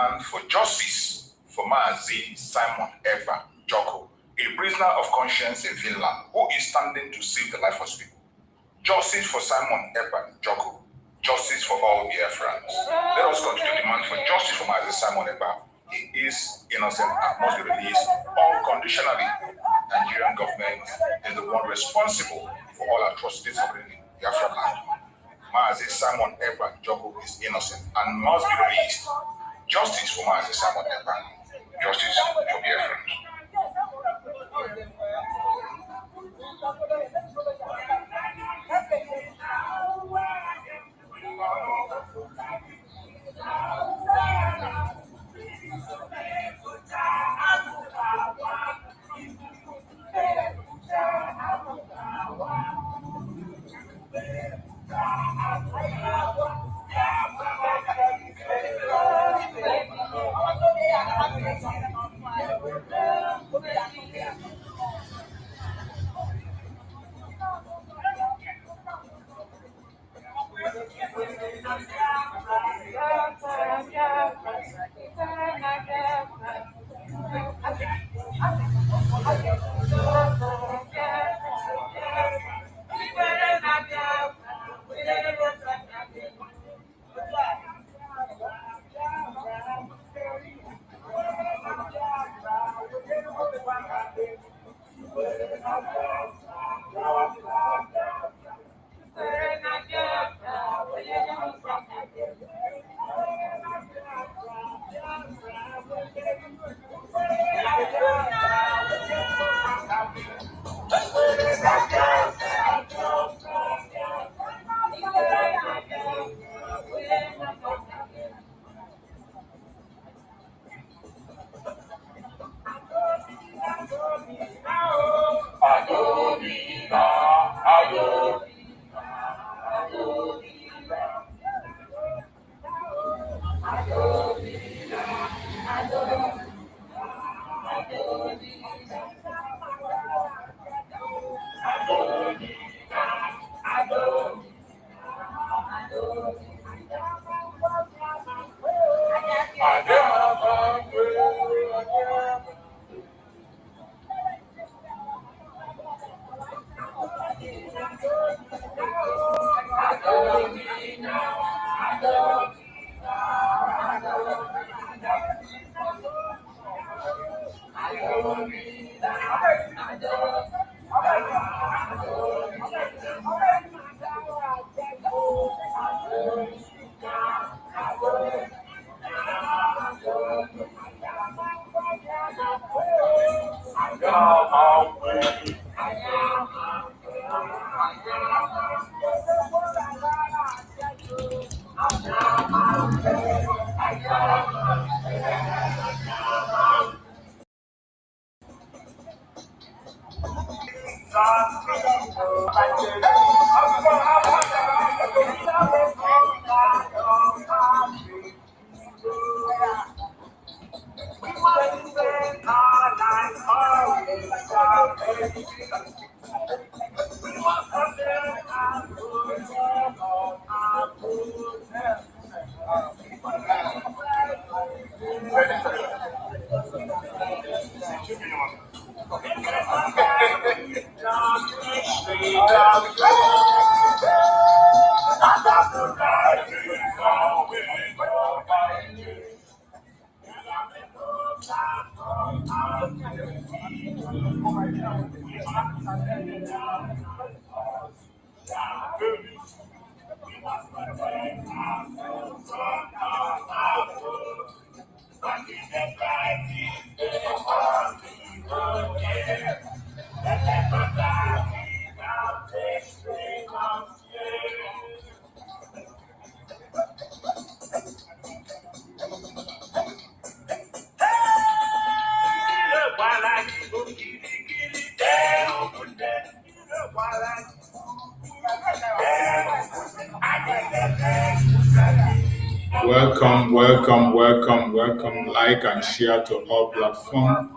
demand for justice for Maazi Simon Ekpa Joko, a prisoner of conscience in Finland, who is standing to save the life of people. Justice for Simon Ekpa Joko. Justice for all Biafrans. Let us continue to demand for justice for Maazi Simon Ekpa. He is innocent and must be released unconditionally. Nigerian government is the one responsible for all atrocities happening in Biafra land. Maazi Simon Ekpa Joko is innocent and must be released. Justice for Maazi Simon Ekpa. Justice for Biafrans. Welcome. Like and share to all platforms.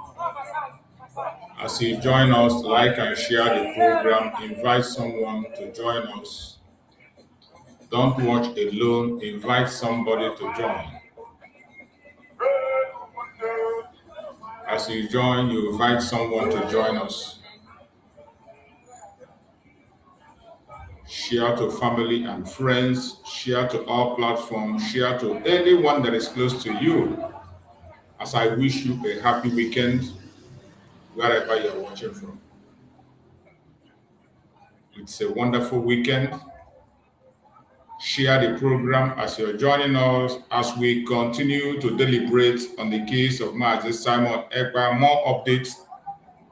As you join us, like and share the program. Invite someone to join us. Don't watch alone. Invite somebody to join. As you join, you invite someone to join us. Share to family and friends, share to our platform, share to anyone that is close to you. As I wish you a happy weekend, wherever you're watching from. It's a wonderful weekend. Share the program as you're joining us as we continue to deliberate on the case of Mazi Simon Ekpa. More updates,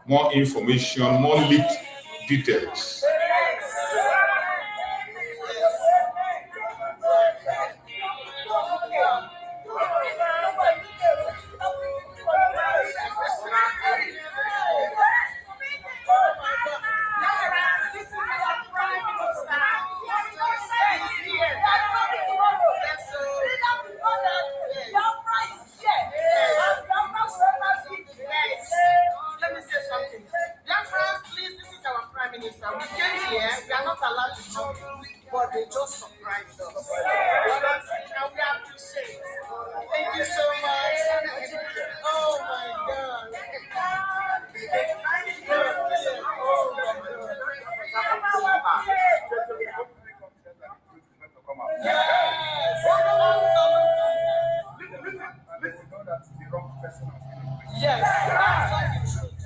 more information, more leaked details. Let me say something. Biafra, please, this is our Prime Minister. We came here, we are not allowed to talk, but they just surprised us. And we appreciate it. Thank you so much. Oh my God. Yes, that's like the truth.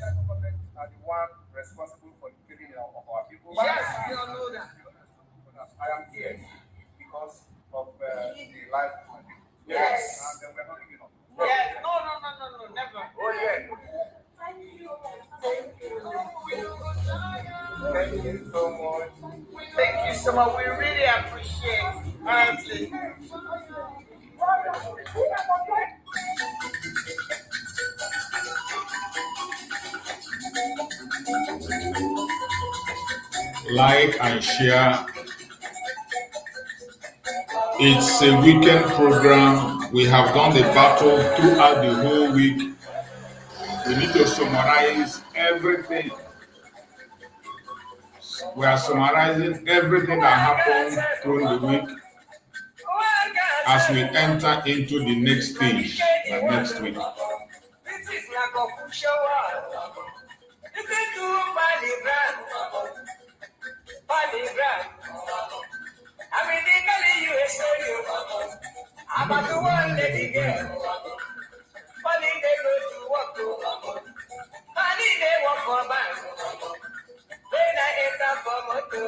Are the one responsible for the killing of our people. Yes, we all know that. I am here because of the life of my people. Yes. And then we're not giving up. Yes, no, never. Oh yeah. Thank you. Thank you so much. Thank you so much. We really appreciate it. Honestly. Like and share. It's a weekend program. We have done the battle throughout the whole week. We need to summarize everything. We are summarizing everything that happened through the week as we enter into the next stage next week. I'm the one lady girl. Funny they go to work to. Funny they work for bank. When I enter for motor.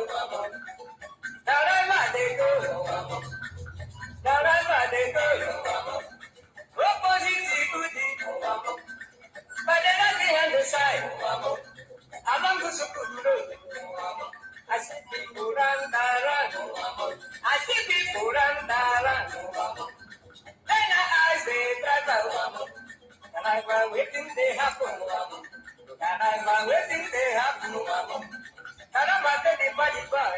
Wherever they go. Wherever they go. Opposite the goodie. But they're not behind the side. Among the school road. I see people run. I see people run. Then I say, and I'm waiting they happen. And I'm waiting they happen. And I'm waiting they body by.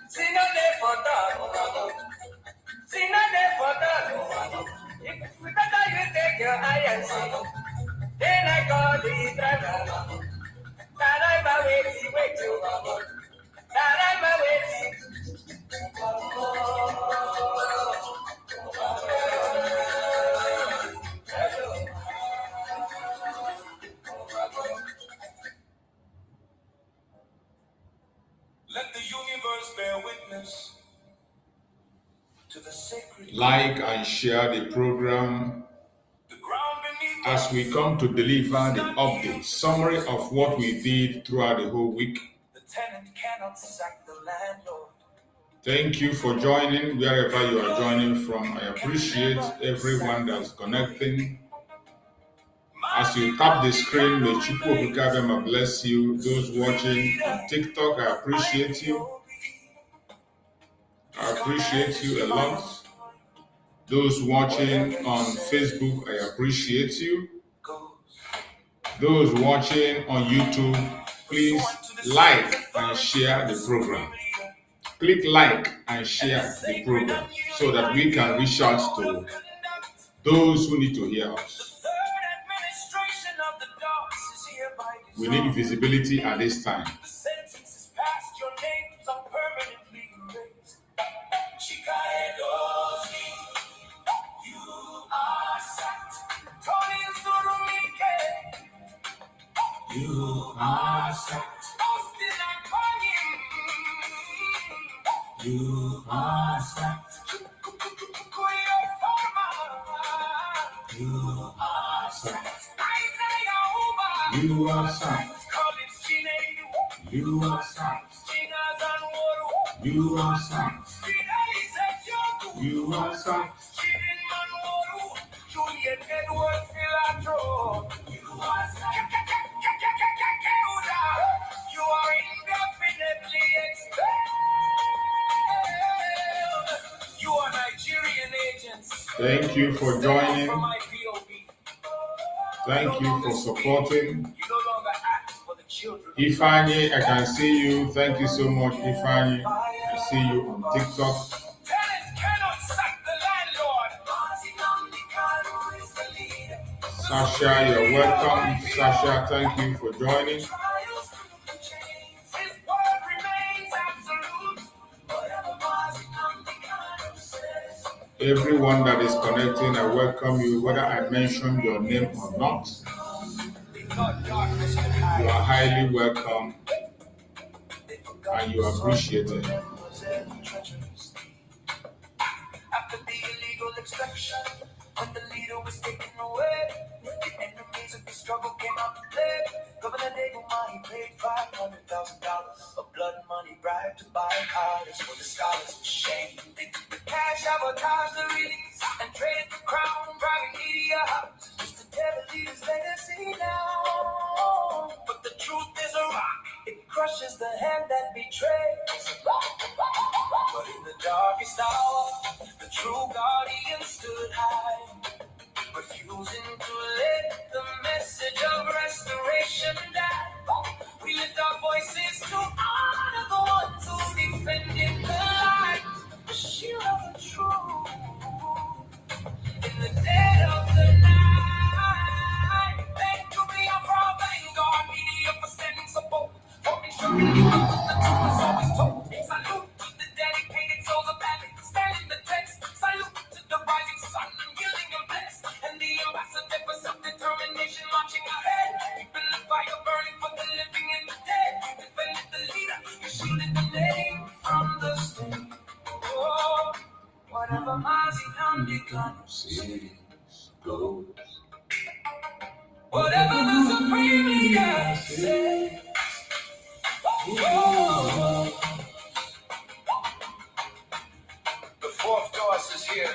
See no day for dog. See no day for dog. If we better you take your eye and see. Then I call the driver. That I'm waiting, wait you. That I'm waiting. Let the universe bear witness to the sacred. Like and share the program The ground beneath as we come to deliver the update, summary of what we did throughout the whole week. the tenant cannot sack the landlord. Thank you for joining wherever you are joining from. I appreciate everyone that's connecting. As you tap the screen, may Chukwu bless you. Those watching on TikTok, I appreciate you. I appreciate you a lot. Those watching on Facebook, I appreciate you. Those watching on YouTube, please like and share the program. Click like and share the program so that we can reach out to those who need to hear us. We need visibility at this time. You are sacked. Tony and Surumi. You are set. You are set. You are set. You are set. You are set. You are set. You are set. You are indefinitely expelled. You are Nigerian agents. Thank you for joining. From my POB. Thank you for supporting. You no longer act for the children. Ifeanyi, I can see you. Thank you so much, Ifeanyi. I see you on TikTok. Tenant cannot sack the landlord. Sasha, you're welcome. Sasha, thank you for joining. His word remains absolute. Everyone that is connecting, I welcome you, whether I mention your name or not. You are highly welcome and you are appreciated. After the illegal extraction, when the leader was taken away, the enemies of the struggle came out to play. Governor Degumai paid $500,000 of blood money bribe to buy college for the scholars of shame. They took the cash, sabotaged the release, and traded the crown, private media houses, just to tear the leader's legacy down. But the truth is a rock, it crushes the hand that betrays. But in the darkest hour, the true guardian stood high, refusing to let the message of restoration die. We lift our voices to honor the ones who defended the light, the shield of the truth. In the dead of the night, thank you, Biafra, vanguard media for standing support, for ensuring the truth is always told. Salute to the dedicated souls of Valley, standing the test. Salute to the rising sun, unyielding and blessed, and the ambassador for self-determination marching ahead, keeping the fire burning for the living and the dead. Defended the leader, you shielded the name from the stain. Oh, whatever Mazi Namdi cities goes, whatever the supreme leader says. Oh. The fourth Dawes is here,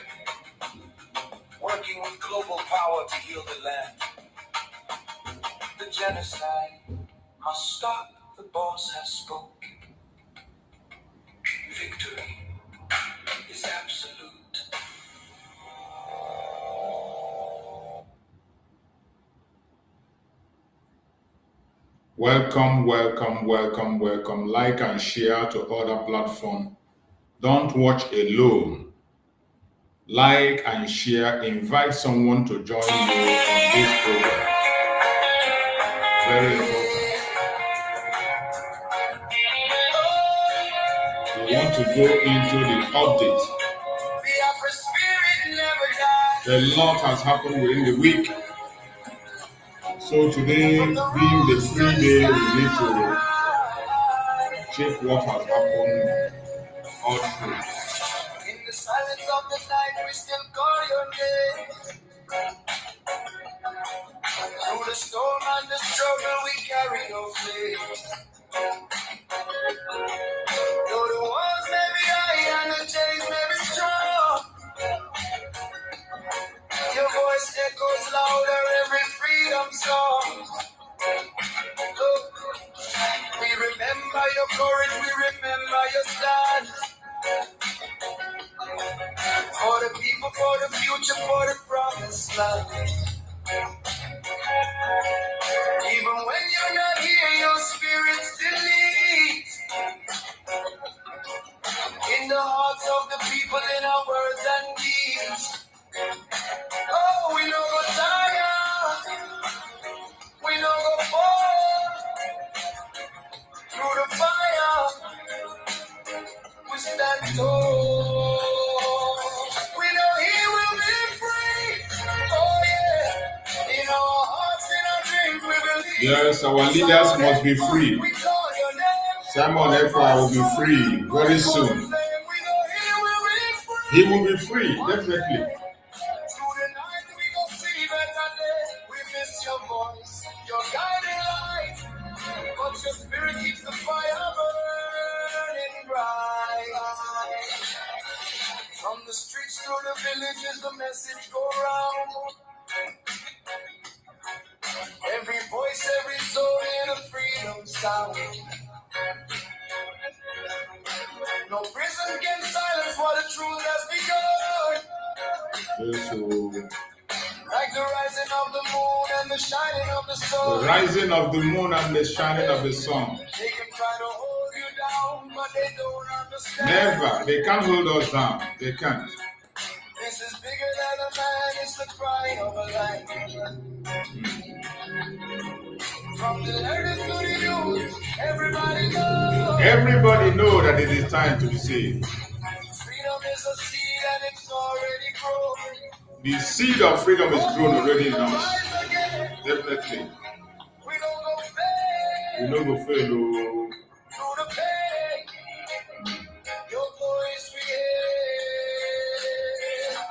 working with global power to heal the land. The genocide must stop, the boss has spoken. Victory is absolute. Welcome, welcome, welcome, welcome. Like and share to other platforms. Don't watch alone. Like and share. Invite someone to join you on this program. Very important. We want to go into the update. A lot has happened within the week. So today, being the free day, we need to check what has happened all through. In the silence of the night, we still call your name. Through the storm and the struggle, we carry your flame. Though the walls may be high and the chains may be strong, your voice echoes louder every freedom song. We remember your courage, we remember your stand. For the people, for the future, for the promised land. Even when you're not here, your spirit still leads. In the hearts of the people, in our words and deeds. Oh, we know go tired, we know go fall. Through the fire, we stand tall. We know he will be free. Oh yeah. Yes, our leaders must be free. Simon Ekpa will be free very soon. He will be free, definitely. But your spirit keeps the fire burning bright. From the streets to the villages, the message go round. Every voice, every soul in a freedom sound. No prison can silence what the truth has begun. Yes, so Like the rising of the moon and the shining of the sun. the rising of the moon and the shining of the sun. They can try to hold you down, but they don't understand. Never. They can't hold us down. They can't. This is bigger than a man, it's the cry of a life. From the learners to the youth, everybody knows. Everybody know that it is time to be saved. Freedom is a seed and it's already grown. The seed of freedom is grown already in us. Rise again, Definitely. we don't go fail. We no go fail. Oh. Through the pain, your voice we hear.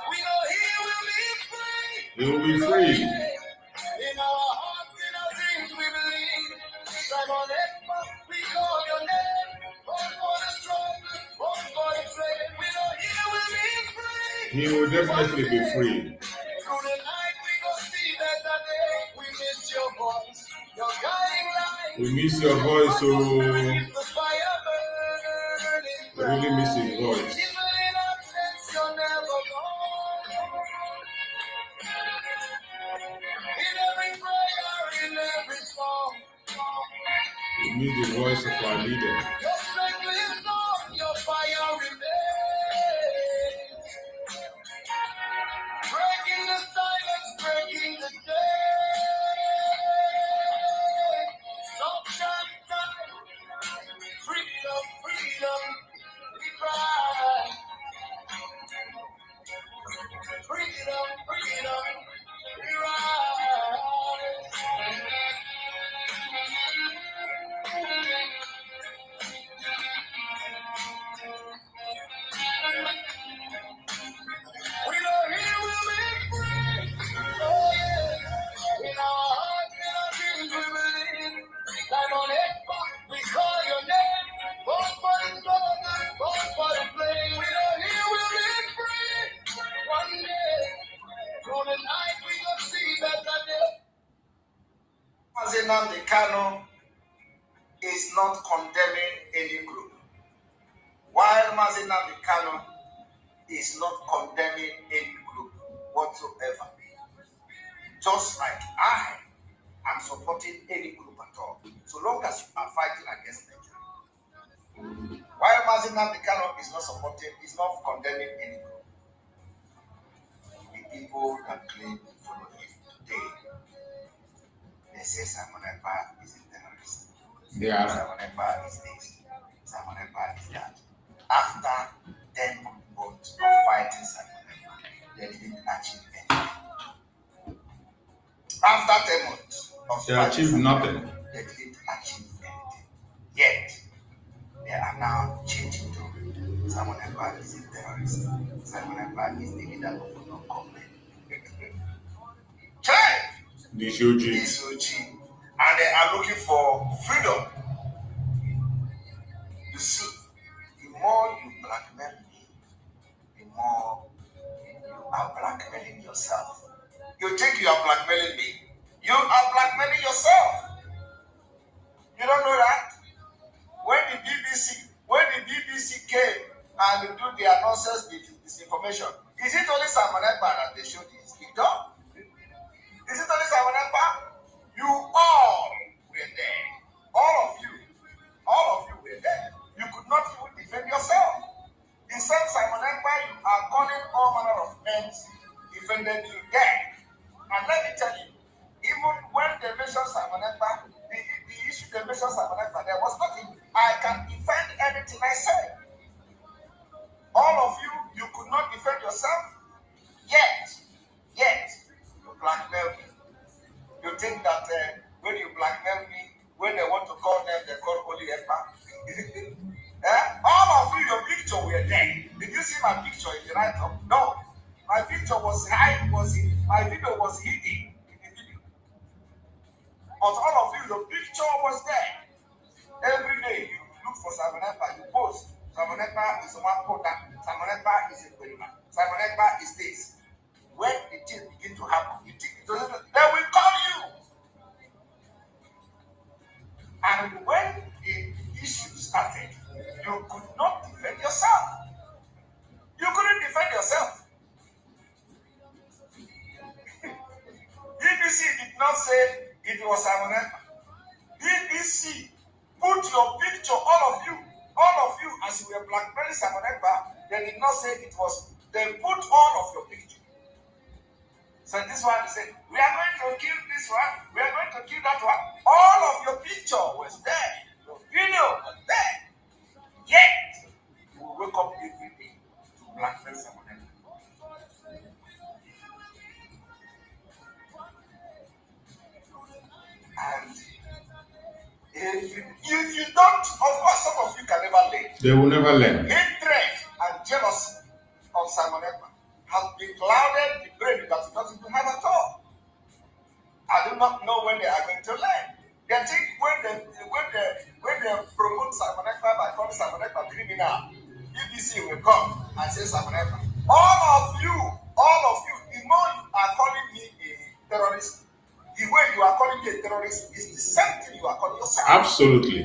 We know he will be free. We will be free. In our hearts, in our dreams, we believe. Simon Ekpa, we call your name. Born for the struggle, born for the flame. We know he will be free. He will definitely be free. Through the night, we go see better day. We miss your voice, your guiding light. We miss your voice, so The fire we burning really miss his voice. Even in absence, you're never gone. In every prayer, in every song, We miss the voice of our leader. your strength lives on, your fire remains. Breaking the silence, breaking the day. Sunshine, freedom, freedom, we cry. Freedom, freedom, we rise. We know he will be free. Oh yeah. In our hearts, in our dreams, we believe. Simon Ekpa, we call your name. Born for the struggle, born for the flame. We know he will be free. One day, through the night, we will see better day. Simon Ekpa is not condemning any group, while Simon Ekpa is not condemning any group whatsoever. Just like I am supporting any group at all, so long as you are fighting against Nigeria. While Simon Ekpa is not supporting, is not condemning any group. The people that claim to follow him today, they say Simon Ekpa is a terrorist. Yeah. Simon Ekpa is this. Simon Ekpa is that. After 10 months of fighting Simon Ekpa, they didn't achieve anything. After 10 months of They fighting achieved Simon nothing. Ekpa, they didn't achieve anything. Yet, they are now changing to Simon Ekpa is a terrorist. Simon Ekpa is the leader of the non-government. Try! The Shoji. And they are looking for freedom. You see, the more you blackmail me, the more you are blackmailing yourself. You think you are blackmailing me? You are blackmailing yourself. You don't know that? When the BBC came and do their nonsense disinformation, is it only Simon Ekpa that they showed this? Is it only Simon Ekpa? You all were there. All of you were there. You could not even defend yourself. The same Simon Ekpa you are calling all manner of names defended you there. And let me tell you, even when they mentioned Simon Ekpa, the issue they mentioned Simon Ekpa, there was nothing. I can defend anything I say. All of you, you could not defend yourself. Yet, you blackmail me. You think that when you blackmail me, when they want to call them, they call only Ekpa. All of you, your picture were there. Did you see my picture in the write-up? No. My picture was my video was hidden in the video. But all of you, your picture was there. Every day you look for Simon Ekpa, you post. Simon Ekpa is one quota. Simon Ekpa is a Burima. Simon Ekpa is this. When the thing begin to happen, you think it doesn't, they will call you. And when the issue started, you could not defend yourself. You couldn't defend yourself. BBC did not say it was Simon Ekpa. BBC put your picture, all of you, as you were blackmailing Simon Ekpa, they did not say it was, they put all of your picture. So this one, they said, we are going to kill this one, we are going to kill that one. All of your picture was there, your video was there. Yet, you wake up every day to blackmail Simon Ekpa. And if you don't, of course, some of you can never learn. They will never learn. Hatred and jealousy of Simon Ekpa has been clouded the brain that it doesn't have at all. I do not know when they are going to learn. They think when they promote Simon Ekpa by calling Simon Ekpa criminal, BBC will come and say Simon Ekpa. All of you, the more you are calling me a terrorist, the way you are calling me a terrorist is the same thing you are calling yourself. Absolutely.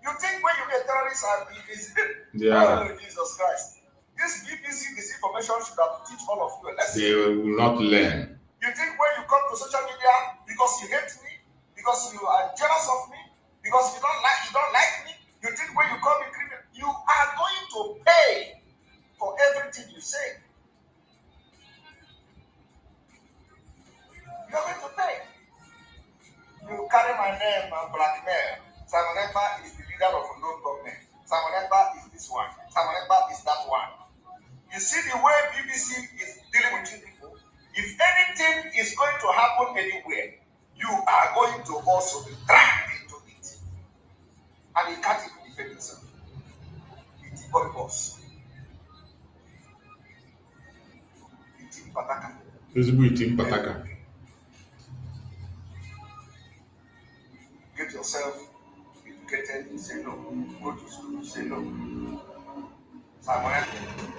You think when you be a terrorist, is it? Yeah. Oh, Jesus Christ. This BBC disinformation should have teach all of you a lesson. They will not learn. You think when you come to social media because you hate me, because you are jealous of me, because you don't like me, you think when you call me criminal, you are going to pay for everything you say. You are going to pay. You carry my name and blackmail. Simon Ekpa is the leader of a known government. Simon Ekpa is this one. Simon Ekpa is that one. You see the way BBC is dealing with you people? If anything is going to happen anywhere, you are going to also be dragged into it. And you can't even defend yourself. It's body boss. It's in Pataka. It's in Pataka. Get yourself educated, you say no. Go to school, you say no. Simon Ekpa.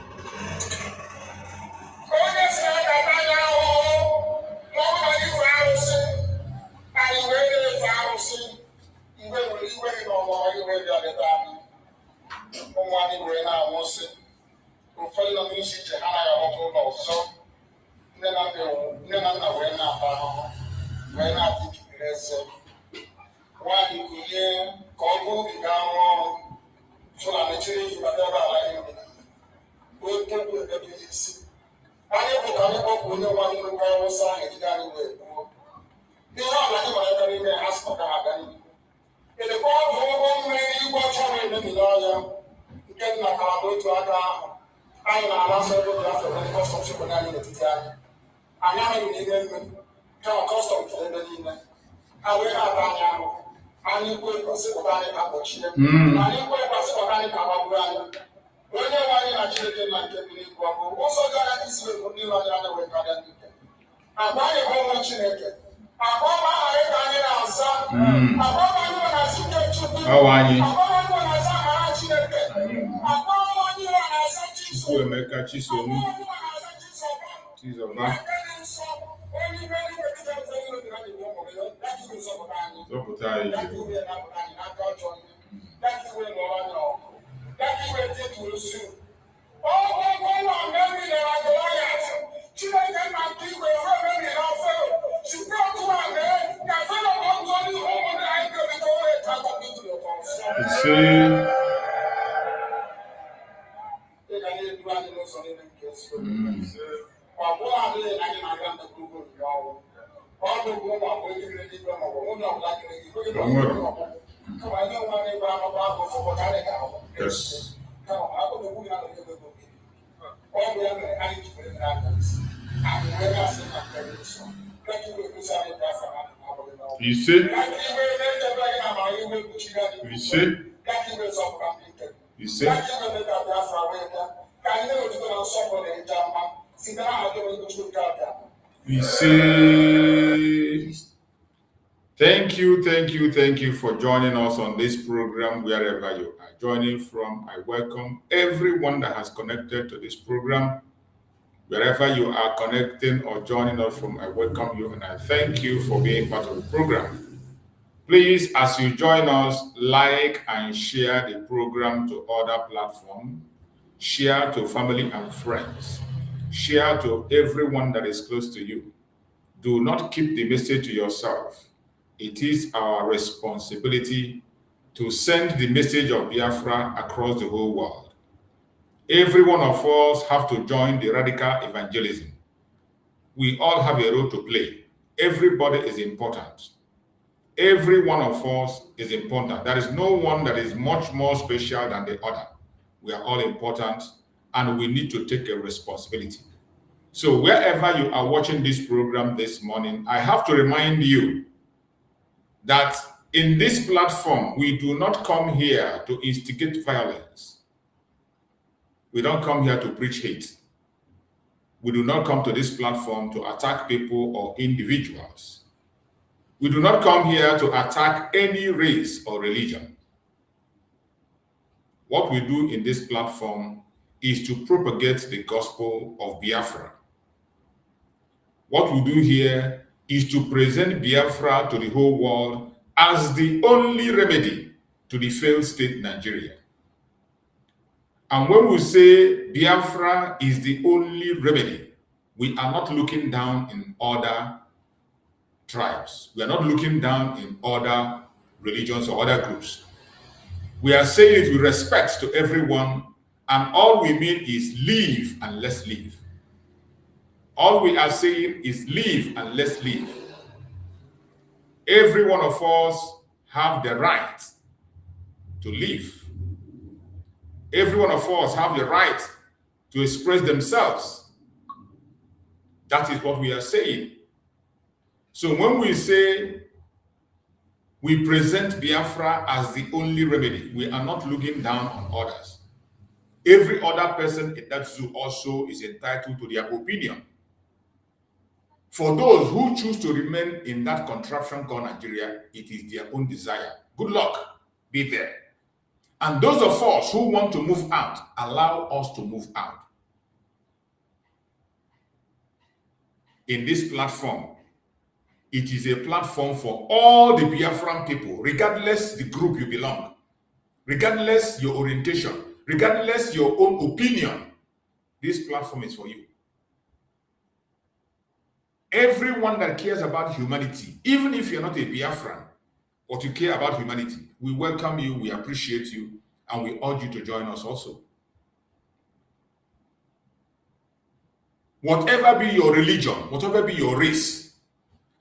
Yes. You see? You see? You see? You see? Thank you for joining us on this program wherever you are joining from. I welcome everyone that has connected to this program. Wherever you are connecting or joining us from, I welcome you and I thank you for being part of the program. Please, as you join us, like and share the program to other platforms. Share to family and friends. Share to everyone that is close to you. Do not keep the message to yourself. It is our responsibility to send the message of Biafra across the whole world. Every one of us have to join the radical evangelism. We all have a role to play. Everybody is important. Every one of us is important. There is no one that is much more special than the other. We are all important and we need to take a responsibility. So wherever you are watching this program this morning, I have to remind you that in this platform, we do not come here to instigate violence. We don't come here to preach hate. We do not come to this platform to attack people or individuals. We do not come here to attack any race or religion. What we do in this platform is to propagate the gospel of Biafra. What we do here is to present Biafra to the whole world as the only remedy to the failed state Nigeria. And when we say Biafra is the only remedy, we are not looking down in other tribes. We are not looking down in other religions or other groups. We are saying it with respect to everyone, and all we mean is live and let's live. All we are saying is live and let's live. Every one of us have the right to live. Every one of us have the right to express themselves. That is what we are saying. So when we say we present Biafra as the only remedy, we are not looking down on others. Every other person in that zoo also is entitled to their opinion. For those who choose to remain in that contraption called Nigeria, it is their own desire. Good luck, be there. And those of us who want to move out, allow us to move out. In this platform, it is a platform for all the Biafran people, regardless the group you belong, regardless your orientation, regardless your own opinion. This platform is for you. Everyone that cares about humanity, even if you're not a Biafran, but you care about humanity, we welcome you, we appreciate you, and we urge you to join us also. Whatever be your religion, whatever be your race,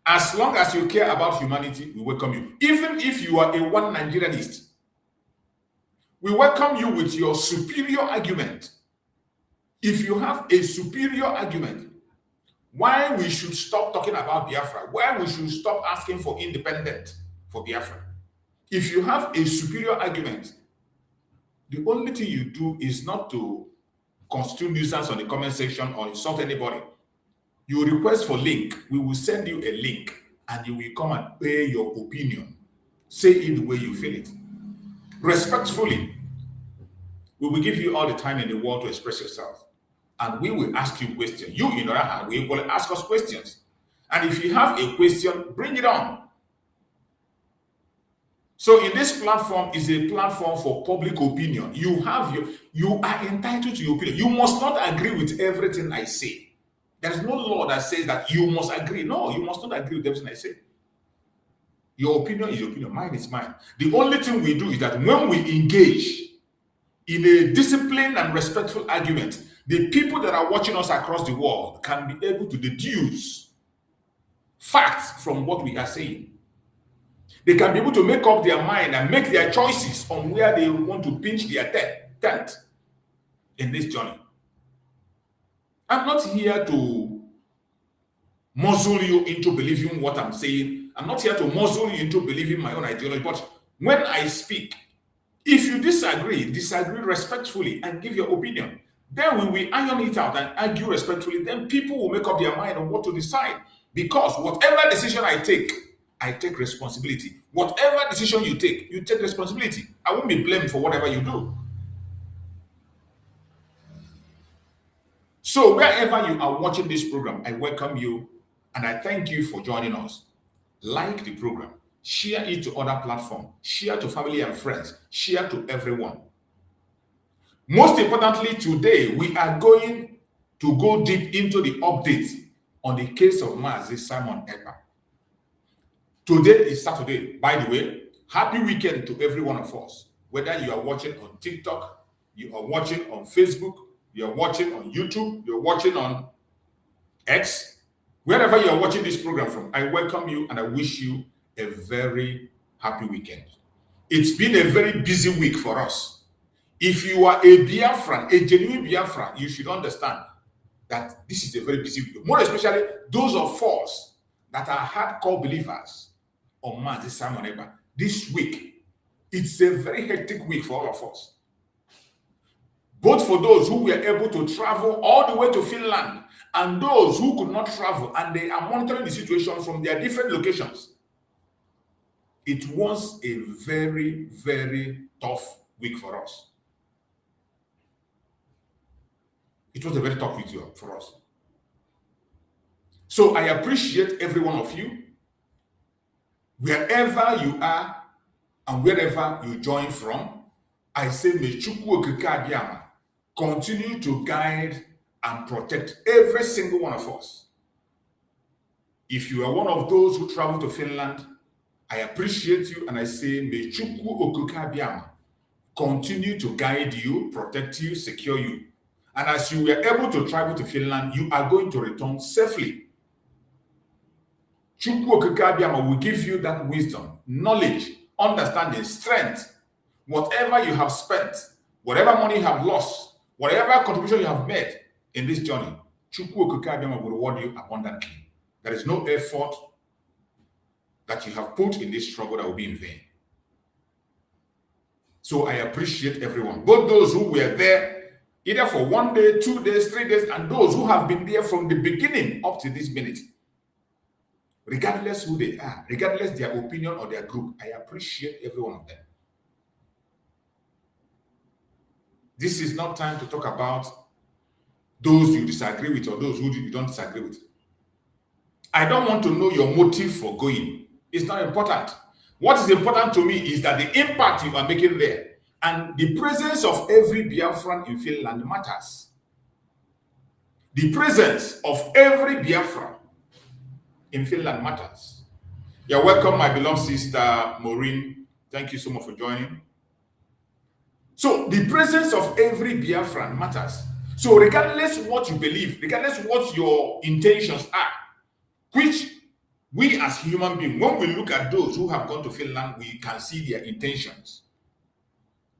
as long as you care about humanity, we welcome you. Even if you are a one Nigerianist, we welcome you with your superior argument. If you have a superior argument, why we should stop talking about Biafra, why we should stop asking for independence for Biafra. If you have a superior argument, the only thing you do is not to constitute nuisance on the comment section or insult anybody. You request for link, we will send you a link and you will come and pay your opinion. Say it the way you feel it. Respectfully, we will give you all the time in the world to express yourself. And we will ask you questions. You, in other hand, will ask us questions. And if you have a question, bring it on. So in this platform is a platform for public opinion. You are entitled to your opinion. You must not agree with everything I say. There is no law that says that you must agree. No, you must not agree with everything I say. Your opinion is your opinion. Mine is mine. The only thing we do is that when we engage in a disciplined and respectful argument, the people that are watching us across the world can be able to deduce facts from what we are saying. They can be able to make up their mind and make their choices on where they want to pinch their tent in this journey. I'm not here to muzzle you into believing what I'm saying I'm not here to muzzle you into believing my own ideology. But when I speak, if you disagree respectfully and give your opinion. Then we will iron it out and argue respectfully. Then people will make up their mind on what to decide. Because whatever decision I take responsibility. Whatever decision you take responsibility. I won't be blamed for whatever you do. So wherever you are watching this program, I welcome you and I thank you for joining us. Like the program, share it to other platforms, share to family and friends, share to everyone. Most importantly, today we are going to go deep into the updates on the case of Mazi Simon Ekpa. Today is Saturday. By the way, happy weekend to every one of us. Whether you are watching on TikTok, you are watching on Facebook, you are watching on YouTube, you are watching on X, wherever you are watching this program from, I welcome you and I wish you a very happy weekend. It's been a very busy week for us. If you are a Biafran, a genuine Biafran, you should understand that this is a very busy week. More especially those of us that are hardcore believers on Mazi Simon Ekpa. This week, it's a very hectic week for all of us. Both for those who were able to travel all the way to Finland and those who could not travel and they are monitoring the situation from their different locations. It was a very, very tough week for us. It was a very tough week for us. So I appreciate every one of you, wherever you are and wherever you join from. I say, may Chukwu Okike continue to guide and protect every single one of us. If you are one of those who travel to Finland, I appreciate you and I say, may Chukwu Okike continue to guide you, protect you, secure you. And as you were able to travel to Finland, you are going to return safely. Chukwu Okike will give you that wisdom, knowledge, understanding, strength. Whatever you have spent, whatever money you have lost, whatever contribution you have made in this journey, Chukwu Okike will reward you abundantly. There is no effort that you have put in this struggle that will be in vain. So I appreciate everyone, both those who were there either for 1 day, 2 days, 3 days, and those who have been there from the beginning up to this minute. Regardless who they are, regardless their opinion or their group, I appreciate every one of them. This is not time to talk about those you disagree with or those who you don't disagree with. I don't want to know your motive for going. It's not important. What is important to me is that the impact you are making there and the presence of every Biafran in Finland matters. The presence of every Biafran in Finland matters. You're welcome, my beloved sister Maureen. Thank you so much for joining. So the presence of every Biafran matters. So regardless what you believe, regardless what your intentions are, which we as human beings, when we look at those who have gone to Finland, we can see their intentions.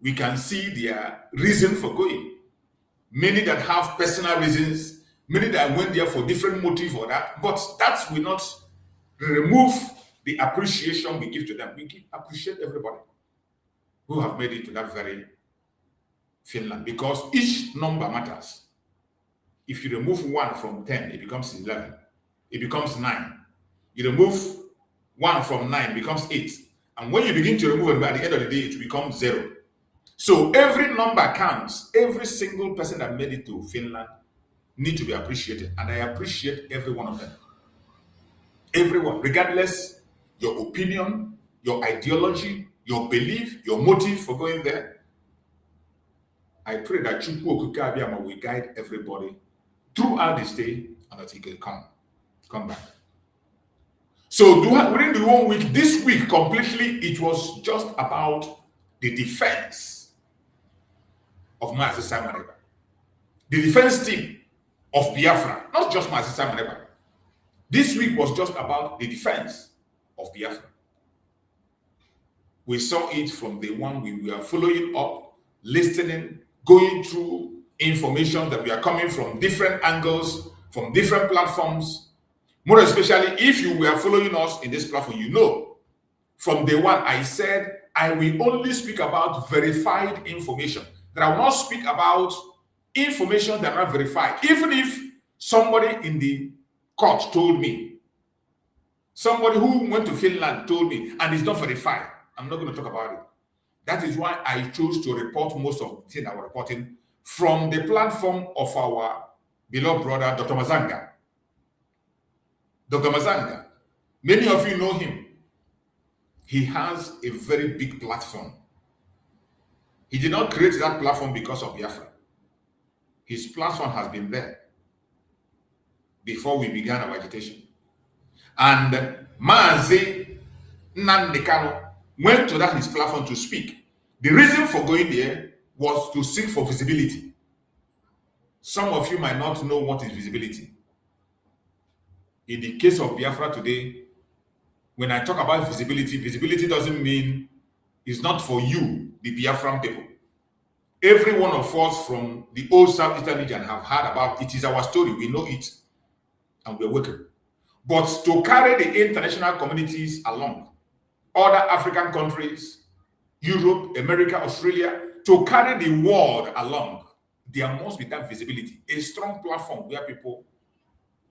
We can see their reason for going. Many that have personal reasons, many that went there for different motive or that, but that will not remove the appreciation we give to them. We appreciate everybody who have made it to that very Finland, because each number matters. If you remove 1 from 10, it becomes 11. It becomes 9. You remove 1 from 9, it becomes 8. And when you begin to remove it, at the end of the day, it becomes 0. So every number counts. Every single person that made it to Finland need to be appreciated. And I appreciate every one of them. Everyone, regardless your opinion, your ideology, your belief, your motive for going there. I pray that Chukwu Okike will guide everybody throughout this day and that he can come back. So during the 1 week, this week completely, it was just about the defense of Mazi Simon Ekpa. The defense team of Biafra, not just Mazi Simon Ekpa. This week was just about the defense of Biafra. We saw it from the one we were following up, listening, going through information that we are coming from different angles, from different platforms. More especially if you were following us in this platform, you know, from day one, I said, I will only speak about verified information. That I will not speak about information that are not verified. Even if somebody in the court told me, somebody who went to Finland told me, and it's not verified, I'm not going to talk about it. That is why I chose to report most of the things I was reporting from the platform of our beloved brother, Dr. Mazanga. Dr. Mazanga, many of you know him. He has a very big platform. He did not create that platform because of Biafra. His platform has been there before we began our agitation. And Mazi Nnamdi Kanu went to his platform to speak. The reason for going there was to seek for visibility. Some of you might not know what is visibility. In the case of Biafra today, when I talk about visibility, visibility doesn't mean it's not for you, the Biafran people. Every one of us from the old Southeastern region have heard about it. It is our story. We know it, and we're working. But to carry the international communities along, other African countries, Europe, America, Australia, to carry the world along, there must be that visibility, a strong platform where people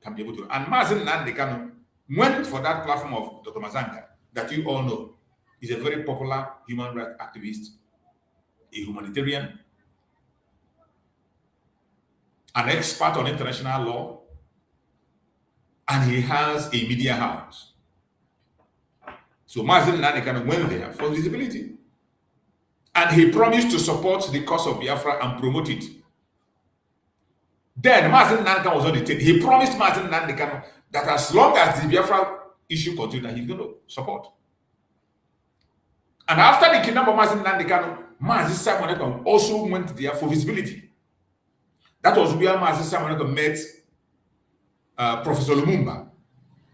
can be able to. And Mazi Nnamdi Kanu went for that platform of Dr. Mazanga, that you all know is a very popular human rights activist, a humanitarian, an expert on international law, and he has a media house. So Mazi Nnamdi Kanu went there for visibility. And he promised to support the cause of Biafra and promote it. Then Mazi Nnamdi Kanu was on the tape. He promised Mazi Nnamdi Kanu that as long as the Biafra issue continues, he's going to support. And after the kidnapping of Mazi Nnamdi Kanu, Mazi Simon Ekpa also went there for visibility. That was where Mazi Simon Ekpa met Professor Lumumba.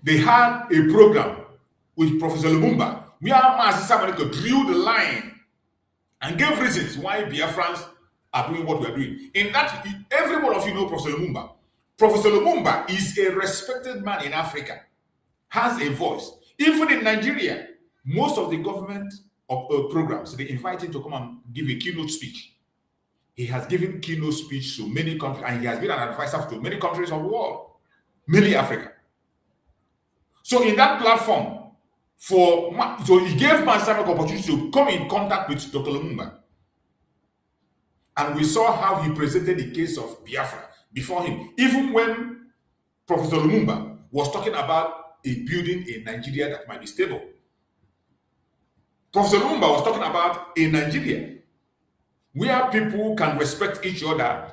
They had a program with Professor Lumumba where Mazi Simon Ekpa drew the line and gave reasons why Biafrans are doing what we are doing. In that, every one of you know Professor Lumumba. Professor Lumumba is a respected man in Africa, has a voice. Even in Nigeria, most of the government programs, they invite him to come and give a keynote speech. He has given keynote speech to many countries, and he has been an advisor to many countries of the world, mainly Africa. So in that platform, so he gave Mazi Simon opportunity to come in contact with Dr. Lumumba. And we saw how he presented the case of Biafra before him. Even when Professor Lumumba was talking about a building in Nigeria that might be stable. Professor Lumumba was talking about a Nigeria where people can respect each other,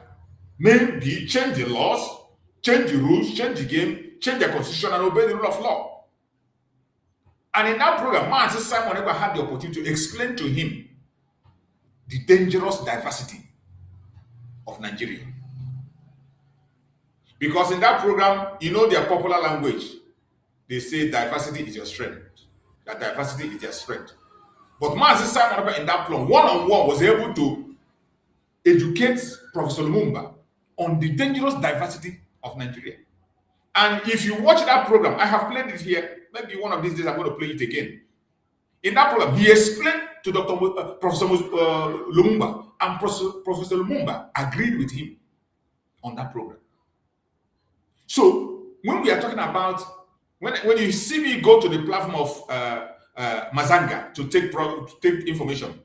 maybe change the laws, change the rules, change the game, change the constitution, and obey the rule of law. And in that program, Mazi Simon Ekpa had the opportunity to explain to him the dangerous diversity of Nigeria. Because in that program, you know their popular language. They say diversity is your strength. That diversity is their strength. But Mazi Simon Ekpa in that plan, one-on-one, was able to educate Professor Lumumba on the dangerous diversity of Nigeria. And if you watch that program, I have played it here. Maybe one of these days I'm going to play it again. In that program, he explained to Professor Lumumba, and Professor Lumumba agreed with him on that program. So when we are talking about, when you see me go to the platform of Mazanga to take information,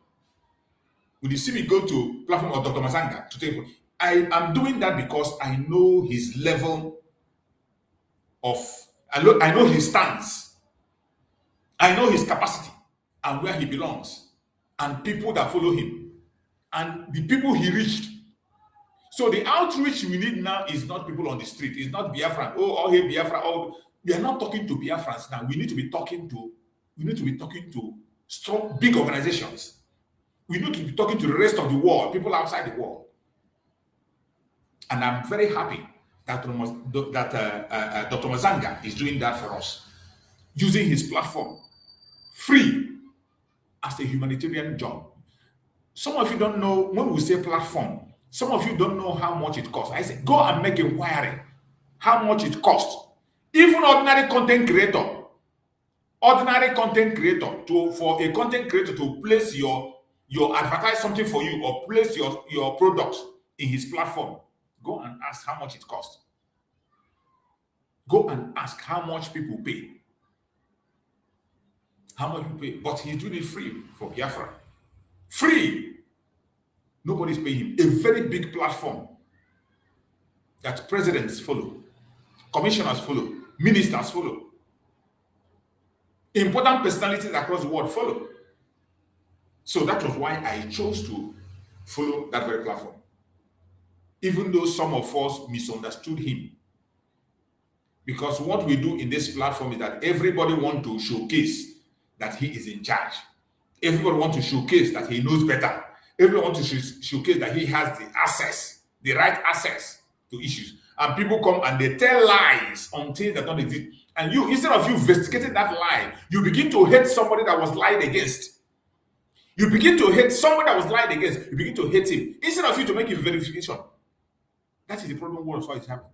when you see me go to platform of Dr. Mazanga to take, I am doing that because I know his level of, I know his stance, I know his capacity and where he belongs, and people that follow him, and the people he reached. So the outreach we need now is not people on the street. It's not Biafran. Oh, hey, Biafra. Oh, we are not talking to Biafrans now. We need to be talking to strong, big organizations. We need to be talking to the rest of the world, people outside the world. And I'm very happy that Dr. Mazanga is doing that for us, using his platform, free, as a humanitarian job. Some of you don't know, when we say platform, some of you don't know how much it costs. I say, go and make inquiry how much it costs. Even ordinary content creator, for a content creator to place your advertise something for you or place your products in his platform, go and ask how much it costs. Go and ask how much people pay. How much people pay. But he's doing it free for Biafra. Free. Nobody's paying him. A very big platform that presidents follow, commissioners follow, ministers follow, important personalities across the world follow. So that was why I chose to follow that very platform. Even though some of us misunderstood him. Because what we do in this platform is that everybody wants to showcase that he is in charge. Everybody wants to showcase that he knows better. Everyone wants to showcase that he has the access, the right access to issues. And people come and they tell lies on things that don't exist. And you, instead of you investigating that lie, you begin to hate somebody that was lied against. You begin to hate somebody that was lied against. You begin to hate him. Instead of you to make a verification. That is the problem world is having.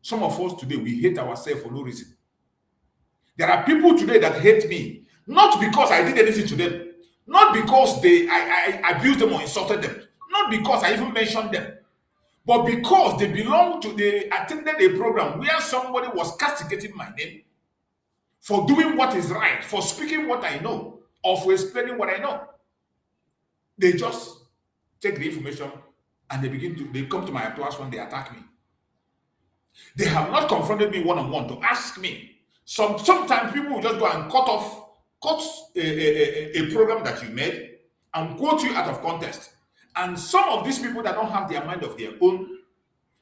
Some of us today, we hate ourselves for no reason. There are people today that hate me, not because I did anything to them, not because I abused them or insulted them, not because I even mentioned them, but because they attended a program where somebody was castigating my name for doing what is right, for speaking what I know, or for explaining what I know. They just take the information and they come to my platform, they attack me. They have not confronted me one-on-one to ask me. Sometimes people will just go and cut a program that you made and quote you out of context. And some of these people that don't have their mind of their own,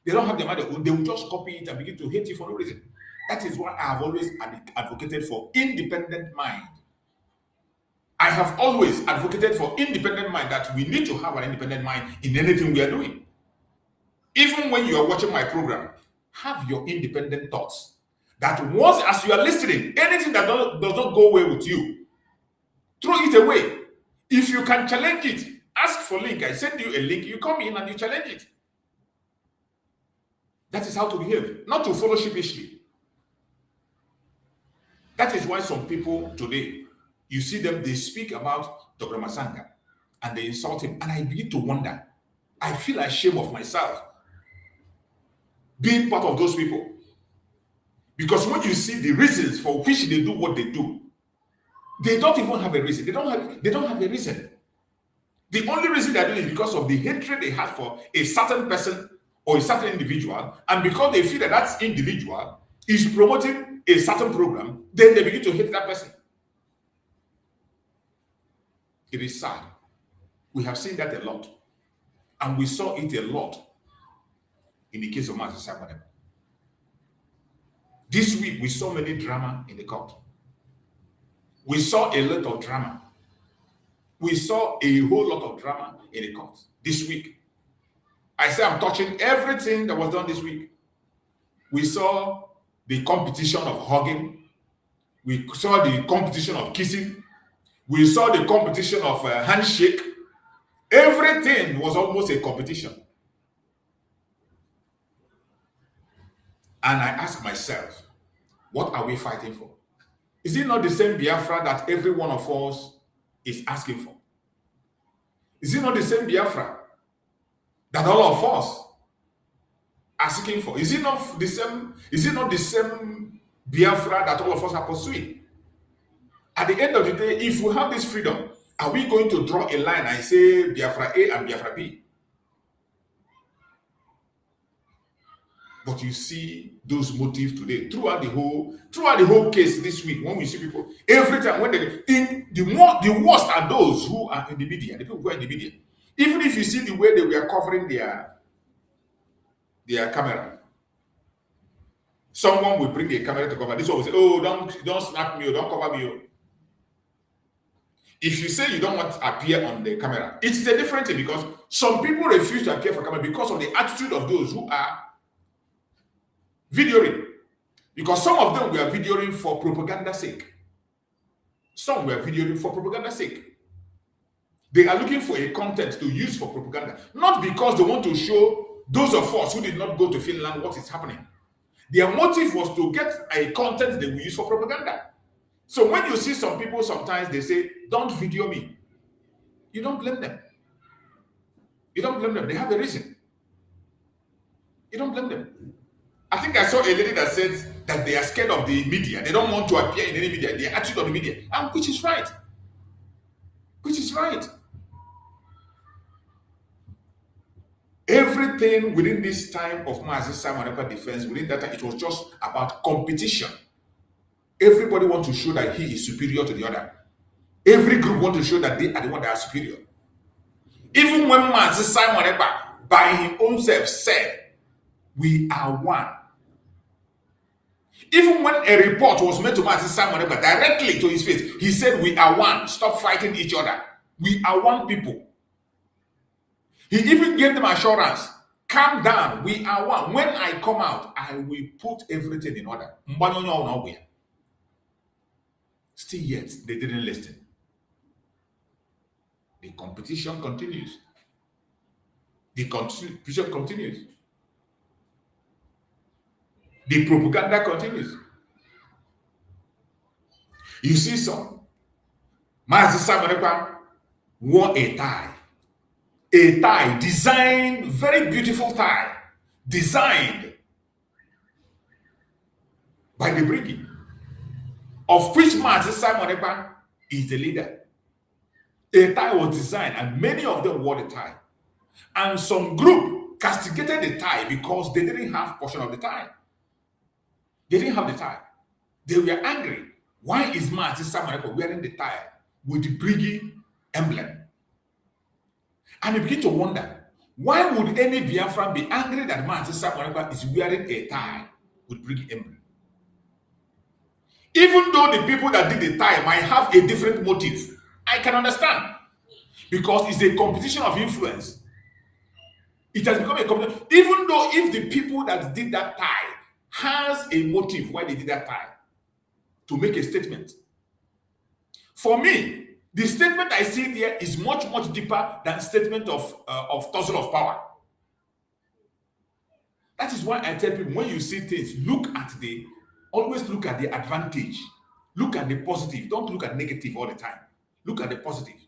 they will just copy it and begin to hate you for no reason. That is why I have always advocated for independent mind. I have always advocated for independent mind, that we need to have an independent mind in anything we are doing. Even when you are watching my program, have your independent thoughts. That once as you are listening, anything that does not go well with you, throw it away. If you can challenge it, ask for link. I send you a link, you come in and you challenge it. That is how to behave, not to follow sheepishly. That is why some people today, you see them, they speak about Dr. Masanga and they insult him. And I begin to wonder. I feel ashamed of myself being part of those people. Because when you see the reasons for which they do what they do, they don't even have a reason. They don't have a reason. The only reason they're doing it is because of the hatred they have for a certain person or a certain individual, and because they feel that that individual is promoting a certain program, then they begin to hate that person. It is sad. We have seen that a lot. And we saw it a lot in the case of Master Simon Ekpa. This week, we saw many drama in the court. We saw a lot of drama. We saw a whole lot of drama in the court this week. I say I'm touching everything that was done this week. We saw the competition of hugging. We saw the competition of kissing. We saw the competition of handshake. Everything was almost a competition. And I ask myself, what are we fighting for? Is it not the same Biafra that every one of us is asking for? Is it not the same Biafra that all of us are seeking for? Is it not the same? Is it not the same Biafra that all of us are pursuing? At the end of the day, if we have this freedom, are we going to draw a line and say Biafra A and Biafra B? But you see those motives today throughout the whole case this week. When we see people every time, when the worst are those who are in the media, the people who are in the media. Even if you see the way they were covering their camera, someone will bring a camera to cover. This one will say, "Oh, don't snap me, or don't cover me." If you say you don't want to appear on the camera, it's a different thing, because some people refuse to appear for camera because of the attitude of those who are videoing. Because some of them were videoing for propaganda's sake. Some were videoing for propaganda's sake. They are looking for a content to use for propaganda, not because they want to show those of us who did not go to Finland what is happening. Their motive was to get a content they will use for propaganda. So when you see some people, sometimes they say, don't video me. You don't blame them. You don't blame them. They have a reason. You don't blame them. I think I saw a lady that said that they are scared of the media. They don't want to appear in any media. They are attitude of the media. And which is right. Which is right. Everything within this time of Mazi Simon Ekpa defense, within that time, it was just about competition. Everybody wants to show that he is superior to the other. Every group wants to show that they are the one that are superior. Even when Mazi Simon Ekpa, by his own self, said, we are one. Even when a report was made to Mazi Simon Ekpa directly to his face, he said, we are one. Stop fighting each other. We are one people. He even gave them assurance. Calm down. We are one. When I come out, I will put everything in order. Still yet, they didn't listen. The competition continues. The competition continues. The propaganda continues. You see some. Mazi Simon Ekpa wore a tie. A tie, designed, very beautiful tie, designed by the Briggy, of which Mazi Simon Ekpa is the leader. A tie was designed, and many of them wore the tie. And some group castigated the tie because they didn't have portion of the tie. They didn't have the tie. They were angry. Why is Mazi Simon Ekpa wearing the tie with the Briggy emblem? And you begin to wonder, why would any Biafran be angry that Mazi Simon Ekpa is wearing a tie with Briggy emblem? Even though the people that did the tie might have a different motive, I can understand. Because it's a competition of influence. It has become a competition. Even though if the people that did that tie has a motive why they did that tie, to make a statement. For me, the statement I see there is much, much deeper than statement of tussle of power. That is why I tell people, when you see things, always look at the advantage. Look at the positive. Don't look at negative all the time. Look at the positive.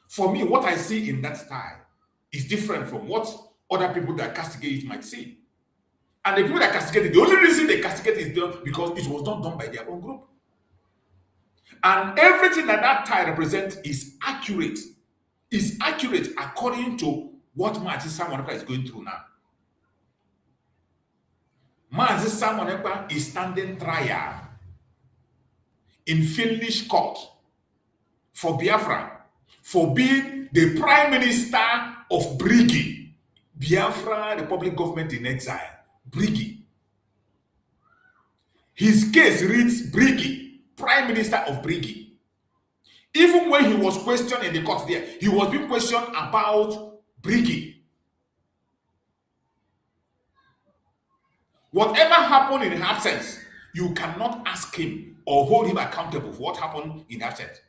For me, what I see in that style is different from what other people that castigate it might see. And the people that castigate it, the only reason they castigate it is because it was not done by their own group. And everything that tie represents is accurate. Is accurate according to what Mazi Simon Ekpa is going through now. Mazi Simon Ekpa is standing trial in Finnish court for Biafra, for being the Prime Minister of Briggy. Biafra, the public government in exile. Briggy. His case reads Briggy. Prime Minister of Briggy. Even when he was questioned in the court there, he was being questioned about Briggy. Whatever happened in absence, you cannot ask him or hold him accountable for what happened in absence.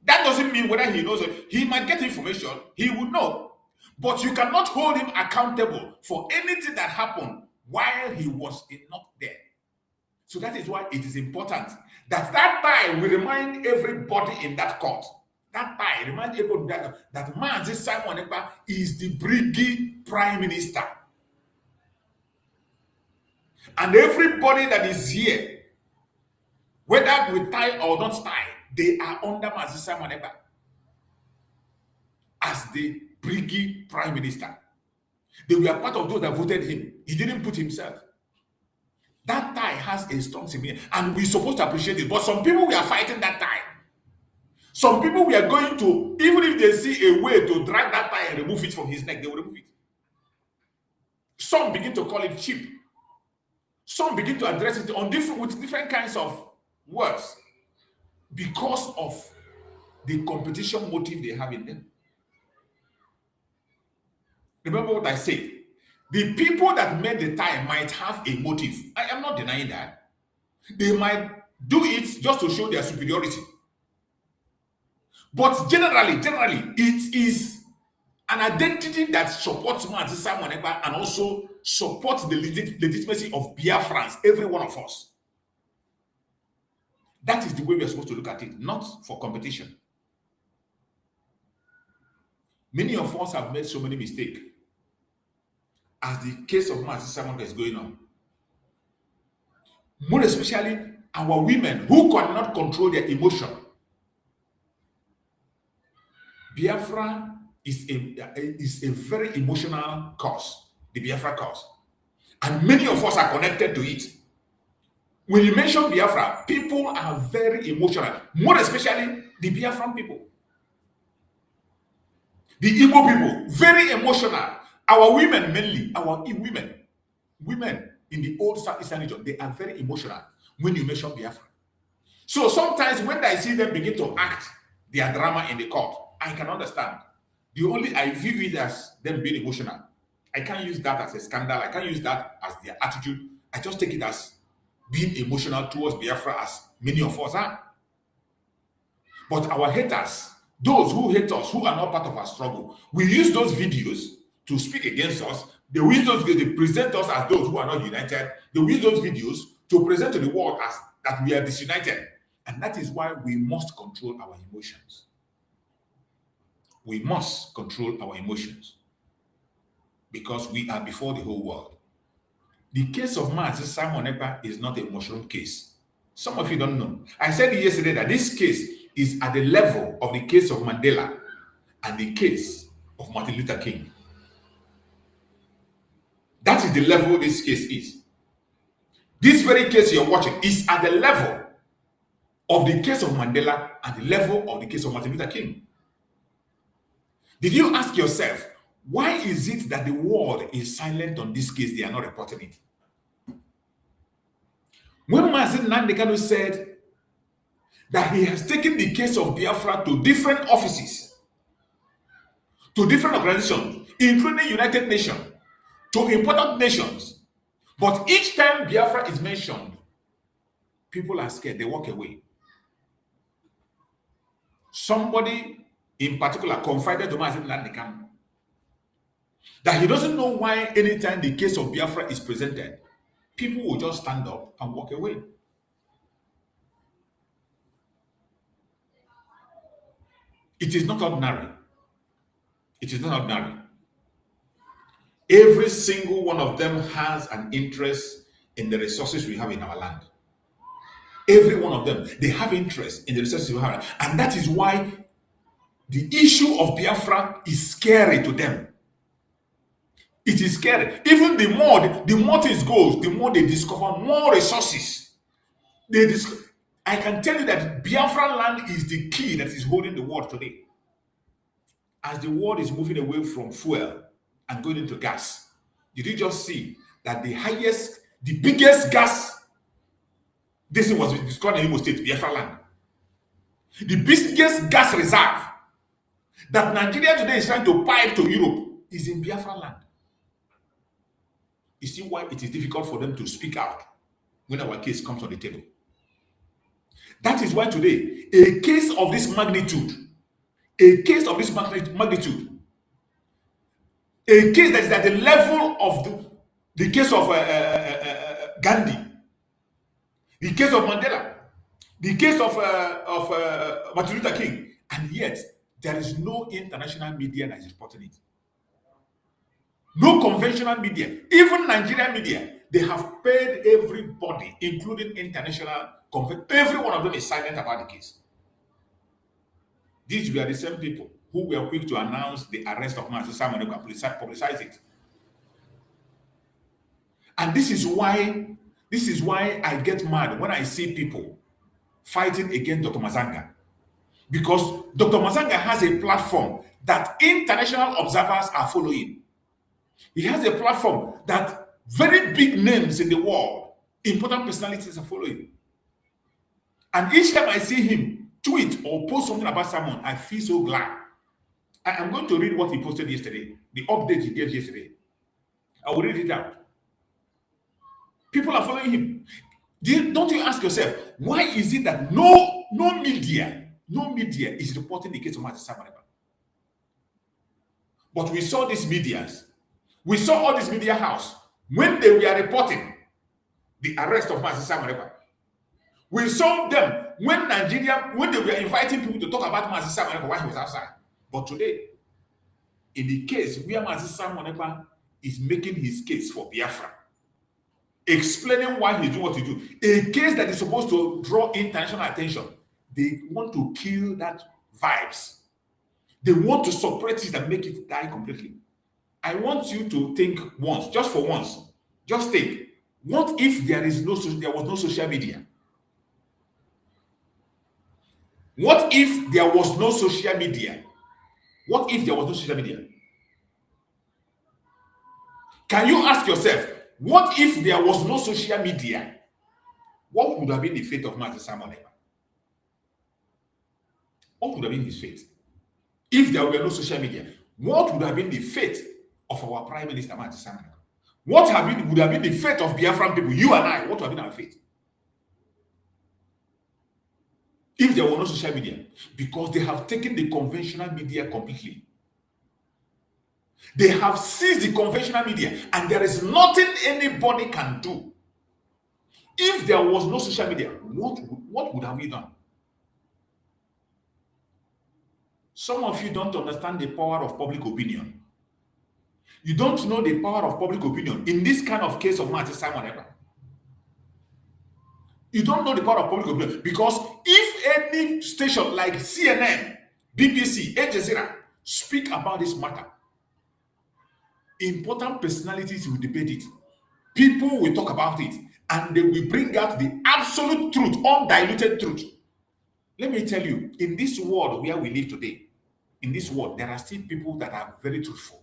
That doesn't mean whether he knows it. He might get information, he would know. But you cannot hold him accountable for anything that happened while he was not there. So that is why it is important that tie will remind everybody in that court. That tie reminds everybody that Mazi Simon Ekpa is the Briggy Prime Minister. And everybody that is here, whether with tie or not tie, they are under Mazi Simon Ekpa as the Briggy Prime Minister. They were part of those that voted him. He didn't put himself. That tie has a strong significance, and we're supposed to appreciate it. But some people were fighting that tie. Some people were going to, even if they see a way to drag that tie and remove it from his neck, they will remove it. Some begin to call it cheap. Some begin to address it with different kinds of words because of the competition motive they have in them. Remember what I said. The people that made the tie might have a motive. I am not denying that. They might do it just to show their superiority. But generally, it is an identity that supports Mazi Simon Ekpa and also support the legitimacy of Biafrans, every one of us. That is the way we are supposed to look at it, not for competition. Many of us have made so many mistakes. As the case of Simon Ekpa is going on, more especially our women who cannot control their emotion. Biafra is a very emotional cause, the Biafra cause. And many of us are connected to it. When you mention Biafra, people are very emotional, more especially the Biafran people. The Igbo people, very emotional. Our women mainly, women in the old Southeastern region, they are very emotional when you mention Biafra. So sometimes when I see them begin to act their drama in the court, I can understand. I view it as them being emotional. I can't use that as a scandal. I can't use that as their attitude. I just take it as being emotional towards Biafra, as many of us are. But our haters, those who hate us, who are not part of our struggle, we use those videos to speak against us. They use those videos, they present us as those who are not united. They use those videos to present to the world as that we are disunited. And that is why we must control our emotions. We must control our emotions because we are before the whole world. The case of Simon Ekpa is not a mushroom case. Some of you don't know. I said yesterday that this case is at the level of the case of Mandela and the case of Martin Luther King. That is the level this case is. This very case you're watching is at the level of the case of Mandela and the level of the case of Martin Luther King. Did you ask yourself, why is it that the world is silent on this case? They are not reporting it. When Mazi Nnamdi Kanu said that he has taken the case of Biafra to different offices, to different organizations, including United Nations, to important nations, but each time Biafra is mentioned, people are scared, they walk away. Somebody in particular confided to Mazi Nnamdi Kanu that he doesn't know why anytime the case of Biafra is presented, people will just stand up and walk away. It is not ordinary. It is not ordinary. Every single one of them has an interest in the resources we have in our land. Every one of them, they have interest in the resources we have. And that is why the issue of Biafra is scary to them. It is scary. Even the more things goes, the more they discover more resources. I can tell you that Biafra land is the key that is holding the world today. As the world is moving away from fuel and going into gas, did you just see that the biggest gas, this was discovered in Imo State, Biafra land. The biggest gas reserve that Nigeria today is trying to pipe to Europe is in Biafra land. You see why it is difficult for them to speak out when our case comes on the table. That is why today, a case of this magnitude, a case that is at the level of the case of Gandhi, the case of Mandela, the case of Martin Luther King, and yet there is no international media that is reporting it. No conventional media, even Nigerian media, they have paid everybody, including international. Every one of them is silent about the case. These were the same people who were quick to announce the arrest of Simon Ekpa, publicize it. And this is why I get mad when I see people fighting against Dr. Mazanga. Because Dr. Mazanga has a platform that international observers are following. He has a platform that very big names in the world, important personalities are following. And each time I see him tweet or post something about Simon, I feel so glad. I'm going to read what he posted yesterday, the update he gave yesterday. I will read it out. People are following him. Don't you ask yourself, why is it that no media is reporting the case of Simon Ekpa? But we saw these medias. We saw all these media house when they were reporting the arrest of Mazi Simon Ekpa. We saw them when they were inviting people to talk about Mazi Simon Ekpa while he was outside. But today, in the case where Mazi Simon Ekpa is making his case for Biafra, explaining why he's doing what he do, a case that is supposed to draw international attention, they want to kill that vibes. They want to suppress it and make it die completely. I want you to think once, just for once, just think, what if there was no social media? What if there was no social media? What if there was no social media? Can you ask yourself, what if there was no social media? What would have been the fate of Mazi Simon Ekpa? What would have been his fate? If there were no social media, what would have been the fate of our Prime Minister Mazi Simon Ekpa? What would have been the fate of Biafran people, you and I? What would have been our fate? If there were no social media, because they have taken the conventional media completely. They have seized the conventional media, and there is nothing anybody can do. If there was no social media, what would have we done? Some of you don't understand the power of public opinion. You don't know the power of public opinion in this kind of case of Mazi Simon Ekpa. You don't know the power of public opinion, because if any station like CNN, BBC, Al Jazeera speak about this matter, important personalities will debate it. People will talk about it, and they will bring out the absolute truth, undiluted truth. Let me tell you, in this world where we live today, in this world, there are still people that are very truthful.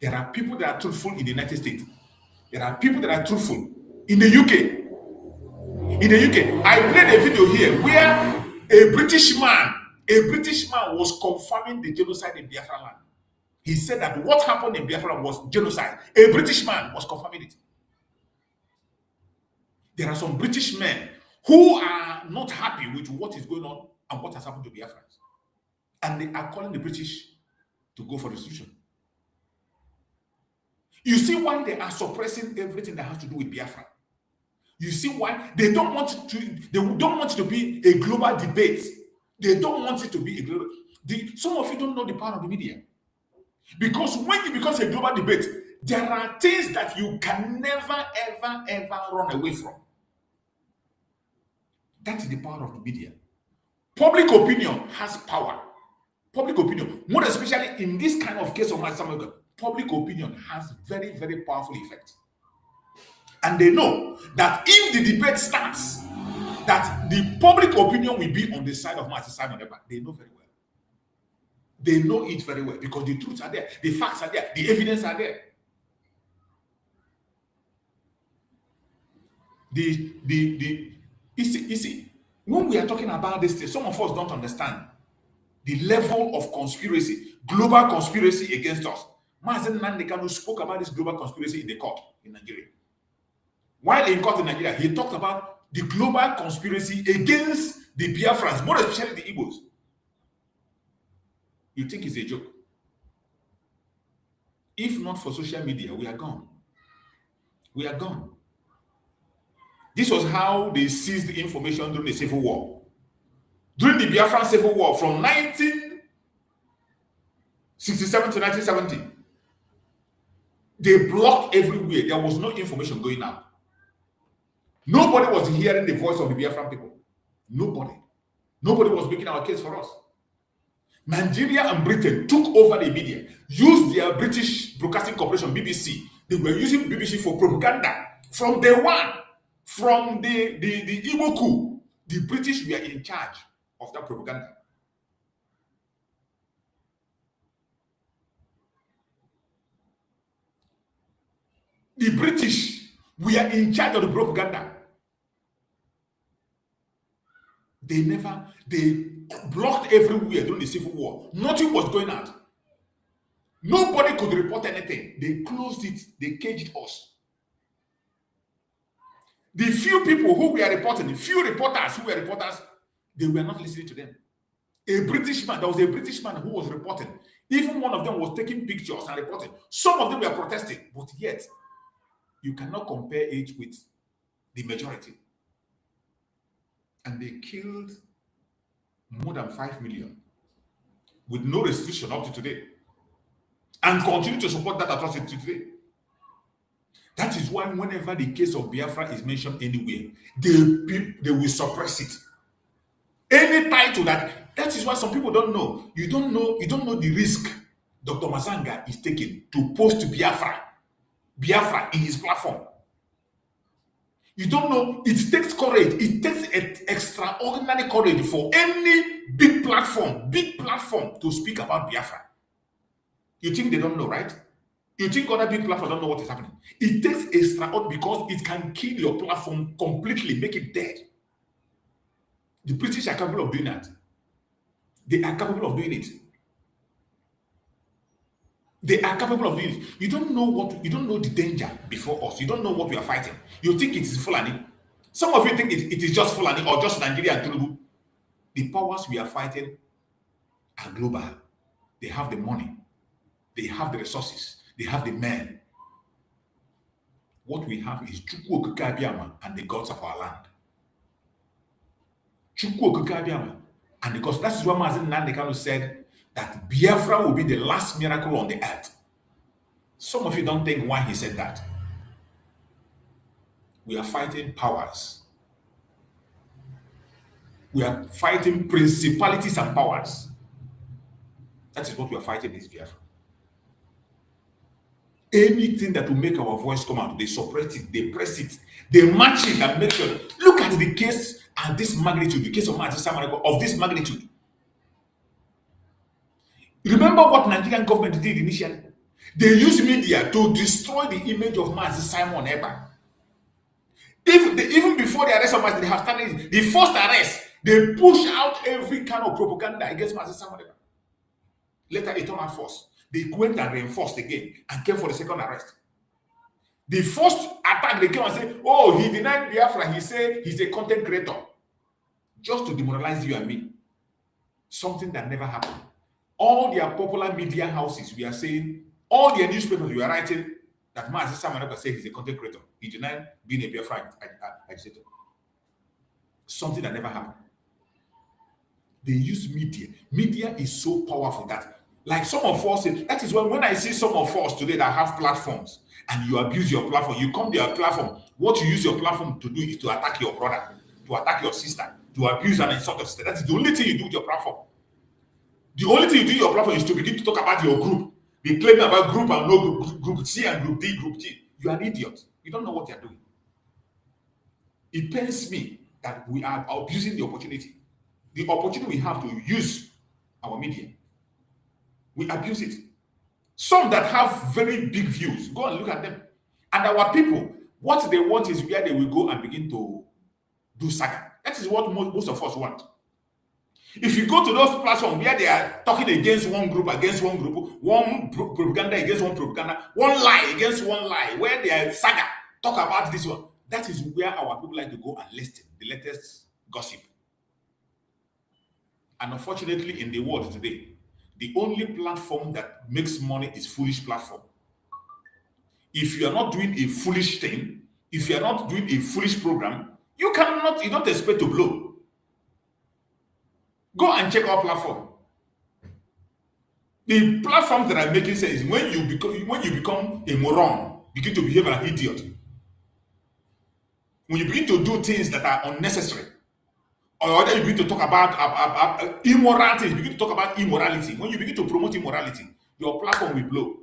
There are people that are truthful in the United States. There are people that are truthful in the UK. In the UK, I played a video here where a British man was confirming the genocide in Biafra land. He said that what happened in Biafra was genocide. A British man was confirming it. There are some British men who are not happy with what is going on and what has happened to Biafrans. And they are calling the British to go for restitution. You see why they are suppressing everything that has to do with Biafra. You see why they don't want it to be a global debate. They don't want it to be a global. Some of you don't know the power of the media. Because when it becomes a global debate, there are things that you can never, ever, ever run away from. That is the power of the media. Public opinion has power. Public opinion, more especially in this kind of case of Mazi Simon Ekpa, public opinion has very, very powerful effect. And they know that if the debate starts, that the public opinion will be on the side of Mazi Simon Ekpa. They know very well. They know it very well, because the truths are there, the facts are there, the evidence are there. You see, when we are talking about this thing, some of us don't understand the level of conspiracy, global conspiracy against us. Mazi Nnamdi Kanu spoke about this global conspiracy in the court in Nigeria. While in court in Nigeria, he talked about the global conspiracy against the Biafrans, more especially the Igbos. You think it's a joke? If not for social media, we are gone. We are gone. This was how they seized the information during the Civil War. During the Biafran Civil War from 1967 to 1970, they blocked everywhere. There was no information going out. Nobody was hearing the voice of the Biafran people. Nobody. Nobody was making our case for us. Nigeria and Britain took over the media, used their British Broadcasting Corporation, BBC. They were using BBC for propaganda from day one. From the Igbo coup, the British were in charge of that propaganda. The British were in charge of the propaganda. They blocked everywhere during the Civil War. Nothing was going on. Nobody could report anything. They closed it. They caged us. The few people who were reporting, the few reporters who were reporters, they were not listening to them. There was a British man who was reporting. Even one of them was taking pictures and reporting. Some of them were protesting, but yet You cannot compare it with the majority. And they killed more than 5 million with no restriction up to today, and continue to support that atrocity today. That is why whenever the case of Biafra is mentioned anywhere, they will suppress it. Any title that is why some people don't know. You don't know the risk Dr. Masanga is taking to post Biafra in his platform. You don't know. It takes courage. It takes extraordinary courage for any big platform to speak about Biafra. You think they don't know, right? You think other big platforms don't know what is happening? It takes extraordinary because it can kill your platform completely, make it dead. The British are capable of doing that. They are capable of doing it. They are capable of doing it. You don't know the danger before us. You don't know what we are fighting. You think it is Fulani. Some of you think it is just Fulani or just Nigeria and Tinubu. The powers we are fighting are global. They have the money. They have the resources. They have the men. What we have is Chukwu Okike Abiyama and the gods of our land. Chukwu Okike Abiyama and the gods. That is what Mazi Nnamdi Kanu said, that Biafra will be the last miracle on the earth. Some of you don't think why he said that. We are fighting powers. We are fighting principalities and powers. That is what we are fighting in this Biafra. Anything that will make our voice come out, they suppress it, they press it, they match it and make sure. Look at the case and this magnitude, the case of Simon Ekpa of this magnitude. Remember what Nigerian government did initially? They used media to destroy the image of Simon Ekpa. Even before the arrest of Mazi, they have started the first arrest. They push out every kind of propaganda against Simon Ekpa. Later, it turned out false. They went and reinforced again and came for the second arrest. The first attack, they came and said, oh, he denied Biafra. He said he's a content creator. Just to demoralize you and me. Something that never happened. All their popular media houses, we are saying, all their newspapers, we are writing that Simon Ekpa said he's a content creator. He denied being a Biafra agitator. Something that never happened. They use media. Media is so powerful that, like some of us, that is when I see some of us today that have platforms and you abuse your platform, you come to your platform, what you use your platform to do is to attack your brother, to attack your sister, to abuse and insult your sister. That is the only thing you do with your platform. The only thing you do with your platform is to begin to talk about your group. Be claiming about group and no group C and group D, group G. You are an idiot. You don't know what you are doing. It pains me that we are abusing the opportunity. The opportunity we have to use our media. We abuse it. Some that have very big views, go and look at them. And our people, what they want is where they will go and begin to do saga. That is what most of us want. If you go to those platforms where they are talking against one group, one propaganda against one propaganda, one lie against one lie, where they are saga, talk about this one. That is where our people like to go and listen, the latest gossip. And unfortunately, in the world today, the only platform that makes money is foolish platform. If you are not doing a foolish thing, if you are not doing a foolish program, you don't expect to blow. Go and check our platform. The platforms that are making sense, when you become a moron, begin to behave like an idiot. When you begin to do things that are unnecessary, or then you begin to talk about immorality, you begin to talk about immorality. When you begin to promote immorality, your platform will blow.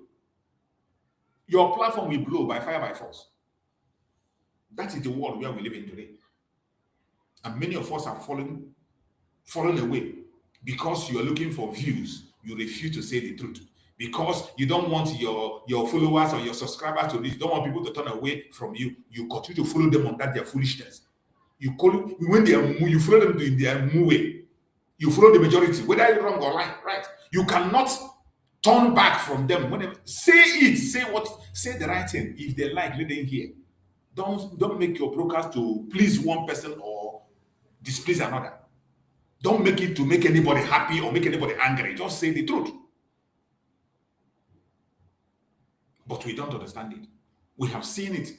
Your platform will blow by fire, by force. That is the world where we live in today. And many of us are fallen away because you are looking for views. You refuse to say the truth. Because you don't want your followers or your subscribers to reach. You don't want people to turn away from you. You continue to follow them on that their foolishness. You follow them in their way. You follow the majority, whether you're wrong or right. You cannot turn back from them. Whenever say the right thing. If they like, let them hear. Don't make your broadcast to please one person or displease another. Don't make it to make anybody happy or make anybody angry. Just say the truth. But we don't understand it. We have seen it.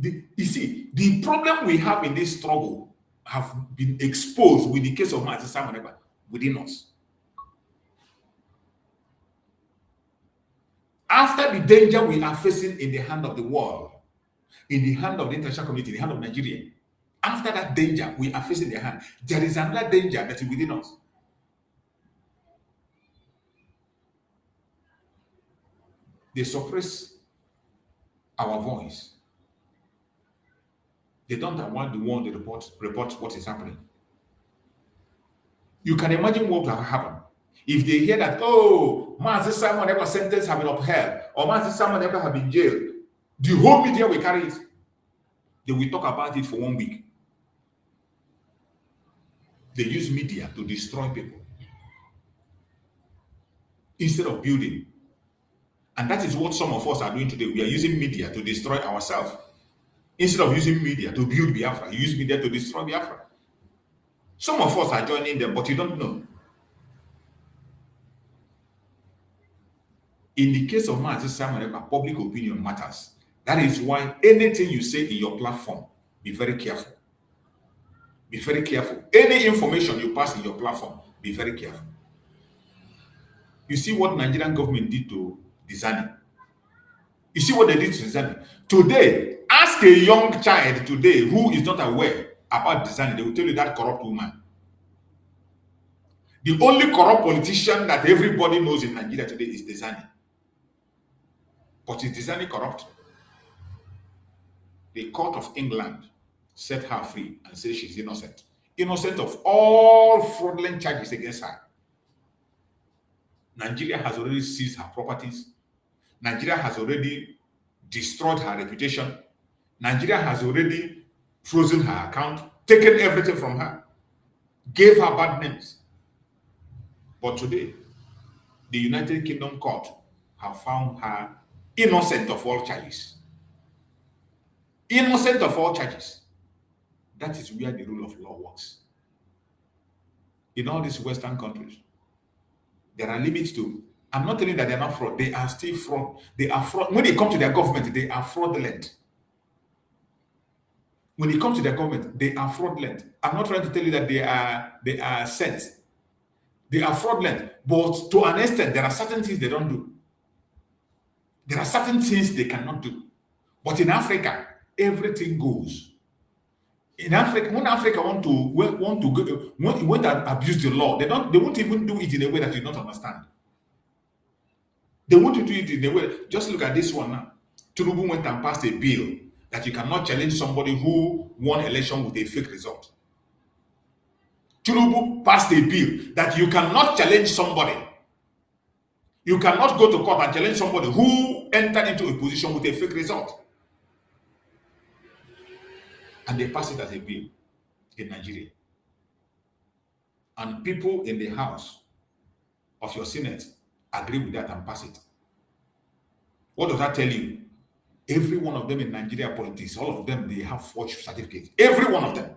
You see, the problem we have in this struggle have been exposed with the case of Mazi Simon Ekpa within us. After the danger we are facing in the hand of the world, in the hand of the international community, in the hand of Nigeria, after that danger we are facing in their hand, there is another danger that is within us. They suppress our voice. They don't want the one to report what is happening. You can imagine what will happen if they hear that, oh, Mazi Simon Ekpa's sentence have been upheld, or Mazi Simon Ekpa have been jailed. The whole media will carry it. They will talk about it for 1 week. They use media to destroy people instead of building. And that is what some of us are doing today. We are using media to destroy ourselves. Instead of using media to build Biafra, you use media to destroy Biafra. Some of us are joining them, but you don't know. In the case of Mazi Simon Ekpa, public opinion matters. That is why anything you say in your platform, be very careful. Be very careful. Any information you pass in your platform, be very careful. You see what Nigerian government did to Dizani. You see what they did to Dizani. Today, ask a young child today who is not aware about Dizani, they will tell you that corrupt woman. The only corrupt politician that everybody knows in Nigeria today is Dizani. But is Dizani corrupt? The Court of England set her free and said she's innocent. Innocent of all fraudulent charges against her. Nigeria has already seized her properties. Nigeria has already destroyed her reputation. Nigeria has already frozen her account, taken everything from her, gave her bad names. But today, the United Kingdom court have found her innocent of all charges. Innocent of all charges. That is where the rule of law works. In all these Western countries, there are limits to. I'm not telling you that they're not fraud. They are still fraud. They are fraud. When they come to their government, they are fraudulent. When it comes to their government, they are fraudulent. I'm not trying to tell you that they are sent. They are fraudulent. But to an extent, there are certain things they don't do. There are certain things they cannot do. But in Africa, everything goes. In Africa, when Africa want to abuse the law, they won't even do it in a way that you don't understand. They want to do it in a way. Just look at this one now. Tinubu went and passed a bill that you cannot challenge somebody who won election with a fake result. Tinubu passed a bill that you cannot challenge somebody. You cannot go to court and challenge somebody who entered into a position with a fake result. And they passed it as a bill in Nigeria. And people in the House of your Senate agree with that and pass it. What does that tell you? Every one of them in Nigeria politics, all of them, they have forged certificates. Every one of them.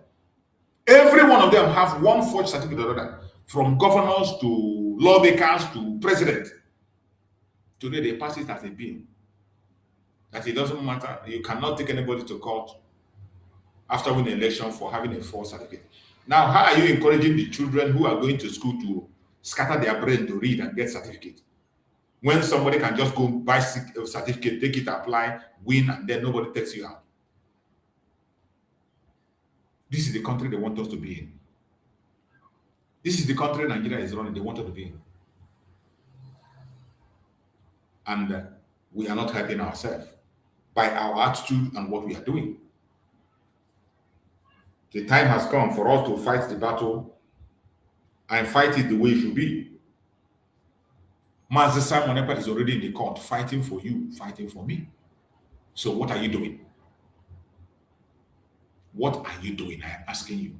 Every one of them have one forged certificate or other, from governors to lawmakers to president. Today they pass it as a bill. That it doesn't matter. You cannot take anybody to court after winning an election for having a false certificate. Now, how are you encouraging the children who are going to school to scatter their brain to read and get certificate? When somebody can just go buy a certificate, take it, apply, win, and then nobody takes you out. This is the country they want us to be in. This is the country Nigeria is running, they want us to be in. And we are not helping ourselves by our attitude and what we are doing. The time has come for us to fight the battle and fight it the way it should be. Mazi Simon Ekpa is already in the court fighting for you, fighting for me. So what are you doing? What are you doing? I am asking you.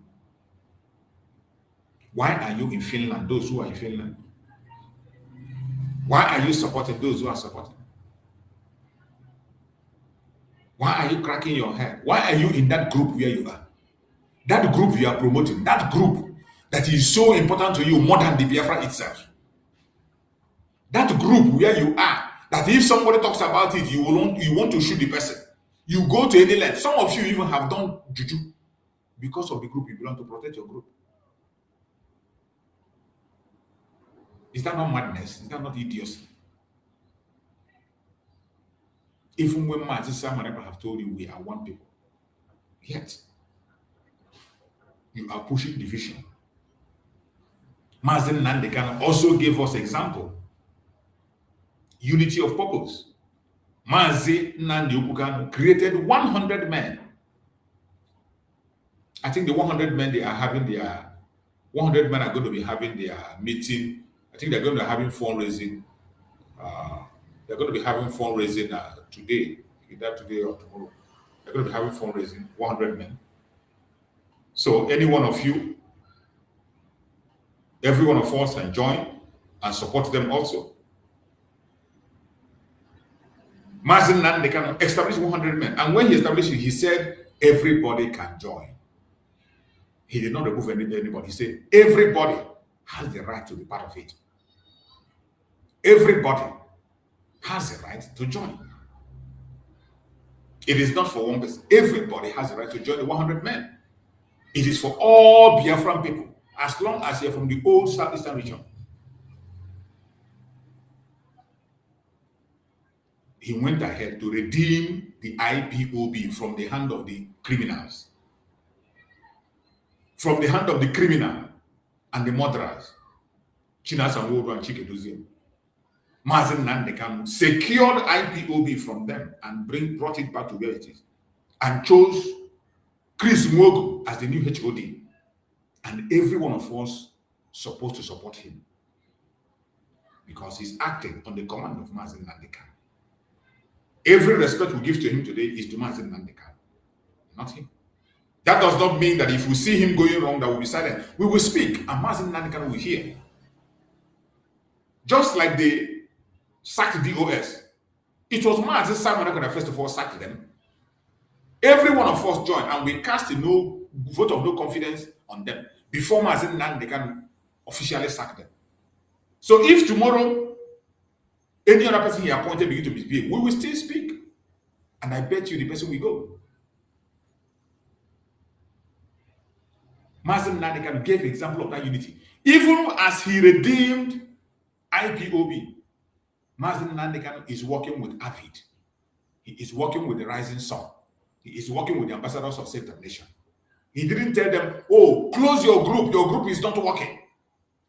Why are you in Finland, those who are in Finland? Why are you supporting those who are supporting? Why are you cracking your head? Why are you in that group where you are? That group you are promoting, that group that is so important to you more than the Biafra itself. That group where you are, that if somebody talks about it, you want to shoot the person. You go to any length. Some of you even have done juju because of the group you belong to, protect your group. Is that not madness? Is that not idiocy? Even when Mazi Simon Ekpa have told you we are one people, yet you are pushing division. Mazi Nandekan also gave us example. Unity of purpose. Mazi Nandi created 100 men. I think the 100 men they are having their 100 men are going to be having their meeting. I think they're going to be having fundraising. They're going to be having fundraising today, either today or tomorrow. They're going to be having fundraising, 100 men. So any one of you, every one of us can join and support them also. Mazi Nandekan established 100 men. And when he established it, he said everybody can join. He did not remove anybody. He said everybody has the right to be part of it. Everybody has the right to join. It is not for one person. Everybody has the right to join the 100 men. It is for all Biafran people, as long as you're from the old Southeastern region. He went ahead to redeem the IPOB from the hand of the criminals. From the hand of the criminal and the murderers, Chinas and Wodo and Chikeduzium. Mazi Nandekan secured IPOB from them and brought it back to where it is, and chose Chris Mwogo as the new HOD. And every one of us supposed to support him because he's acting on the command of Mazi Nandekan. Every respect we give to him today is to Mazi Nandekan, not him. That does not mean that if we see him going wrong, that we'll be silent. We will speak, and Mazi Nandekan will hear. Just like they sacked DOS, it was Mazi Simon Ekpa that first of all sacked them. Every one of us joined, and we cast a vote of no confidence on them before Mazi Nandekan officially sacked them. So if tomorrow any other person he appointed begin to misbehave, we will still speak, and I bet you the person will go. Mazi Nandekan gave example of that unity. Even as he redeemed IPOB, Mazi Nandekan is working with AVID. He is working with the Rising Sun. He is working with the ambassadors of Save the Nation. He didn't tell them, oh, close your group is not working.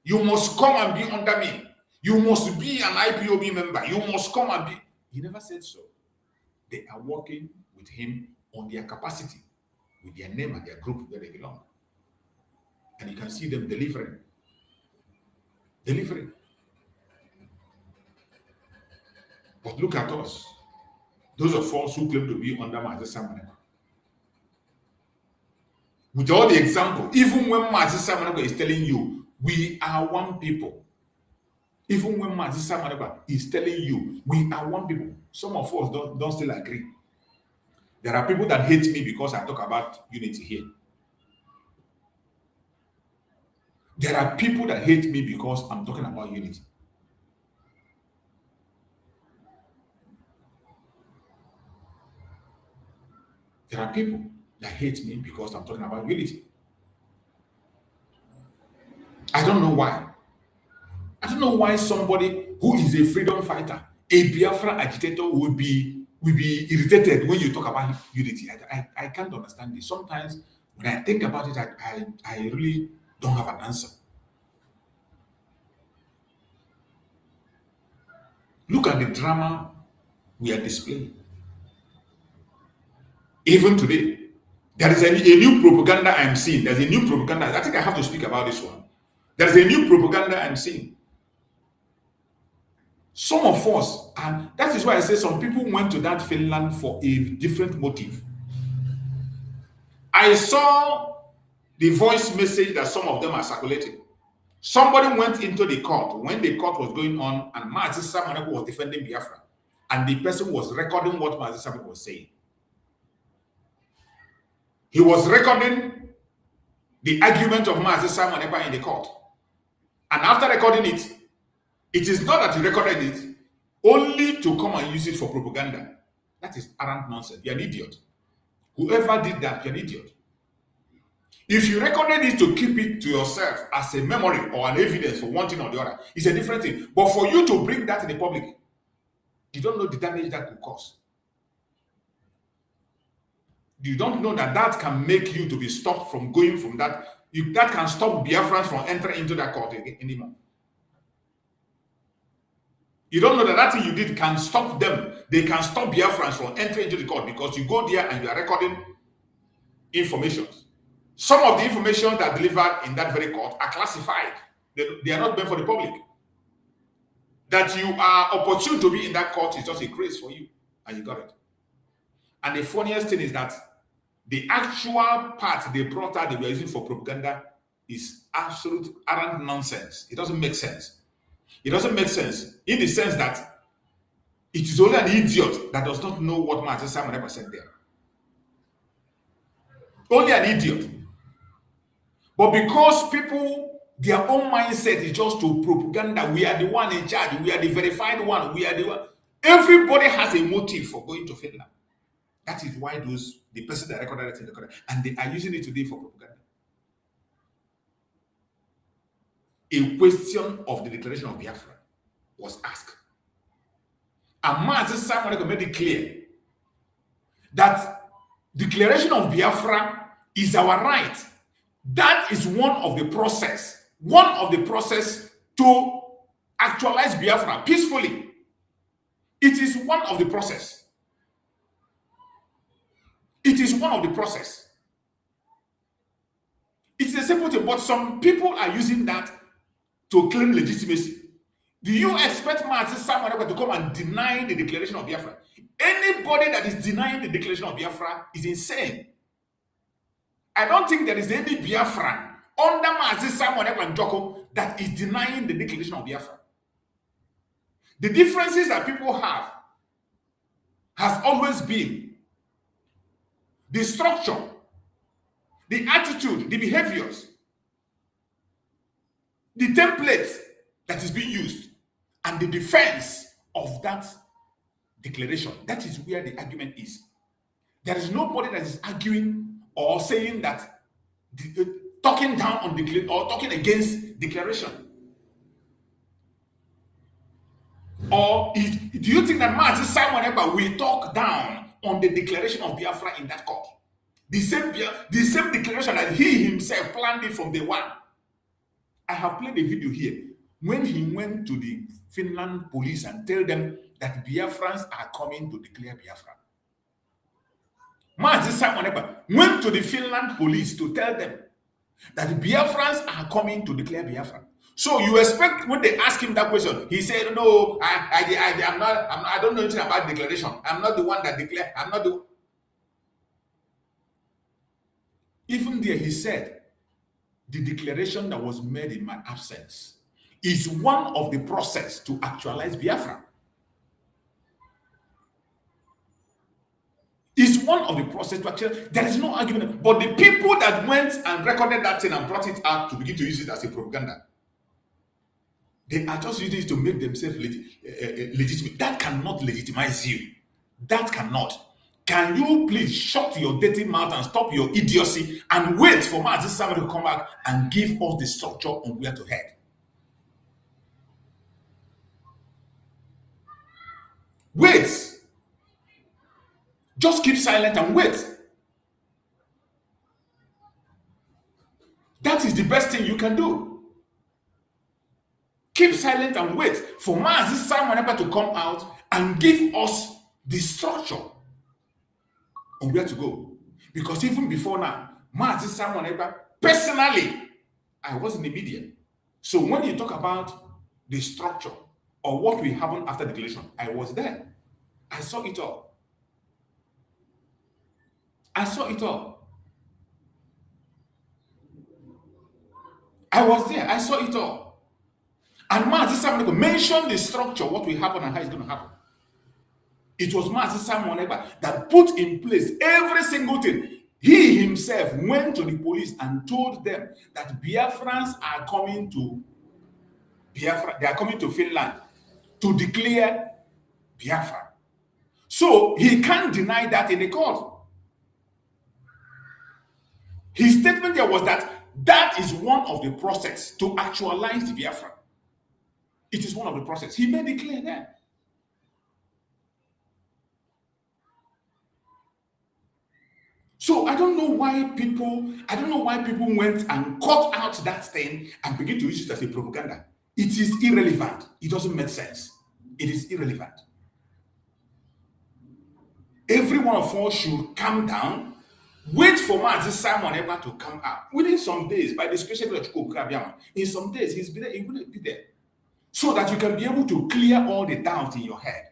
You must come and be under me. You must be an IPOB member. You must come and be. He never said so. They are working with him on their capacity, with their name and their group where they belong. And you can see them delivering. But look at us. Those of us who claim to be under Mazi Simon Ekpa. With all the example, even when Mazi Simon Ekpa is telling you, we are one people. Even when Mazi Simon Ekpa is telling you, we are one people, some of us don't still agree. There are people that hate me because I talk about unity here. There are people that hate me because I'm talking about unity. There are people that hate me because I'm talking about unity. I don't know why. I don't know why somebody who is a freedom fighter, a Biafra agitator, will be irritated when you talk about unity. I can't understand this. Sometimes when I think about it, I really don't have an answer. Look at the drama we are displaying. Even today, there is a new propaganda I'm seeing. There's a new propaganda. I think I have to speak about this one. There's a new propaganda I'm seeing. Some of us, and that is why I say some people went to that Finland for a different motive. I saw the voice message that some of them are circulating. Somebody went into the court when the court was going on, and Mazi Simon Ekpa was defending Biafra, and the person was recording what Mazi Simon was saying. He was recording the argument of Mazi Simon Ekpa in the court. And after recording it, it is not that he recorded it only to come and use it for propaganda. That is arrant nonsense. You're an idiot. Whoever did that, you're an idiot. If you recorded it to keep it to yourself as a memory or an evidence for one thing or the other, it's a different thing. But for you to bring that in the public, you don't know the damage that could cause. You don't know that that can make you to be stopped from going from that. That can stop Biafrans from entering into that court anymore. You don't know that that thing you did can stop them. They can stop Biafrans from entering into the court because you go there and you are recording information. Some of the information that are delivered in that very court are classified. They are not meant for the public. That you are opportune to be in that court is just a grace for you, and you got it. And the funniest thing is that the actual part they brought out they were using for propaganda is absolute arrant nonsense. It doesn't make sense. It doesn't make sense in the sense that it is only an idiot that does not know what Master Simon Ekpa said there. Only an idiot. But because people, their own mindset is just to propaganda, we are the one in charge, we are the verified one, we are the one. Everybody has a motive for going to Finland. That is why the person that recorded it in the corner, and they are using it today for propaganda. A question of the declaration of Biafra was asked. And Master Simon Ekpa made it clear that declaration of Biafra is our right. That is one of the process to actualize Biafra peacefully. It is one of the process. It is one of the process. It's a simple thing, but some people are using that to claim legitimacy. Do you expect Master Simon Ekpa to come and deny the declaration of Biafra? Anybody that is denying the declaration of Biafra is insane. I don't think there is any Biafran under Master Simon Ekpa Njoko that is denying the declaration of Biafra. The differences that people have has always been the structure, the attitude, the behaviors, the template that is being used, and the defense of that declaration. That is where the argument is. There is nobody that is arguing or saying that talking down on declaration or talking against declaration. Or do you think that Master Simon Ekpa will talk down on the declaration of Biafra in that court? The same declaration that he himself planned it from day one. I have played a video here when he went to the Finland police and tell them that Biafrans are coming to declare Biafra. Master Simon Ekpa went to the Finland police to tell them that Biafrans are coming to declare Biafra. So you expect when they ask him that question, he said, "No, I don't know anything about declaration. I'm not the one that declared. I'm not the." Even there, he said, "The declaration that was made in my absence is one of the process to actualize Biafra." It's one of the process to actually. There is no argument. But the people that went and recorded that thing and brought it out to begin to use it as a propaganda, they are just using it to make themselves legitimate. That cannot legitimize you. That cannot. Can you please shut your dirty mouth and stop your idiocy and wait for Master Simon to come back and give us the structure on where to head? Wait. Just keep silent and wait. That is the best thing you can do. Keep silent and wait for Master Simon Ekpa to come out and give us the structure on where to go. Because even before now, Master Simon Ekpa, personally, I was in the media. So when you talk about the structure or what will happen after declaration, I was there. I saw it all. I saw it all. I was there. I saw it all. And Master Simon Ekpa mentioned the structure, what will happen and how it's going to happen. It was Master Simon Ekpa that put in place every single thing. He himself went to the police and told them that Biafrans are coming to Biafra. They are coming to Finland to declare Biafra. So he can't deny that in the court. His statement there was that is one of the process to actualize the Biafra. It is one of the process. He made it clear there. So I don't know why people went and cut out that thing and begin to use it as a propaganda. It is irrelevant. It doesn't make sense. It is irrelevant. Every one of us should calm down, wait for Simon Ekpa to come out. Within some days, by the special of CHUKS SURVIVAL, in some days, he will be there. So that you can be able to clear all the doubts in your head.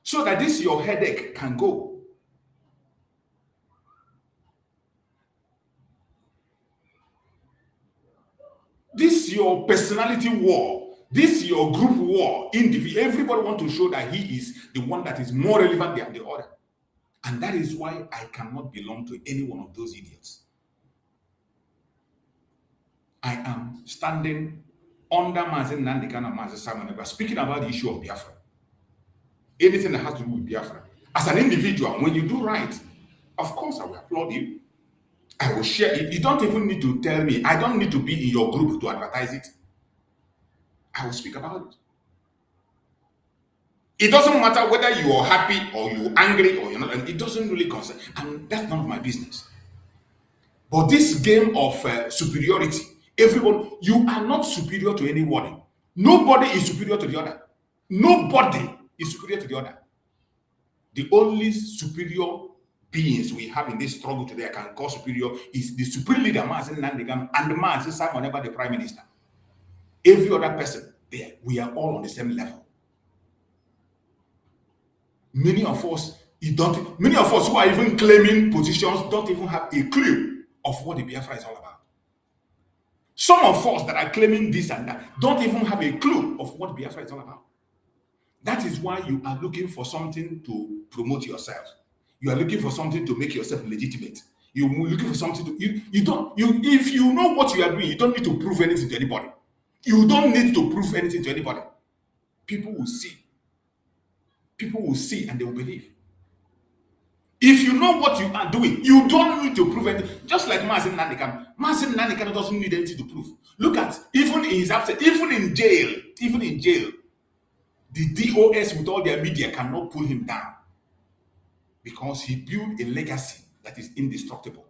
So that your headache can go. This your personality war. This your group war. Everybody want to show that he is the one that is more relevant than the other. And that is why I cannot belong to any one of those idiots. I am standing under Mazen Nandikan and Mazen Simon Ekpa, speaking about the issue of Biafra. Anything that has to do with Biafra. As an individual, when you do right, of course I will applaud you. I will share it. You don't even need to tell me. I don't need to be in your group to advertise it. I will speak about it. It doesn't matter whether you are happy or you're angry or you're not. It doesn't really concern. And that's none of my business. But this game of superiority, everyone, you are not superior to anybody. Nobody is superior to the other. Nobody is superior to the other. The only superior beings we have in this struggle today I can call superior is the supreme leader, Mazen Nandigan, and the Mazen Simon Ekpa, the prime minister. Every other person there, we are all on the same level. Many of us who are even claiming positions don't even have a clue of what the Biafra is all about. Some of us that are claiming this and that don't even have a clue of what Biafra is all about. That is why you are looking for something to promote yourself. You are looking for something to make yourself legitimate. You're looking for something to if you know what you are doing, you don't need to prove anything to anybody. You don't need to prove anything to anybody. People will see. People will see and they will believe. If you know what you are doing, you don't need to prove anything. Just like Mazen Nandikan. Mazen Nandikan doesn't need anything to prove. Look at, even in his absence, even in jail, the DOS with all their media cannot pull him down. Because he built a legacy that is indestructible.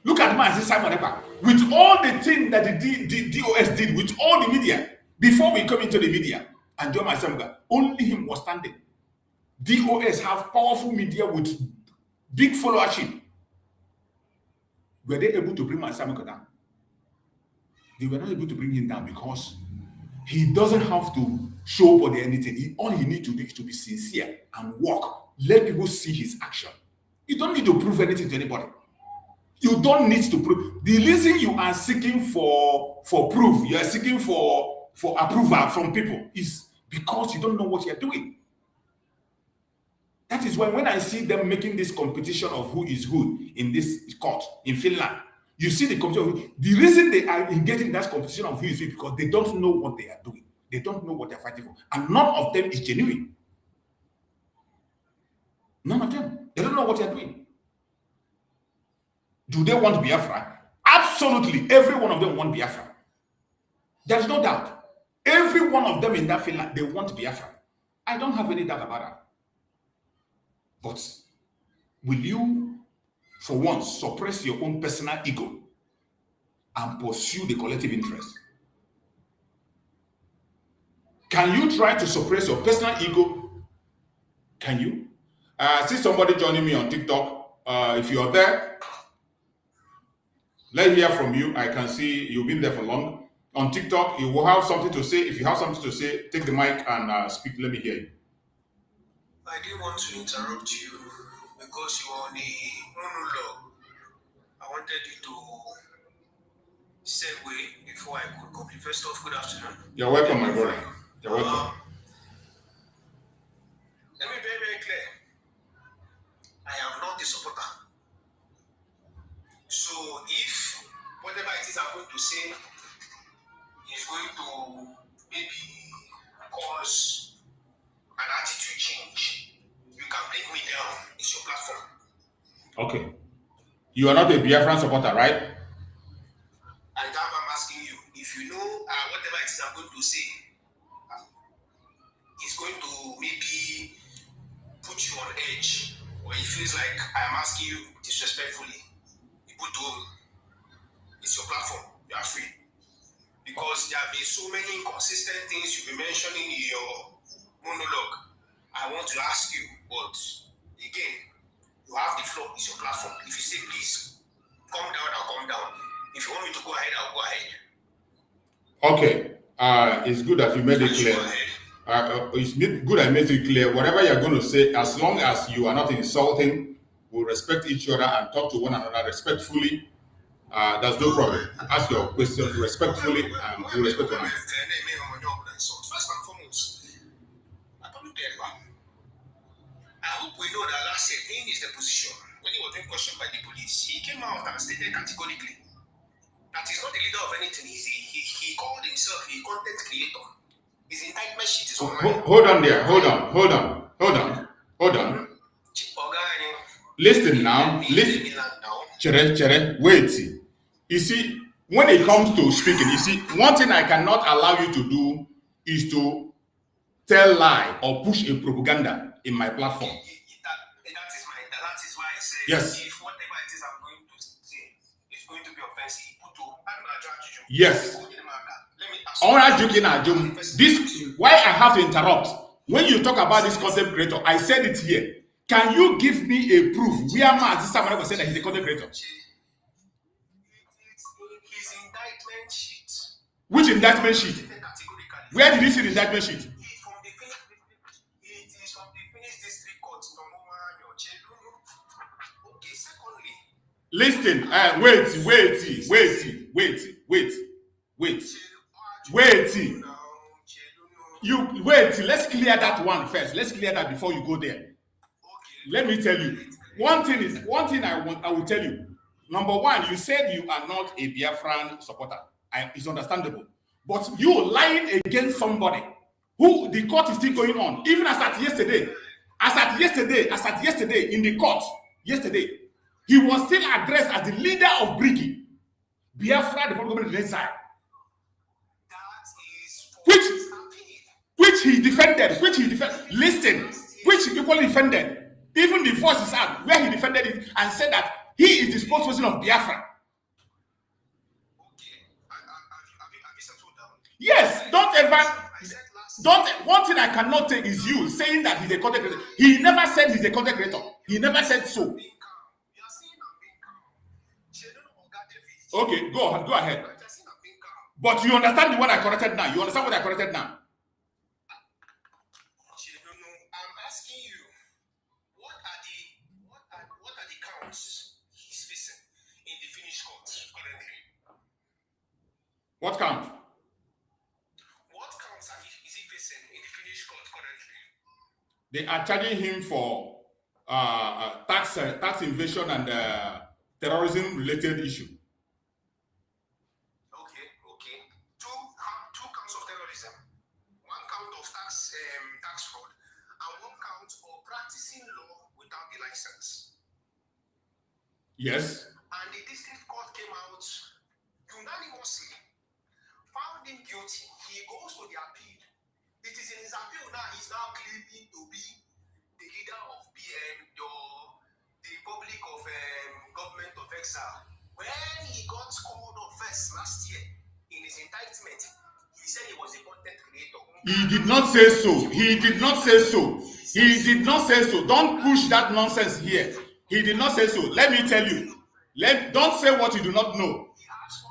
Look at Mazen Simon Ekpa. With all the things that the DOS did, with all the media, before we come into the media, and John Mazen, only him was standing. DOS have powerful media with big followership. Were they able to bring Mazen Ekpa down? They were not able to bring him down because he doesn't have to show body anything. All he needs to do is to be sincere and work. Let people see his action. You don't need to prove anything to anybody. You don't need to prove. The reason you are seeking for proof, you are seeking for approval from people is because you don't know what you're doing. That is why when I see them making this competition of who is who in this court in Finland, you see the competition. The reason they are engaging that competition of who is who is because they don't know what they are doing. They don't know what they're fighting for. And none of them is genuine. None of them. They don't know what they're doing. Do they want Biafra? Absolutely. Every one of them want Biafra. There's no doubt. Every one of them in that Finland, they want Biafra. I don't have any doubt about that. But will you, for once, suppress your own personal ego and pursue the collective interest? Can you try to suppress your personal ego? Can you? I see somebody joining me on TikTok. If you're there, let's hear from you. I can see you've been there for long. On TikTok, you will have something to say. If you have something to say, take the mic and speak. Let me hear you. I didn't want to interrupt you because you are on a monologue. I wanted you to segue before I could complete. First off, good afternoon. You're welcome, my brother. You're welcome. Let me be very, very clear. I am not a supporter. So if whatever it is I'm going to say is going to maybe cause an attitude Okay. You are not a Biafran supporter, right? And now I'm asking you, if you know whatever it is I'm going to say is going to maybe put you on edge, or it feels like I'm asking you disrespectfully, you put home. It's your platform. You are free. Because there have been so many inconsistent things you've been mentioning in your monologue. I want to ask you, but again, you have the floor. It's your platform. If you say please, calm down, I'll calm down. If you want me to go ahead, I'll go ahead. Okay. It's good that you made it clear. It's good I made it clear. Whatever you're going to say, as long as you are not insulting, we'll respect each other and talk to one another respectfully. There's no problem. Ask your questions respectfully and we'll respect one another. First and foremost, according to Ekpa, I hope we know that last year, in his deposition, when he was being questioned by the police, he came out and stated categorically that he's not the leader of anything. He called himself a content creator. His indictment sheet is online. Hold on there. Hold on. Listen now. Listen. Chere, wait. You see, when it comes to speaking, you see, one thing I cannot allow you to do is to tell lie or push a propaganda in my platform. That is why I say, yes. If whatever it is I'm going to say is going to be offensive, yes. This why I have to interrupt. When you talk about this content creator, I said it here. Can you give me a proof where Mazi Simon said that he's a content creator? His indictment sheet. Which indictment sheet? Where did you see the indictment sheet? It is from the Finnish district court. Okay, secondly. Listen, wait. You wait. Let's clear that one first. Let's clear that before you go there. Okay. Let me tell you. One thing I will tell you. Number one, you said you are not a Biafran supporter. It's understandable. But you lying against somebody who the court is still going on. Even as at yesterday, in the court, yesterday, he was still addressed as the leader of Brigi, Biafra, the government of exile. Which he defended, listen, which he equally defended. Even the voice is out where he defended it and said that he is the spokesperson of Biafra. Yes, one thing I cannot take is you saying that he's a content creator. He never said he's a content creator. He never said so. Okay, go ahead. But you understand what I corrected now. You understand what I corrected now? I'm asking you, what are the counts he's facing in the Finnish court currently? What count? What counts is he facing in the Finnish court currently? They are charging him for tax invasion and terrorism related issue. Okay. Two counts of terrorism, one count of tax fraud, and one count of practicing law without the license. Yes. And the district court came out unanimously, found him guilty. He goes to the appeal. It is in his appeal now he's now claiming to be the leader of the Republic of Government of Exile. When he got called on first last year in his indictment, he said he was a content creator. He did not say so. Don't push that nonsense here. He did not say so. Let me tell you. Don't say what you do not know. He asked for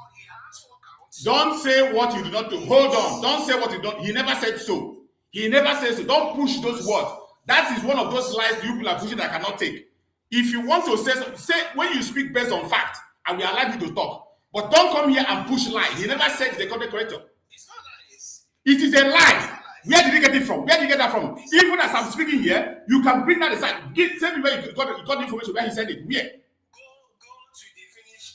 counts. Don't say what you do not know. Hold on. Don't say what you don't. He never said so. Don't push those words. That is one of those lies you people are pushing that I cannot take. If you want to say when you speak based on fact, I will allow you to talk. But don't come here and push lies. He never said the content creator. It's not lies. It is a lie. Where did you get it from? Even as I'm speaking here, you can bring that aside. Tell me where you got the information where he said it. Where? Go to the Finnish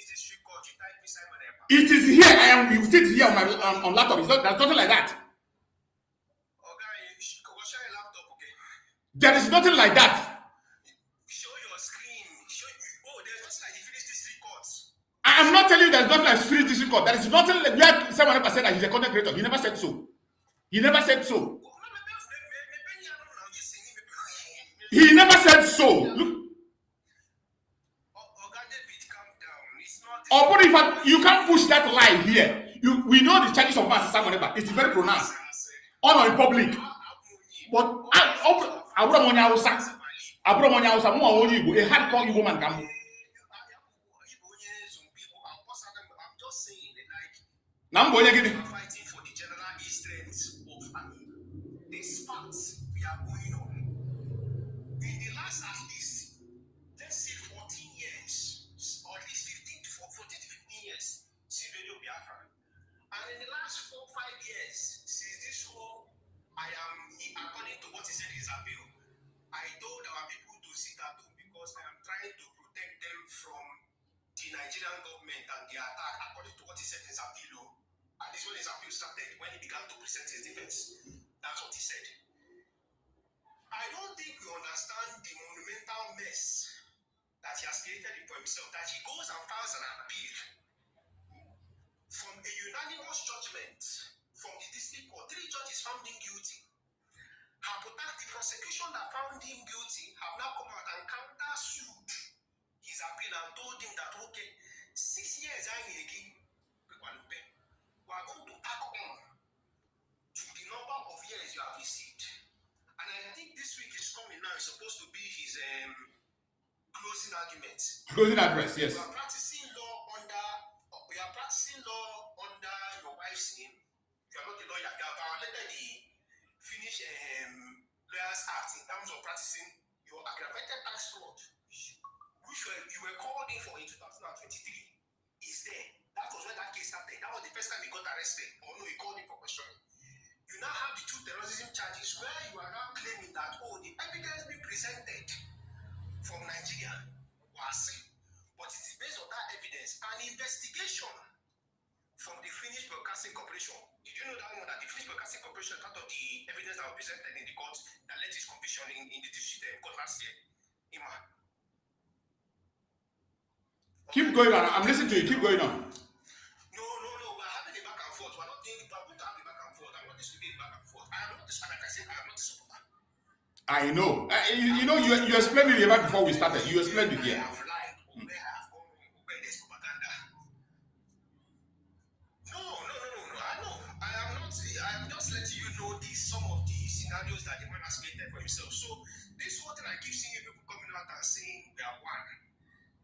district court. You type in Simon Ekpa. It is here. I am. You sit here on laptop. There's nothing like that. Share your laptop, okay? There is nothing like that. Show your screen. I am not telling you there's nothing like Finnish District Court. There is nothing like where Simon Ekpa said that he's a content creator. He never said so. He never said so. He never said so. Look. Or but if you can't push that lie here. We know the charges of Master Simon Ekpa. It's very pronounced. All in public. But Abramonia Hausa, a hardcore Igbo man come. Number fighting for the general strength of this part we are going on. In the last at least, let's say 14 years, or at least 14 to 15 years since Radio Biafra. And in the last 4 or 5 years since this war, I am, according to what he said in his appeal, I told our people to sit at home because I am trying to protect them from the Nigerian government and their attack, according to what he said in his appeal. At least when his appeal started, when he began to present his defense, that's what he said. I don't think we understand the monumental mess that he has created for himself, that he goes and files an appeal from a unanimous judgment from the district court. 3 judges found him guilty. The prosecution that found him guilty have now come out and counter-sued his appeal and told him that, okay, 6 years we are going to tack on to the number of years you have received. And I think this week is coming now, it's supposed to be his closing argument. Closing address, yes. We are practicing law under your wife's name. You are not a lawyer. You have violated the Finnish Lawyers Act in terms of practicing your aggravated tax fraud, which you were called in for in 2023, is there. That was when that case started. That was the first time he got arrested. Or no, he called him for questioning. You now have the 2 terrorism charges where you are now claiming that, oh, the evidence being presented from Nigeria was, but it is based on that evidence. An investigation from the Finnish Broadcasting Corporation. Did you know that one, that the Finnish Broadcasting Corporation, part of the evidence that was presented in the court that led to his conviction in the district court last year? Keep going on. I'm listening to you. Keep going on. No. We're having a back and forth. We're not doing it. We're going to have a back and forth. I want this to be a back and forth. I am not this, like I said, I am not the supporter. I know. You explained it right before we started. You explained it here. I have lied. Where I have gone wrong. Where there's propaganda. No. I know. I am just letting you know some of the scenarios that the man has created for himself. So this whole thing I keep seeing people coming out and saying we are one.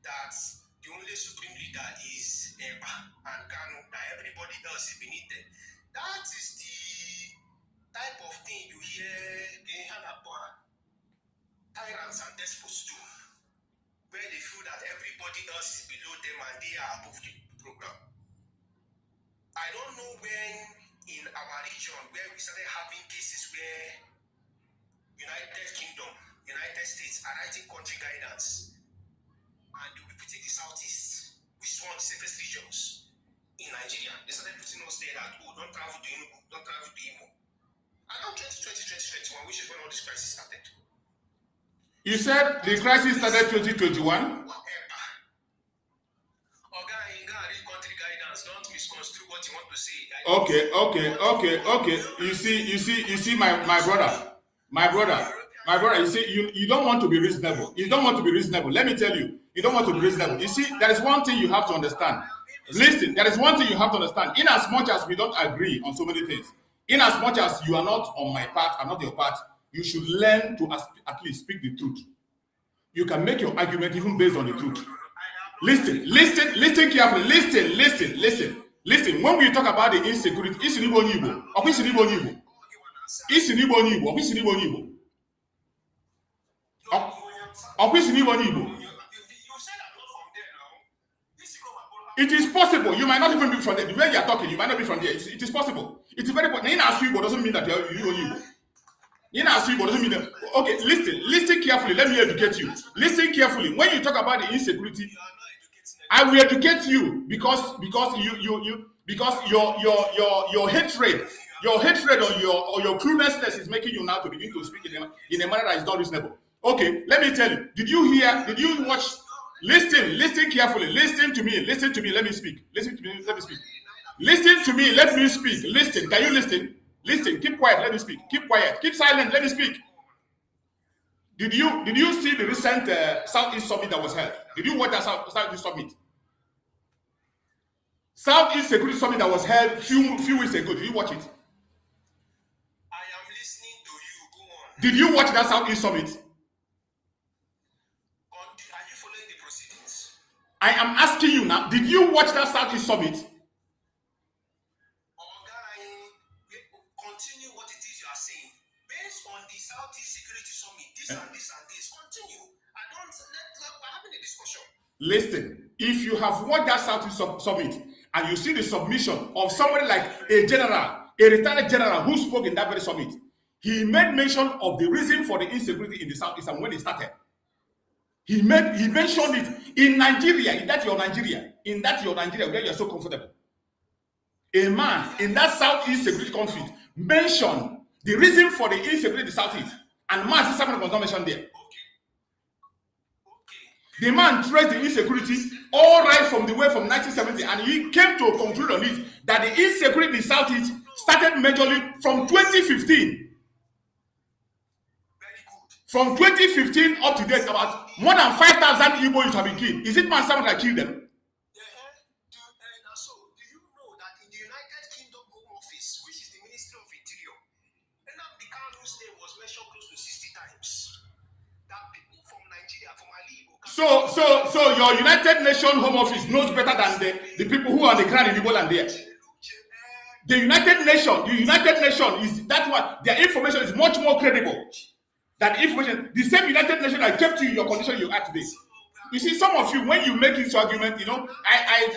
That's the only supreme leader is Ekpa and Kanu, that everybody else is beneath them. That is the type of thing you hear tyrants and despots do, where they feel that everybody else is below them and they are above the program. I don't know when in our region where we started having cases where United Kingdom, United States are writing country guidance and they'll be putting the Southeast, which is one of the safest regions in Nigeria. They started putting us there that, oh, don't travel to Enugu, don't travel to Imo. And now 2020, 2021, which is when all this crisis started. You said the crisis started 2021? Whatever. Country guidance, don't misconstrue what you want to say. Okay. You see, my brother, you see, you don't want to be reasonable. Let me tell you, you don't want to be reasonable. You see, there is one thing you have to understand. Listen, there is one thing you have to understand. In as much as we don't agree on so many things, in as much as you are not on my part, I'm not your part, you should learn to at least speak the truth. You can make your argument even based on the truth. Listen carefully. Listen. When we talk about the insecurity, it's in Igbo. It is possible. You might not even be from there. The way you are talking, you might not be from there. It is possible. It is very possible. Igbo doesn't mean that you are Igbo. Igbo doesn't mean that. Okay, listen carefully. Let me educate you. Listen carefully. When you talk about the insecurity, I will educate you because your hatred or your cluelessness is making you now to begin to speak in a manner that is not reasonable. Okay, let me tell you. Did you watch Listen carefully. Listen to me. Let me speak. Listen to me. Let me speak. Listen to me. Let me speak. Listen. Can you listen? Listen. Keep quiet. Let me speak. Keep quiet. Keep silent. Let me speak. Did you see the recent Southeast Summit that was held? Did you watch that Southeast Summit? Southeast Security Summit that was held few weeks ago. Did you watch it? I am listening to you. Go on. Did you watch that Southeast Summit? Are you following the proceedings? I am asking you now. Did you watch that Southeast Summit? Continue what it is you are saying. Based on the Southeast Security Summit, this and this and this. Continue. We're having a discussion. Listen, if you have watched that Southeast Summit and you see the submission of somebody like a general, a retired general who spoke in that very summit, he made mention of the reason for the insecurity in the Southeast and when it started. He mentioned it in Nigeria, in that your Nigeria where you're so comfortable. A man in that Southeast security conflict mentioned the reason for the insecurity in the Southeast, and man, Simon was not mentioned there. The man traced the insecurity all right from the way from 1970, and he came to a conclusion on it that the insecurity in the Southeast started majorly from 2015. From 2015 up to date, about more than 5,000 Igbo youths have been killed. Is it man Simon that killed them? So, do you know that in the United Kingdom Home Office, which is the Ministry of Interior, the Kanu's name was mentioned close to 60 times? That people from Nigeria, from Ali. So your United Nations Home Office knows better than the people who are on the ground in Igbo land there. The United Nations is that one. Their information is much more credible than information. The same United Nations that kept you in your condition you are today. You see, some of you, when you make this argument,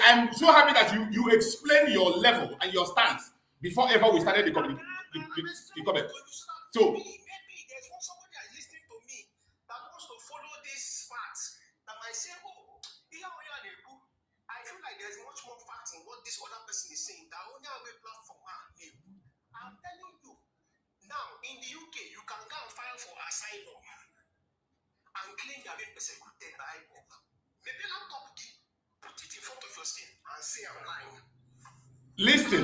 I'm so happy that you explain your level and your stance before ever we started the comment. So. There's much more fact in what this other person is saying. That only have a platform. I'm telling you. Now, in the UK, you can go and file for asylum and claim you are being persecuted by IPOB. Maybe laptop, put it in front of your skin and say I'm lying.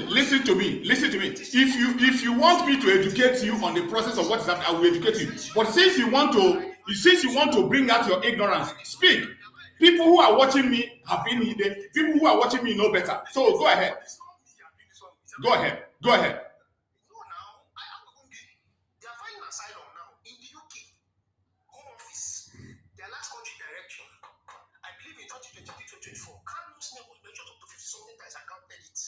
Listen to me. If you want me to educate you on the process of what is happening, I will educate you. But since you want to bring out your ignorance, speak. People who are watching me have been here. People who are watching me know better. So go ahead. Go ahead. No, now, they are filing asylum now in the UK Home Office. Their last country direction, I believe in 2023-2024, Kanu's name was mentioned up to 50-something times. I counted it.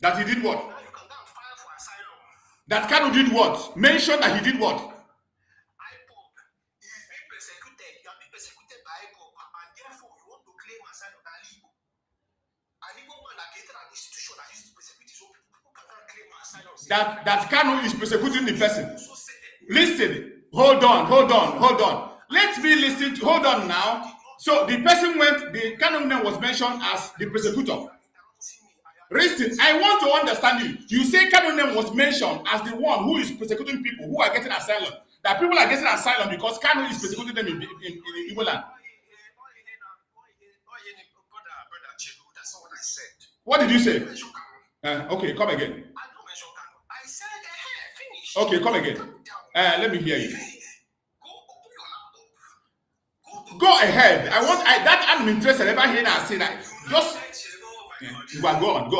That he did what? Now you can go and file for asylum. That Kanu did what? Mention that he did what? That Kanu is persecuting the person. Listen, hold on. Let me listen to, hold on now. So the person the Kanu name was mentioned as the persecutor. Listen, I want to understand you. You say Kanu name was mentioned as the one who is persecuting people who are getting asylum. That people are getting asylum because Kanu is persecuting them in Igbo land. That's not what I said. What did you say? Okay, come again. Okay, come again. Let me hear you. Go ahead. I'm interested. If I hear that, say that. Just go on.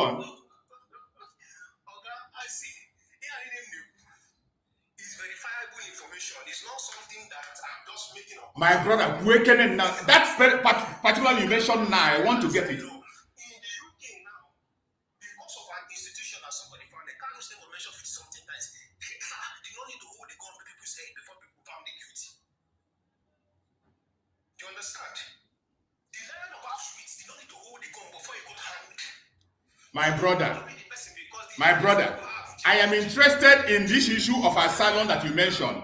I see. It's verifiable information. It's not something that I'm just making up. My brother, wakening now. That's very particular you mentioned now. I want to get it. My brother, I am interested in this issue of asylum that you mentioned.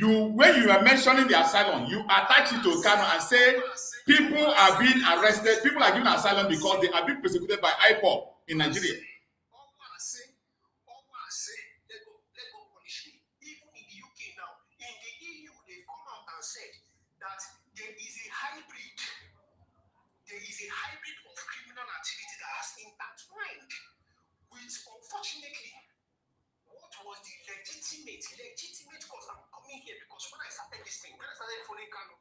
When you are mentioning the asylum, you attach it to Kanu and say people are being arrested, people are given asylum because they are being persecuted by IPOB in Nigeria. Even in the UK now, in the EU, they've come out and said that there is a hybrid there is a hybrid of criminal activity that has intertwined with, unfortunately, what was the legitimate cause. I'm coming here because when I started this thing, when I started following Kano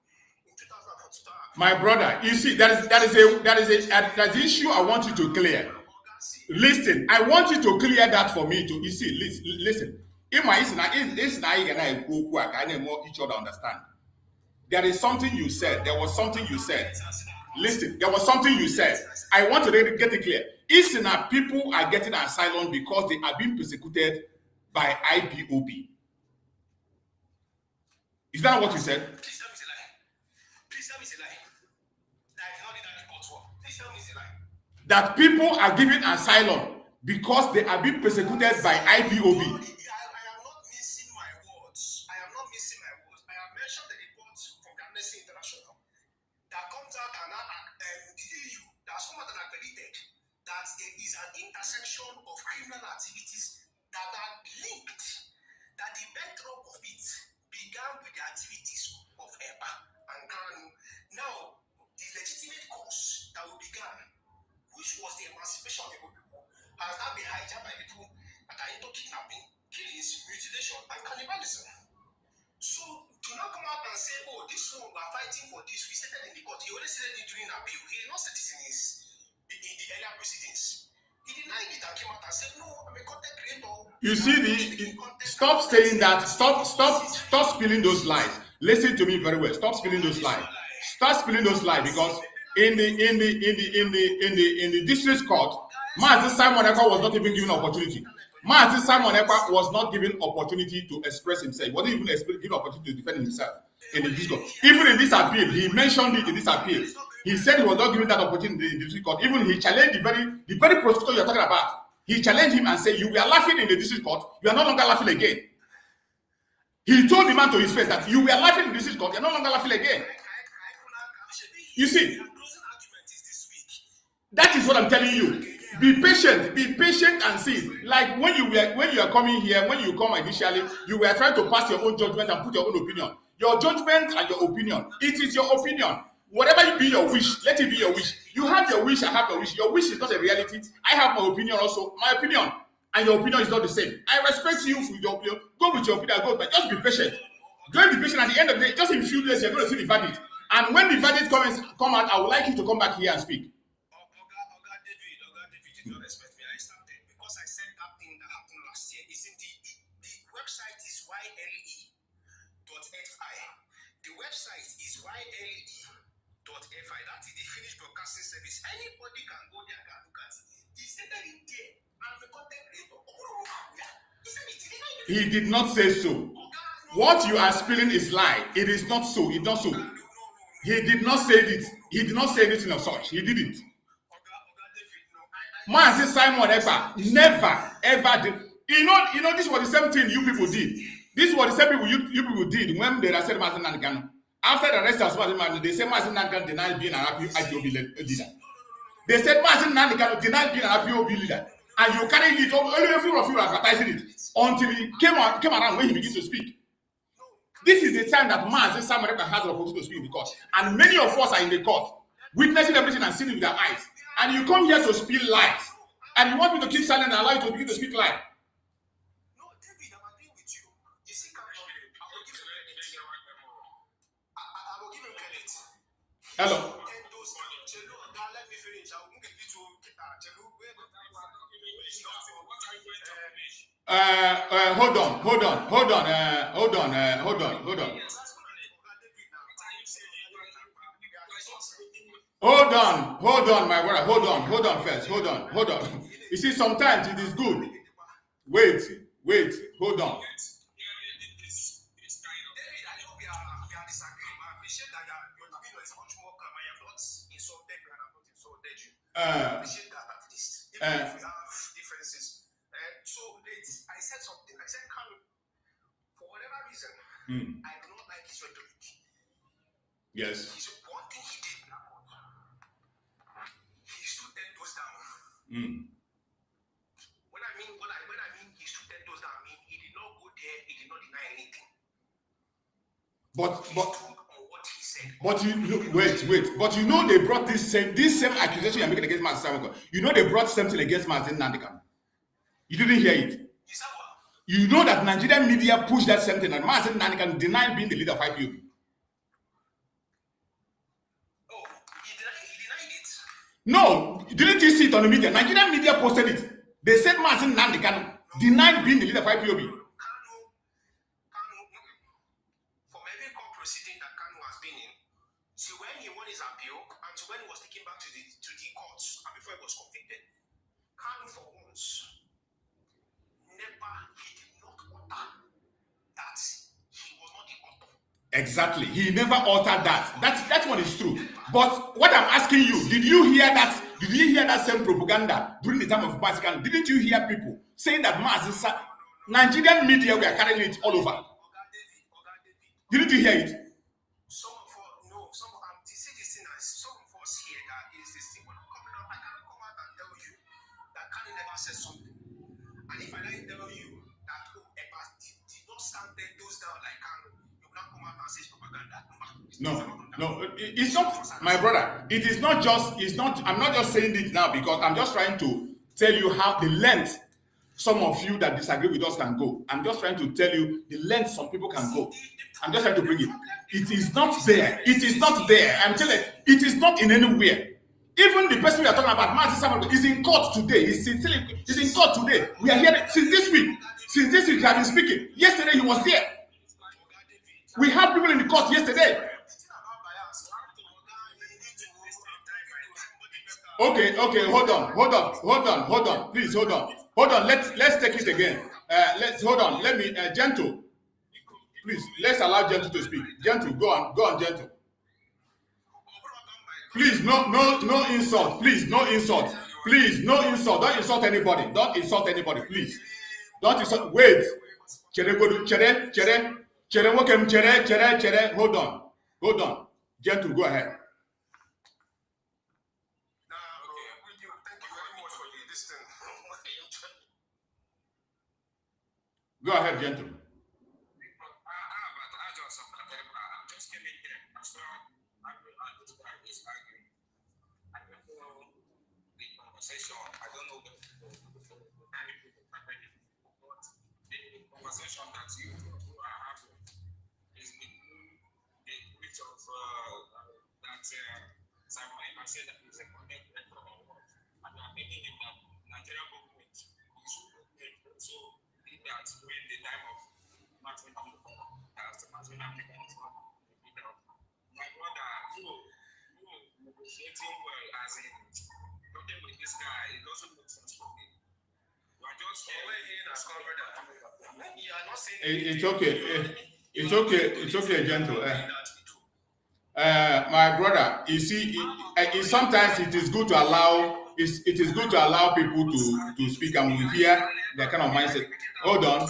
in 2004, my brother, you see, that is an issue I want you to clear. Listen, I want you to clear that for me too. You see, listen. In my each other understand. There is something you said. There was something you said. Listen, there was something you said. I want to get it clear. Isna people are getting asylum because they are being persecuted by IPOB. Is that what you said? Please tell me it's a lie. Please tell me it's a lie. How did that report work? Please tell me it's a lie. That people are given asylum because they are being persecuted by IPOB. I am not missing my words. I have mentioned the report from Amnesty International that comes out and the EU that's come out and accredited that there is an intersection of criminal activities that are linked, that the bedrock of it began with the activities of EKPA and Kanu. Now, the legitimate cause that we began, which was the emancipation of people, has now been hijacked by people that are into kidnapping, killings, mutilation, and cannibalism. So, do not come out and say, oh, this one we are fighting for this. We stated in the court. He only said it during appeal. He did not say this in the earlier proceedings. He denied it and came out and said, no, I'm a content creator. You see, stop saying that. Stop spilling those lies. Listen to me very well. Stop spilling those lies. Stop spilling those lies because in the district court, Simon Ekpa was not even given opportunity. Simon Ekpa was not given opportunity to express himself. He wasn't even given opportunity to defend himself in the district court. Even in this appeal, he mentioned it in this appeal. He said he was not given that opportunity in the district court. Even he challenged the very prosecutor you're talking about. He challenged him and said, you were laughing in the district court, you are no longer laughing again. He told the man to his face that you were laughing in the district court, you're no longer laughing again. You see, that is what I'm telling you. Be patient and see. Like when you are coming here, when you come initially, you were trying to pass your own judgment and put your own opinion. Your judgment and your opinion. It is your opinion. Whatever be your wish, let it be your wish. You have your wish, I have your wish. Your wish is not a reality. I have my opinion also. My opinion and your opinion is not the same. I respect you for your opinion. Go with your opinion, go, but just be patient. Don't be patient. At the end of the day, just in a few days, you're going to see the verdict. And when the verdict come out, I would like you to come back here and speak. David, you don't respect me. I started because I said that thing that happened last year. It's in the website is yle.fi. The website is yle.fi. That is the Finnish Broadcasting Service. Anybody can go there and look at it. He stated it there. I'm a content creator. He did not say so. What you are spilling is lie. It is not so. It's not so. He did not say it. He did not say anything of such. He didn't. Simon Ekpa never ever did. You know, this was the same thing you people did. This was the same people you people did when they arrested Martin Nankan. After the arrest of Martin Nankan, they said Martin Nankan denied being an IPOB leader. They said Martin Nankan denied being an IPOB leader. And you carried it all, only a few of you were advertising it until he came around when he began to speak. This is the time that Simon Ekpa has the opportunity to speak in the court. And many of us are in the court, witnessing everything and seeing it with their eyes. And you come here to spill lies. And you want me to keep silent and allow you to begin to speak lies. No, David, I'm agreeing with you. You see, I will give him credit. Hello. Let me finish. I will give you to Hold on. Hold on, my brother. Hold on first. Hold on. You see, sometimes it is good. Wait. Hold on. David, I know we are disagreeing, but I appreciate that your opinion is much more calm. I have not insulted you and I have not insulted you. I appreciate that at least. Even if we have differences. So I said something. I said, Kanu, for whatever reason, I do not like his rhetoric. Yes. So one thing he did, he stood 10 toes down. When I mean he stood 10 toes down, I mean he did not go there, he did not deny anything. But he stood on what he said. But you know, wait. But you know they brought this same accusation you're making against Master Simon Ekpa. You know they brought something against Master Nandikam. You didn't hear it. You know that Nigerian media pushed that same thing, and Master Nandikam denied being the leader of IPOB. Oh, he denied it. No, didn't you see it on the media? Nigerian media posted it. They said Master Nandikam denied being the leader of IPOB. From every court proceeding that Kanu has been in, see when he won his appeal and to when he was taken back to the courts and before he was convicted, Kanu for once he did not utter that he was not the author. Exactly. He never altered that. That's what is true. But what I'm asking you, did you hear that? Did you hear that same propaganda during the time of Massacre? Didn't you hear people saying that Nigerian media were carrying it all over? Didn't you hear it? Some of us here that is this thing. When I'm coming up, I cannot come out and tell you that Kanu never said something. And if I don't tell you that Ekpa did not stand there, those down like Kanu, you will not come out and say propaganda. No, it's not, my brother. It is not just, I'm not just saying it now because I'm just trying to tell you how the length some of you that disagree with us can go. I'm just trying to tell you the length some people can go. I'm just trying to bring it. It is not there. It is not there. I'm telling you, it is not in anywhere. Even the person we are talking about, Master Simon, is in court today. He's in court today. We are here since this week. Since this week, he has been speaking. Yesterday, he was there. We have people in the court yesterday. Okay, hold on. Please, hold on. Let's take it again. Hold on. Let me, Gentle. Please, let's allow Gentle to speak. Gentle, go on, Gentle. Please, no insult. Please, no insult. Please, no insult. Don't insult anybody. Please. Don't insult. Wait. Hold on. Gentle, go ahead. Go ahead, Gentle. I don't know the conversation that you are having is the bit of that Simon Ekpa said that he's a connect record or what, and you are making it that Nigerian government is so did that when the time of Martin African is not my brother, you negotiating well as in talking with this guy, it doesn't make sense for me. You are just you are not saying it's okay, Gentle. My brother, you see, sometimes it is good to allow people to speak, and we hear that kind of mindset. Hold on.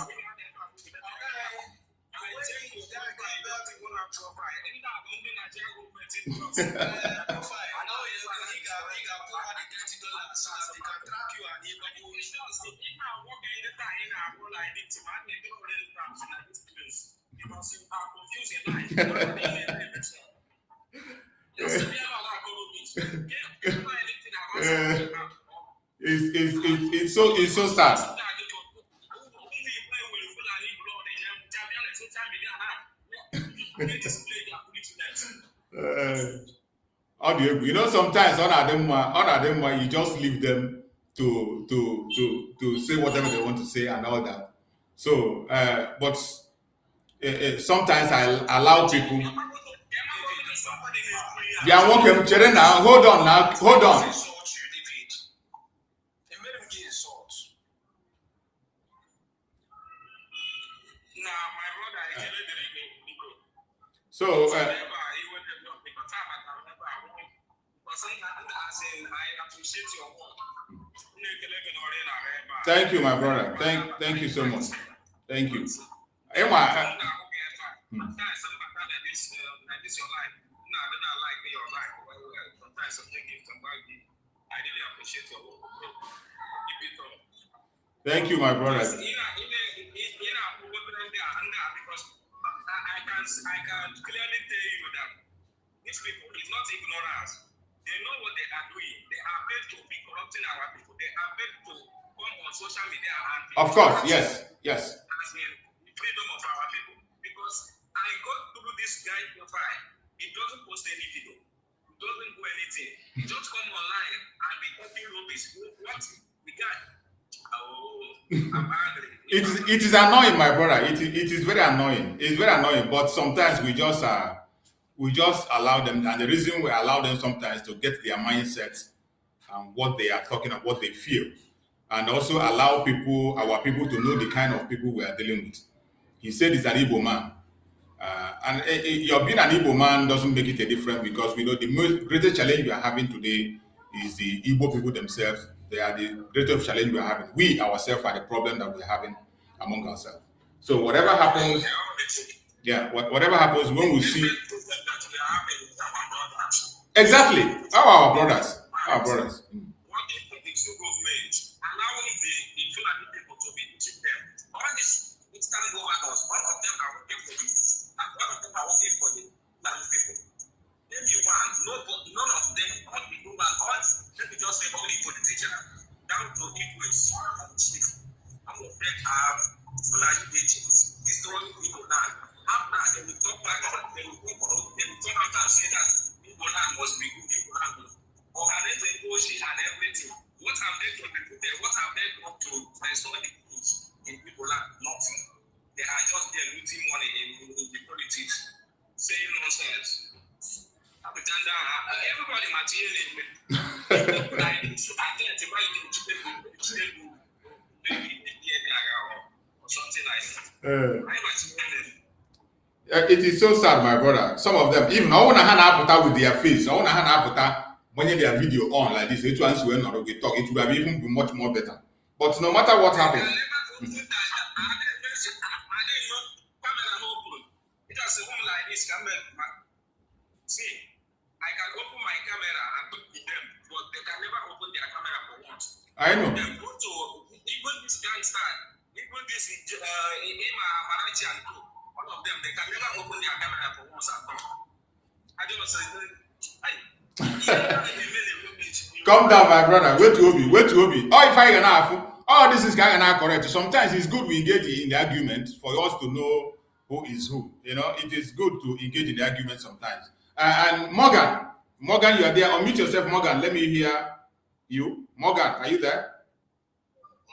It's so sad. You know, sometimes all of them, you just leave them to say whatever they want to say and all that. So, but sometimes I allow people. They are welcome. Now, hold on. So, thank you, my brother. Thank you so much. Thank you. Emma. Thank you, my brother. I can clearly tell you that ignorance. They know what they are doing. They are paid to be corrupting our people. They are paid to come on social media and Of course, yes. As in the freedom of our people. Because I go through this guy profile. He doesn't post any video. He doesn't do anything. He just come online and be talking rubbish. What we got? Oh, I'm angry. It is annoying, my brother. It is very annoying. It's very annoying. But sometimes we just allow them, and the reason we allow them sometimes to get their mindset and what they are talking about, what they feel, and also allow our people to know the kind of people we are dealing with. He said he's an Igbo man. And your being an Igbo man doesn't make it a difference, because we know the greatest challenge we are having today is the Igbo people themselves. They are the greatest challenge we are having. We ourselves are the problem that we are having among ourselves. So whatever happens, whatever happens, when we see exactly our brothers. What if the two government allowing the Fulani people to be cheated? All these external governors, one of them are working for this, and one of them are working for the Fulani people. Name me one, none of them, all the human gods, let me just say only politicians, down to influence and chief. Some of them have Fulani agents destroying people land. After they will talk back on, they will come out and say that people land must be good, people land must be. Organize and negotiate and everything. What have they contributed? What have they done to restore the peace in people land? Nothing. They are just there looting money in the politics, saying nonsense. Everybody materially. Or something like that. It is so sad, my brother. Some of them, even I want to hand out with their face. I want to hand out when their video on like this. It will have even been much more better. But no matter what happens. See, I can open my camera and talk with them, but they can never open their camera for once. I know. They go to even this gangster, even this Ima Marachi and Co. All of them, they can never open their camera for once at all. I don't say, calm down, my brother. Wait to Obi. Oh, if I can have, this is kind of correct. Sometimes it's good we engage in the argument for us to know who is who. You know, it is good to engage in the argument sometimes. And Morgan, you are there. Unmute yourself, Morgan. Let me hear you. Morgan, are you there? Good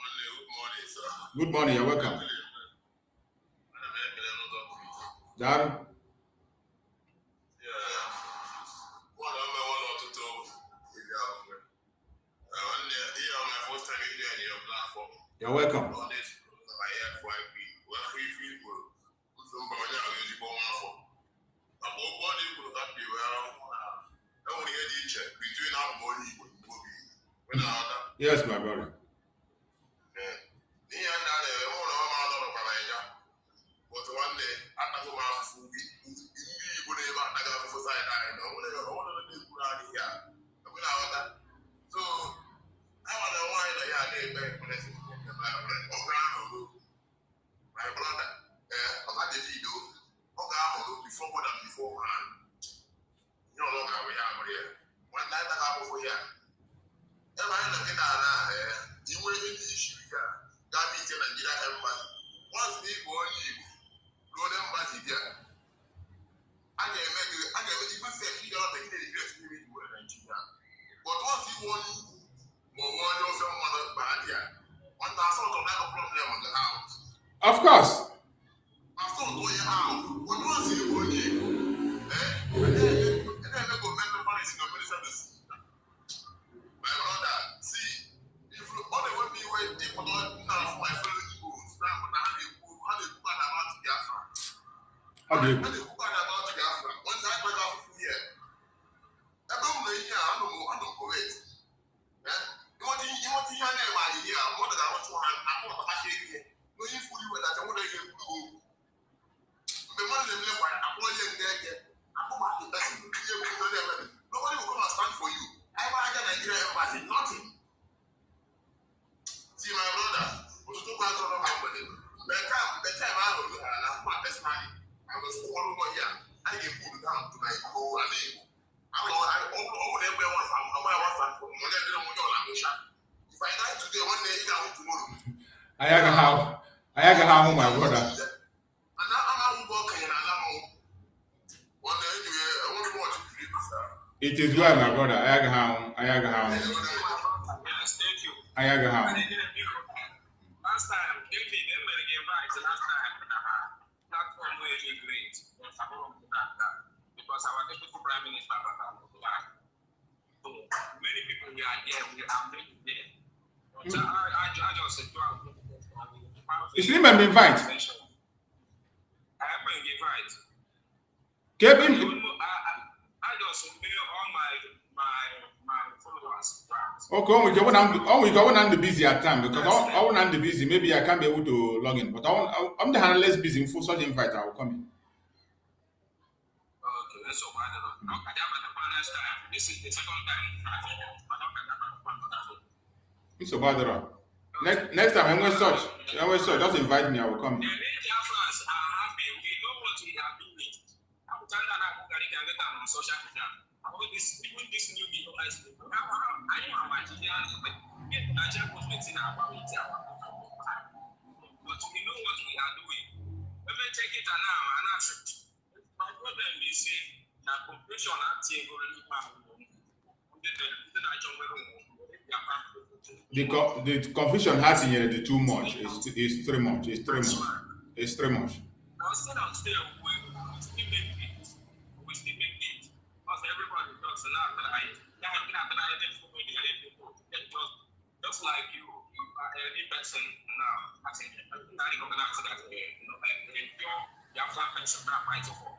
morning, sir. Good morning. You're welcome. Dad. You're welcome. Yes, my brother. Of course. If I die today, one day I will tomorrow. I have how my brother. And now I'm working and I'm one day anyway, I want to watch it. It is well, my brother. I have how. Yes, thank you. I have how. Last time, if he didn't make it right, last time, platform where he great. Because our deputy prime minister, so many people we are there, we are making there. But I just said, Is him and invite? I am going to invite. Keep him. I just mail all my followers. Okay, we go on the busy at time because I want on the busy. Maybe I can't be able to log in, but I'm the less busy for such invite. I will come in. Okay, that's all right. This is the second time. It's about that. Next time I'm going to search. Just invite me. I will come in. The Biafrans are happy. We know what we are doing. I will tell them I can get on social media. Even this new device. I know how much they are. But we know what we are doing. Let me take it now and answer. My problem is the completion of the confusion has in here the too much. It's too much. It's too much. It's too much. Now still we still make it. We still make it. Because everybody does not like just like you are any person now. I think I recognize that your flat person are fighting for.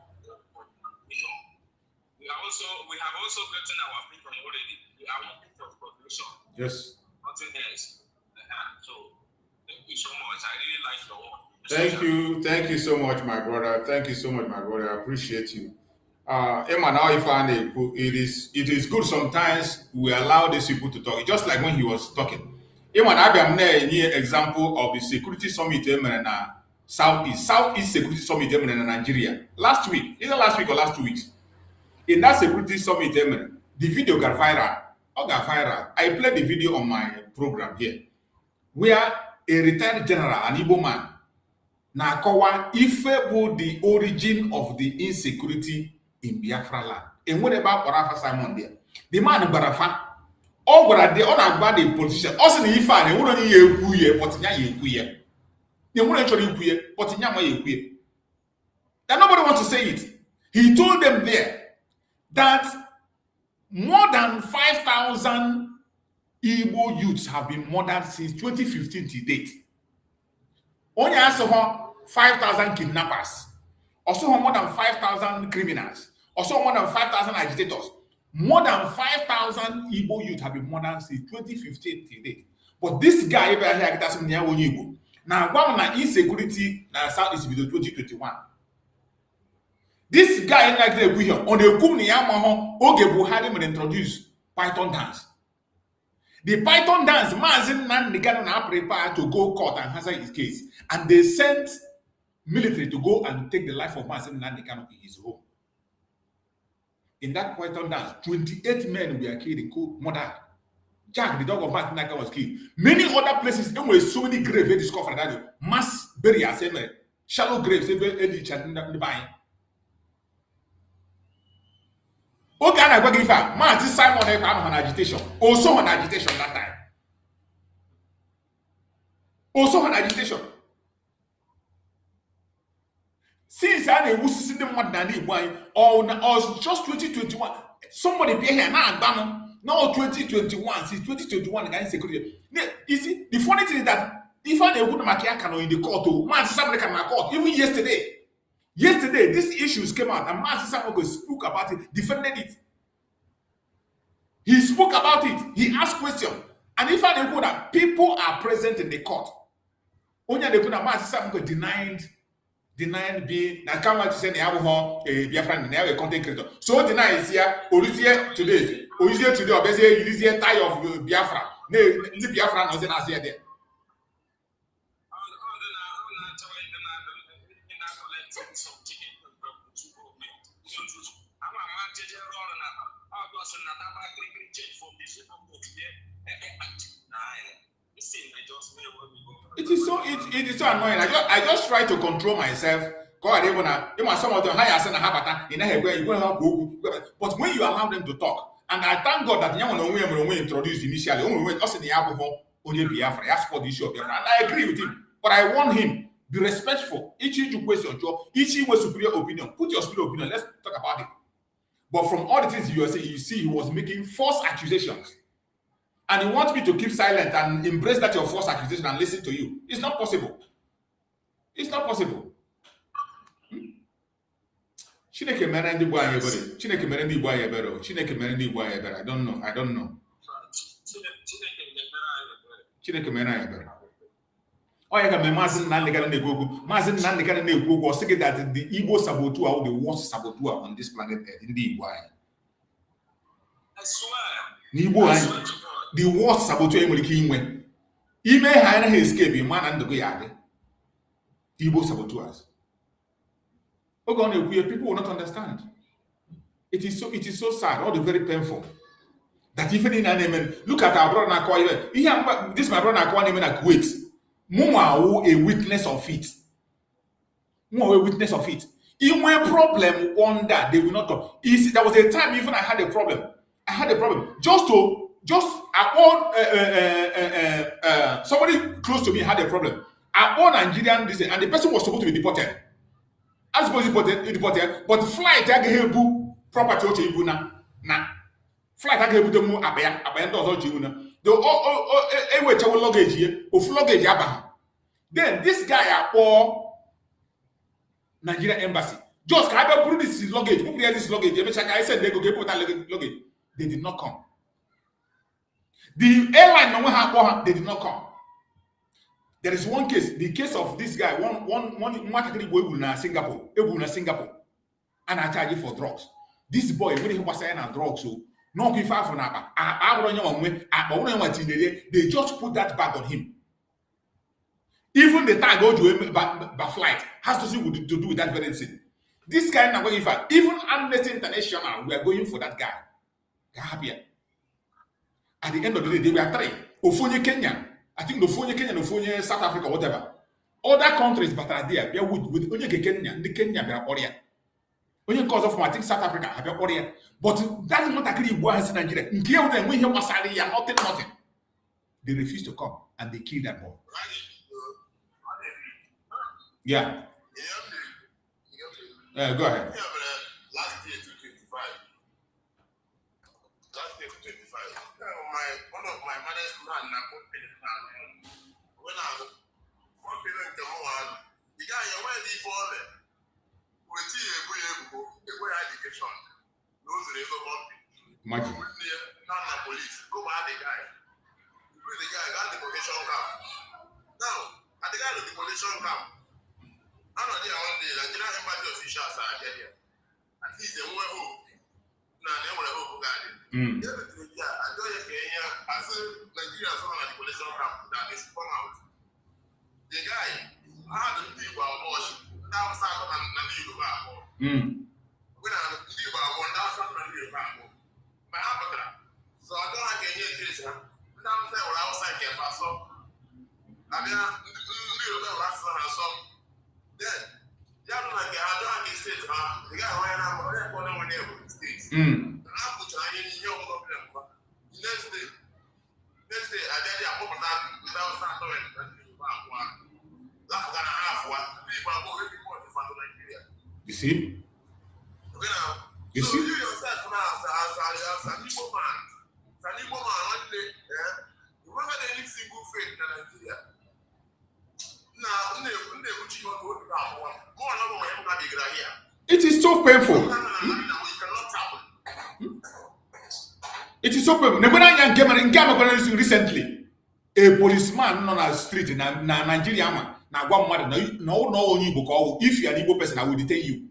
We have also gotten our freedom already. We are working for progression. Yes. Nothing else. So thank you so much. I really like your work. Thank you so much, my brother. Thank you so much, my brother. I appreciate you. It is good sometimes we allow these people to talk. Just like when he was talking. Example of the security summit in Southeast Security Summit in Nigeria. Last week, either last week or last 2 weeks. In that security summit, the video got viral. I played the video on my program here, where a retired general, an Igbo man, Nakawa Ife the origin of the insecurity in Biafra land. And what about Barafa Simon there? The man in Barafa, all but the on the politician, also the Ifa, and wouldn't ye but Nya they wouldn't actually but Nya that nobody wants to say it. He told them there that more than 5,000 Igbo youths have been murdered since 2015 to date. Only also 5,000 kidnappers. Also more than 5,000 criminals. Also more than 5,000 agitators. More than 5,000 Igbo youth have been murdered since 2015 to date. But this guy over here gets some near Igbo. Now, one of insecurity na Southeast video 2021. This guy like the here on the Kumni Yamaho Oge Buhari will introduce Python dance. The Python dance, Mazin Nan Nikan now prepared to go court and answer his case. And they sent military to go and take the life of Mazin Nan Nikan in his home. In that Python dance, 28 men were killed in cold murder. Jack, the dog of Martin Naka, was killed. Many other places, there were so many graves they discovered that mass burials, shallow graves, okay, I go give her. Man, this Simon Ekpa on agitation. Also on agitation that time. Also on agitation. Since I was seeing them more than or just 2021. Somebody pay here now. Now 2021. Since 2021, the guy security. You see, the funny thing is that if I would make in the court, man, somebody can court. Even yesterday, these issues came out, and Master Samuel spoke about it, defended it. He spoke about it. He asked questions. And if I know that people are present in the court, only they could have Master Samuel denied being. Now, come out to say they have a Biafra and they have a content creator. So deny is here, or is here today, or is here today, or is here tie of Biafra. No, the Biafra was not there. It is so annoying. I just try to control myself. God, even some of them higher than but when you allow them to talk, and I thank God that we introduced initially, only us in the Biafra, ask for the issue of Biafra, and I agree with him. But I warn him, be respectful. Each question, each was superior opinion. Put your superior opinion. Let's talk about it. But from all the things you say, you see, he was making false accusations. And he wants me to keep silent and embrace that your false accusation and listen to you. It's not possible. It's not possible. Chineke mere ndị Igbo anyị ebere. Chineke mere ndị Igbo anyị ebere. Chineke mere ndị Igbo anyị ebere. I don't know. Chineke mere anyị ebere. Oya ka me Maazị Nnamdi Kanu na-ekwu okwu. Maazị Nnamdi Kanu na-ekwu okwu. Ọ sị that the Igbo saboteur are the worst saboteur on this planet Earth. Ndị Igbo anyị. I swear. N'Igbo anyị. The worst saboteur enwere ike inwe. Ime ha anaghị escape ma na ndụ ya adị. Igbo saboteurs. People will not understand. It is so sad, all the very painful. That even in an amen, look at our brother Nakwa. This my brother Nakwa even at Kuwait. More a witness of it. More a witness of it. In my problem on that, they will not talk. There was a time even I had a problem. Somebody close to me had a problem. I own Nigerian this, and the person was supposed to be deported. I suppose deported, but flight I gave property oche ibu na flight I gave them abaya ndo oche ibu na. The ewe chewo luggage here, of luggage aba. Then this guy akpo Nigerian embassy. Just can I put this luggage? Put this luggage. I said they go get put that luggage. They did not come. The airline no one they did not come. There is one case, the case of this guy, one category boy in Singapore, and I charge you for drugs. This boy, when he was saying drugs, so no give far from they just put that bag on him. Even the tag go to him by flight has to do with that very thing. This guy now going for even Amnesty International, we are going for that guy. Happier. At the end of the day, they were three. Ofonye Kenya. I think Ofonye Kenya, Ofonye South Africa, whatever. Other countries but are there. Yeah, with Onye Kenya, the Kenya be Oria. Only cause of I think South Africa have Oria. But that is not actually what in Nigeria. In Kenya, when he was nothing. They refused to come and they killed that boy. Yeah. Go ahead. Last year, 225. One of my mother's man, when I was the guy, you're ready for it. We're education. Those are the Imagine. Not police. Go by the guy. The guy got the deportation camp. Now, at the guy at the deportation camp, I know there one day, Nigerian embassy officials are there. At least they were home. Now, they were home. I don't Kenya, as Nigeria is on the deportation camp, that is come out. The guy, I had to do about abortion. That was not on the legal about. When I do about one, that's not the legal about. My appetite. So I don't like any case. I don't say what I was like, so I mean, then, I don't like the state. The guy ran out of there for no one able to states. And I put your problem. Next day, I did a woman that was not doing that. Half one. People are going to report in front of Nigeria. You see? You see? You yourself now, as an Igbo man. An Igbo man, one day, you remember any single faith in Nigeria? Now, it is so painful. It is so painful. Recently, a policeman on the street in Nigeria, if you are an Igbo person, I will detain you.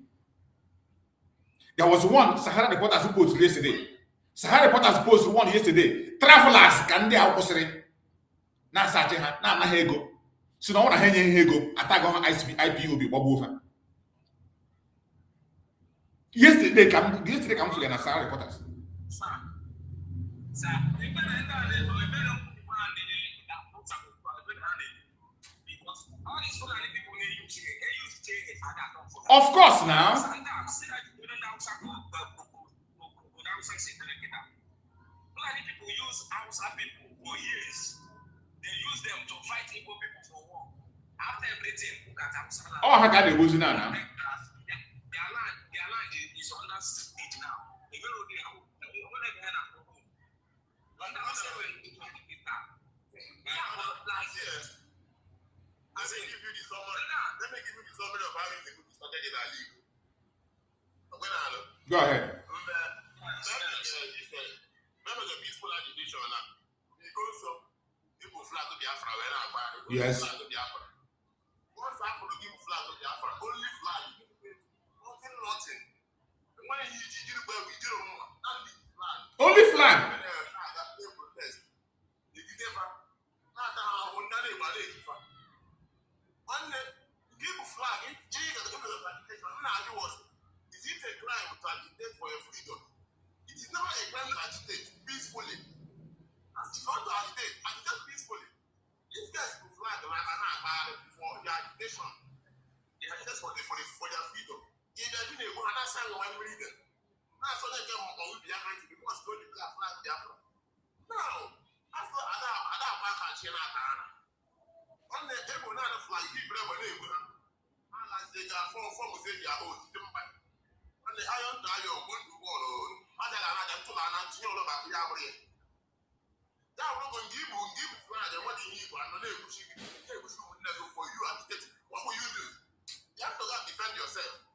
There was one Sahara Reporters who posted yesterday. Sahara Reporters posted one yesterday. Travelers can they outpost na search na hego. So now when I hear hego, attack on IPOB Bob. Yesterday, come to the Nassau reporters. Of course, now. Many people use Hausa people for years. They use them to fight Igbo people for war. After everything, look at Hausa land. Oh, how can they go to now? Their land is under siege now. They will not be able to Let me give you the summary of how it's started in our league. Go ahead. Remember the peaceful agitation now. Because people flag to Biafra when I buy it. Yes. Once I follow give flag to Biafra, only flag. Nothing. When you do where we do only flag. Only flag. Give flag. Is it a crime to agitate for your freedom? It is never a crime to agitate peacefully. As if you want to agitate peacefully. These guys will flag like for the agitation. They agitate for their freedom. If they're doing a one sign one reason. Now so they come on with Biafra because don't you flag Biafra. Now, after other back at China. On the table now the flag, you bring when they will. And as they got four say they are old. And the iron dial went to war. And then another two and two about the hour. That will give flag and what he need and the name for you agitate. What will you do? You have to go and defend yourself.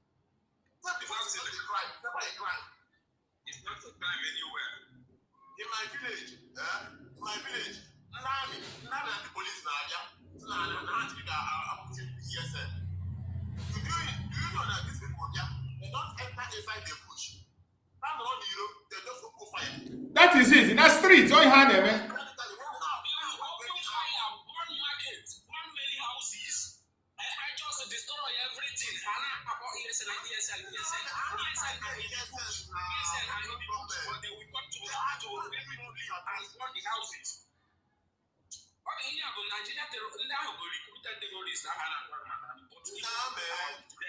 Not defend is a crime, never a crime. It's not a crime anywhere. In my village, Nami and the police now, do you know that these people they don't enter inside the bush? They just go fire. That is it. In the streets, all you hand them, man.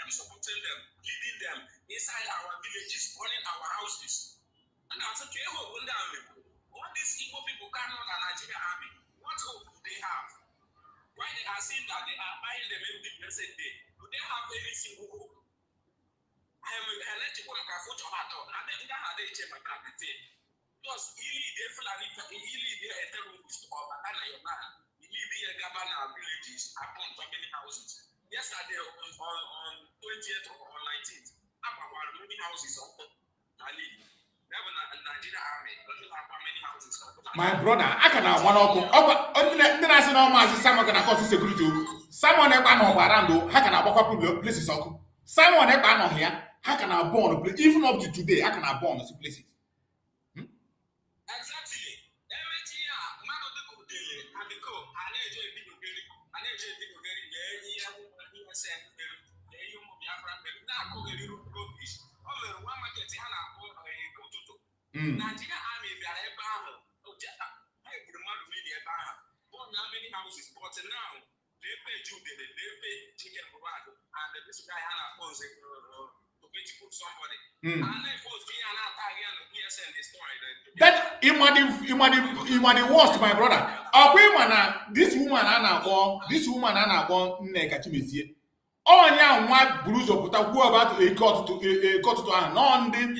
Supporting them, leading them inside our villages, running our houses. And I said, what these Igbo people cannot the Nigerian army, what hope do they have? Why they are saying that they are buying them every blessed day? Do they have any single hope? I am electric one can photo at all. And then that they change my captain. Plus, they feel like they are terrorists or your man. Be a governor villages upon so many houses. Yesterday on 20th or 19th, about many houses of Ali. Never Nigeria army. How many houses? My brother, I can have one uncle. Then I said, no, my Simon can cause security. Simon Ekpa no around, how can I walk up places? Simon Ekpa no here, how can I born a place? Even up to today, I can have born a places. Exactly. Nigeria army many houses, but now they pay Jude, they pay chicken provider, and this guy to put somebody. And they post me and PSN destroy that you might the worst, my brother. This woman Anna born Nekachimisie. Oh, yeah, what bruise of who about a court to an on the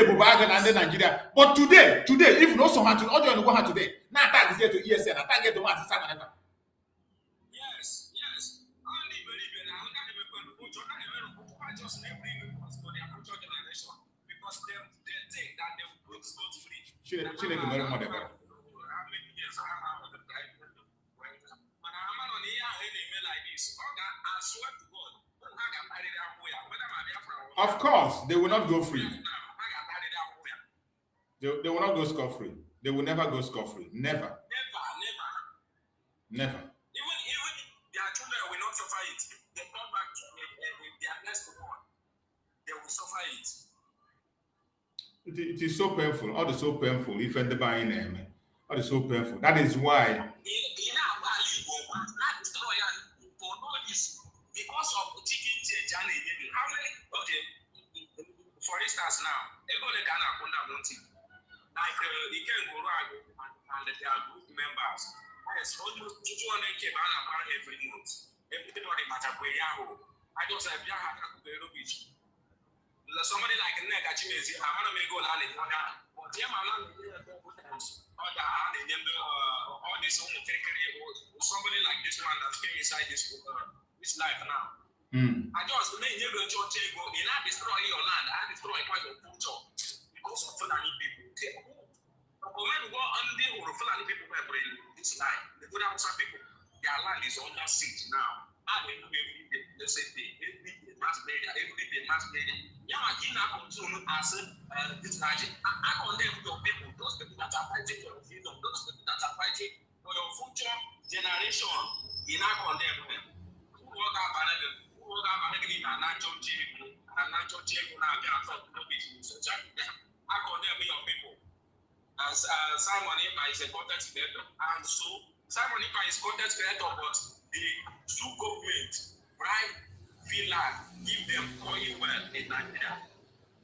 Bubagan and the Nigeria. But today, if no so much to audio and go today, not that is here to ESN, I get to Master Simon. Yes. Only believe in just every generation because they think that they will go free. She didn't marry mother. Of course, they will not go free. They will not go scot-free. They will never go scot-free. Never. Even their children will not suffer it. They come back to their next born. They will suffer it. It is so painful. All is so painful. If and the buying name, all is so painful. That is why. Because of taking change and how many? Okay, for instance, now everybody can account one thing. Like you can go around and their group members. Yes, almost 200K every month. Everybody matter where you I just have a beach. Somebody like Nick Achimezi, I want to make go down in but yeah, man, all this somebody like this one that's came inside this life now. I just made you go to church, go in, I destroy your land, I destroy your culture because of Fulani people. When we go under or Fulani people were bringing this life, the good Hausa people, their land is under siege now. I mean, they say every mass media. Yeah, I cannot continue as this magic. I condemn your people, those people that are fighting for your freedom, those people that are fighting for your future generation. You not condemn them. Who work out a natural chicken, and a natural chicken, and I condemn your people. As Simon Ekpa is a content creator, and so Simon Ekpa is content creator, but the two government, right? Finland, give them oil well in Nigeria.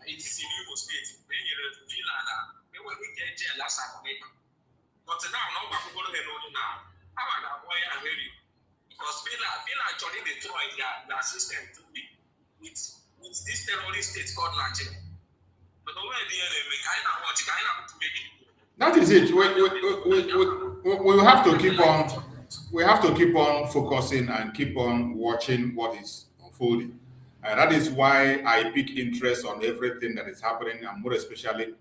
It is in Igbo State. Then you know Finland, they will get jail last time. But now back to now. How about oil and ready? Because Finland actually destroyed their system with this terrorist state called Nigeria. But the way they make, I know what you can to make it. That is it. We have to keep on. We have to keep on focusing and keep on watching what is unfolding. And that is why I pick interest on everything that is happening, and more especially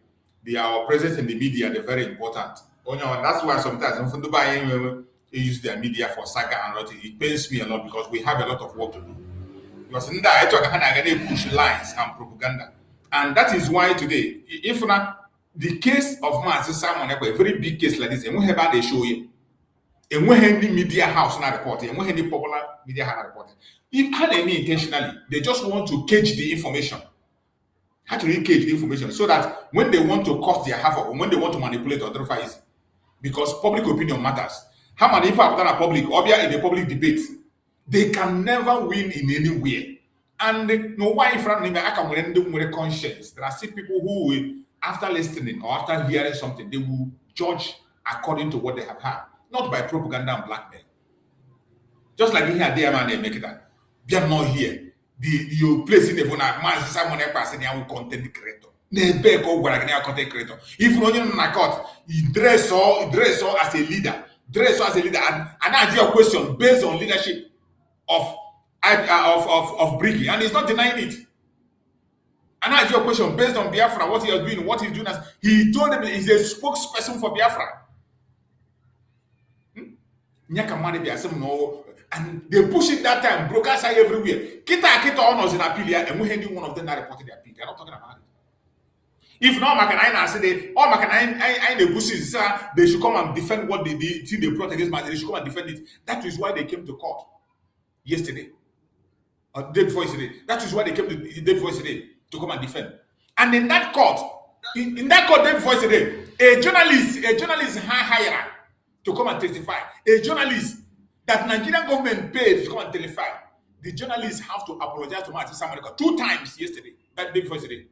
our presence in the media. They're very important. That's why sometimes when Dubai use their media for saga and rotting, it pains me a lot because we have a lot of work to do. Because in that, I push lines and propaganda, and that is why today, if not. The case of Master Simon Ekpa, a very big case like this, and we have had a show here. And we have any media house not reporting, and we have any popular media house not reporting. If had any intentionally, they just want to cage the information. How to really cage the information so that when they want to cause their havoc, or when they want to manipulate other files, because public opinion matters. How many people have done a public or in a public debate? They can never win in anywhere. And no why if I can win with conscience. There are still people who will. After listening or after hearing something, they will judge according to what they have heard, not by propaganda and blackmail. Just like you hear dear man, they make it that. They are not here. You place in the phone at man, Simon Ekpa saying, I will content creator. Never go where I can content creator. If you don't know court, you dress all as a leader. And ask your question based on leadership of Briggy, and he's not denying it. And I ask your question based on Biafra, what he is doing as he told them he's a spokesperson for Biafra. And they push it that time, brokers are everywhere. Kita honors in appeal here, and we had one of them that reported their appeal. They're not talking about it. If not, I say they should come and defend what they did, they brought against Master, they should come and defend it. That is why they came to court yesterday. Or the day before yesterday. That is why they came to the day before yesterday. To come and defend. And in that court, day before yesterday, a journalist hired to come and testify. A journalist that Nigerian government paid to come and testify. The journalists have to apologize to Martin Simon Ekpa 2 times yesterday, that day before yesterday.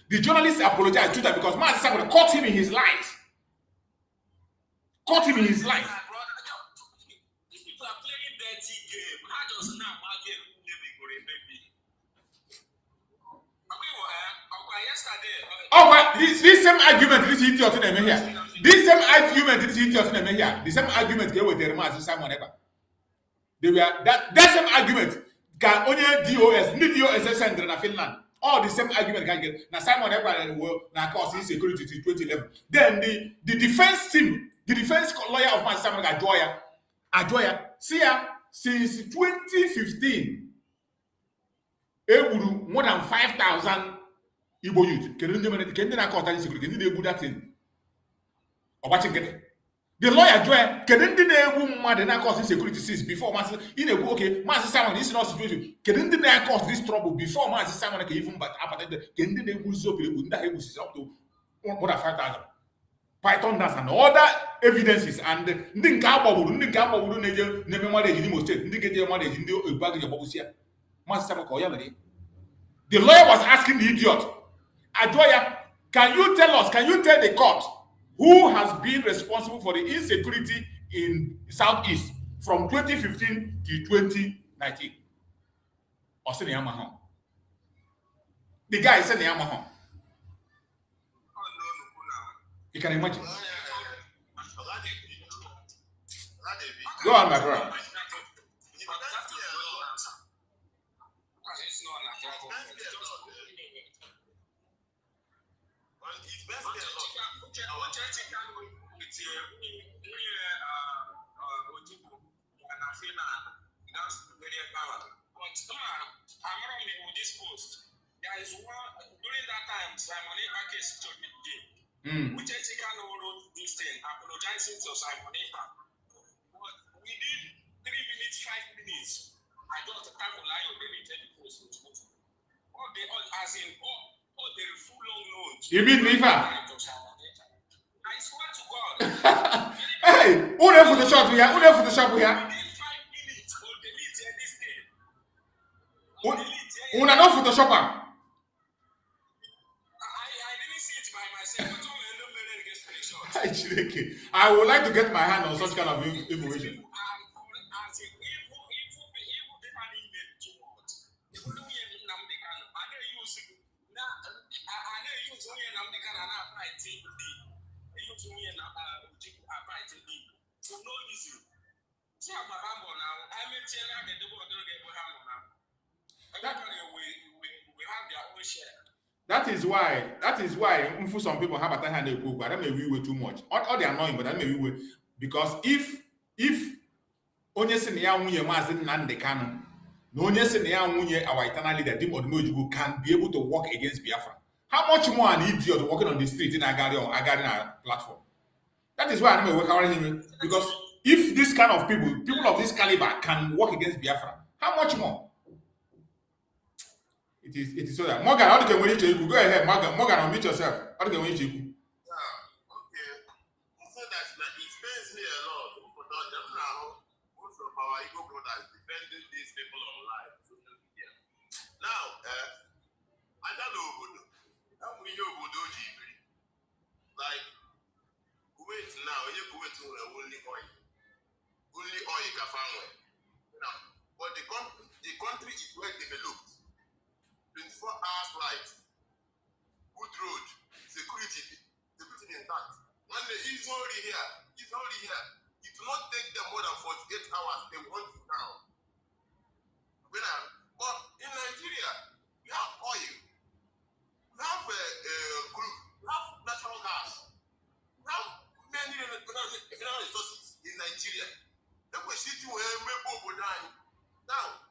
The journalists apologized 2 times because Martin Simon Ekpa caught him in his lies. These people are playing dirty game. I just now game. This same argument, this idiot in the here. This same argument, this idiot in the here. The same argument came with the remarks Simon Ekpa. They were that same argument can only DOS, need DOS send in Finland. All the same argument can get. Now Simon Ekpa will now cause insecurity to 2011. Then the defense team, the defense lawyer of my Simon Ajoya, see since 2015, more than 5,000 Igbo youth. Can you do that thing? Or watching it? The lawyer join kedindi na egwu mmadụ na cause insecurity since before Mazi in egwu okay Mazi Simon this is not situation kedindi na cause this trouble before Mazi Simon can even but kedindi na egwu zo people ndị egwu is up to more than 5,000 python dance and other evidences and ndị nke agbagburu na-eje na-eme marriage n'Imo State ndị ga-eje marriage ndị egwu agịje gbagbusi ya Mazi Simon ka ọ ya mere. The lawyer was asking the idiot Ajoya, can you tell the court who has been responsible for the insecurity in Southeast from 2015 to 2019? The guy said Yamaha. You can imagine. Go on, my brother. There is one during that time, Simon Ekpa case to the day. Which wrote this thing, apologizing to Simon Ekpa. But within 3 minutes, 5 minutes, I got a time to lie on the post. All the full long notes. You mean Biafra? I swear to God. Hey, who there for the shop here? Within 5 minutes, all delete this thing. Who not Photoshopper? I would like to get my hand on such kind of information. That is why some people have a time they cook, but that may we wait too much. Or they are annoying, but that may we wait. Because if onye se na ya nwunye Mazi Nnamdi Kanu, no onye se na ya nwunye our eternal leader Dim Odumojugu can be able to work against Biafra, how much more an idiot walking on the street in Agari platform? That is why I may work around him. Because if this kind of people of this caliber can work against Biafra, how much more? It is so that Morgan, how do you get go ahead, Morgan, unmute yourself. How do you get okay. So that's like it pains me a lot. But them now, most of our Igbo brothers defending these people online social media. Now, I don't know how we know like Kuwait now, Kuwait only oil can find now, but the country is well developed. 24 hours flight, good road, security intact. When he's already here. It will not take them more than 48 hours. They want you down. But in Nigeria, we have oil, we have crude, we have natural gas, we have many resources in Nigeria. Now,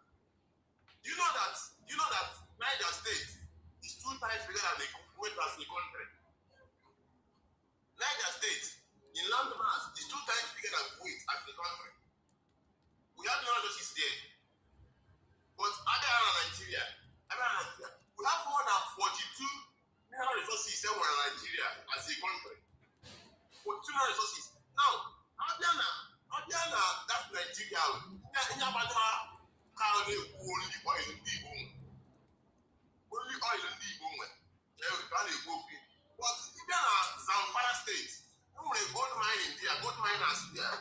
you know that Niger State is 2 times bigger than the Kuwait as a country. Niger State in land mass is 2 times bigger than Kuwait as a country. We have no resources there. But other than Nigeria, we have more than 42 mineral resources in Nigeria as a country. 42 mineral resources. Now, that's Nigeria. Only oil in the woman. But even Zamfara State, gold mining there, gold miners there.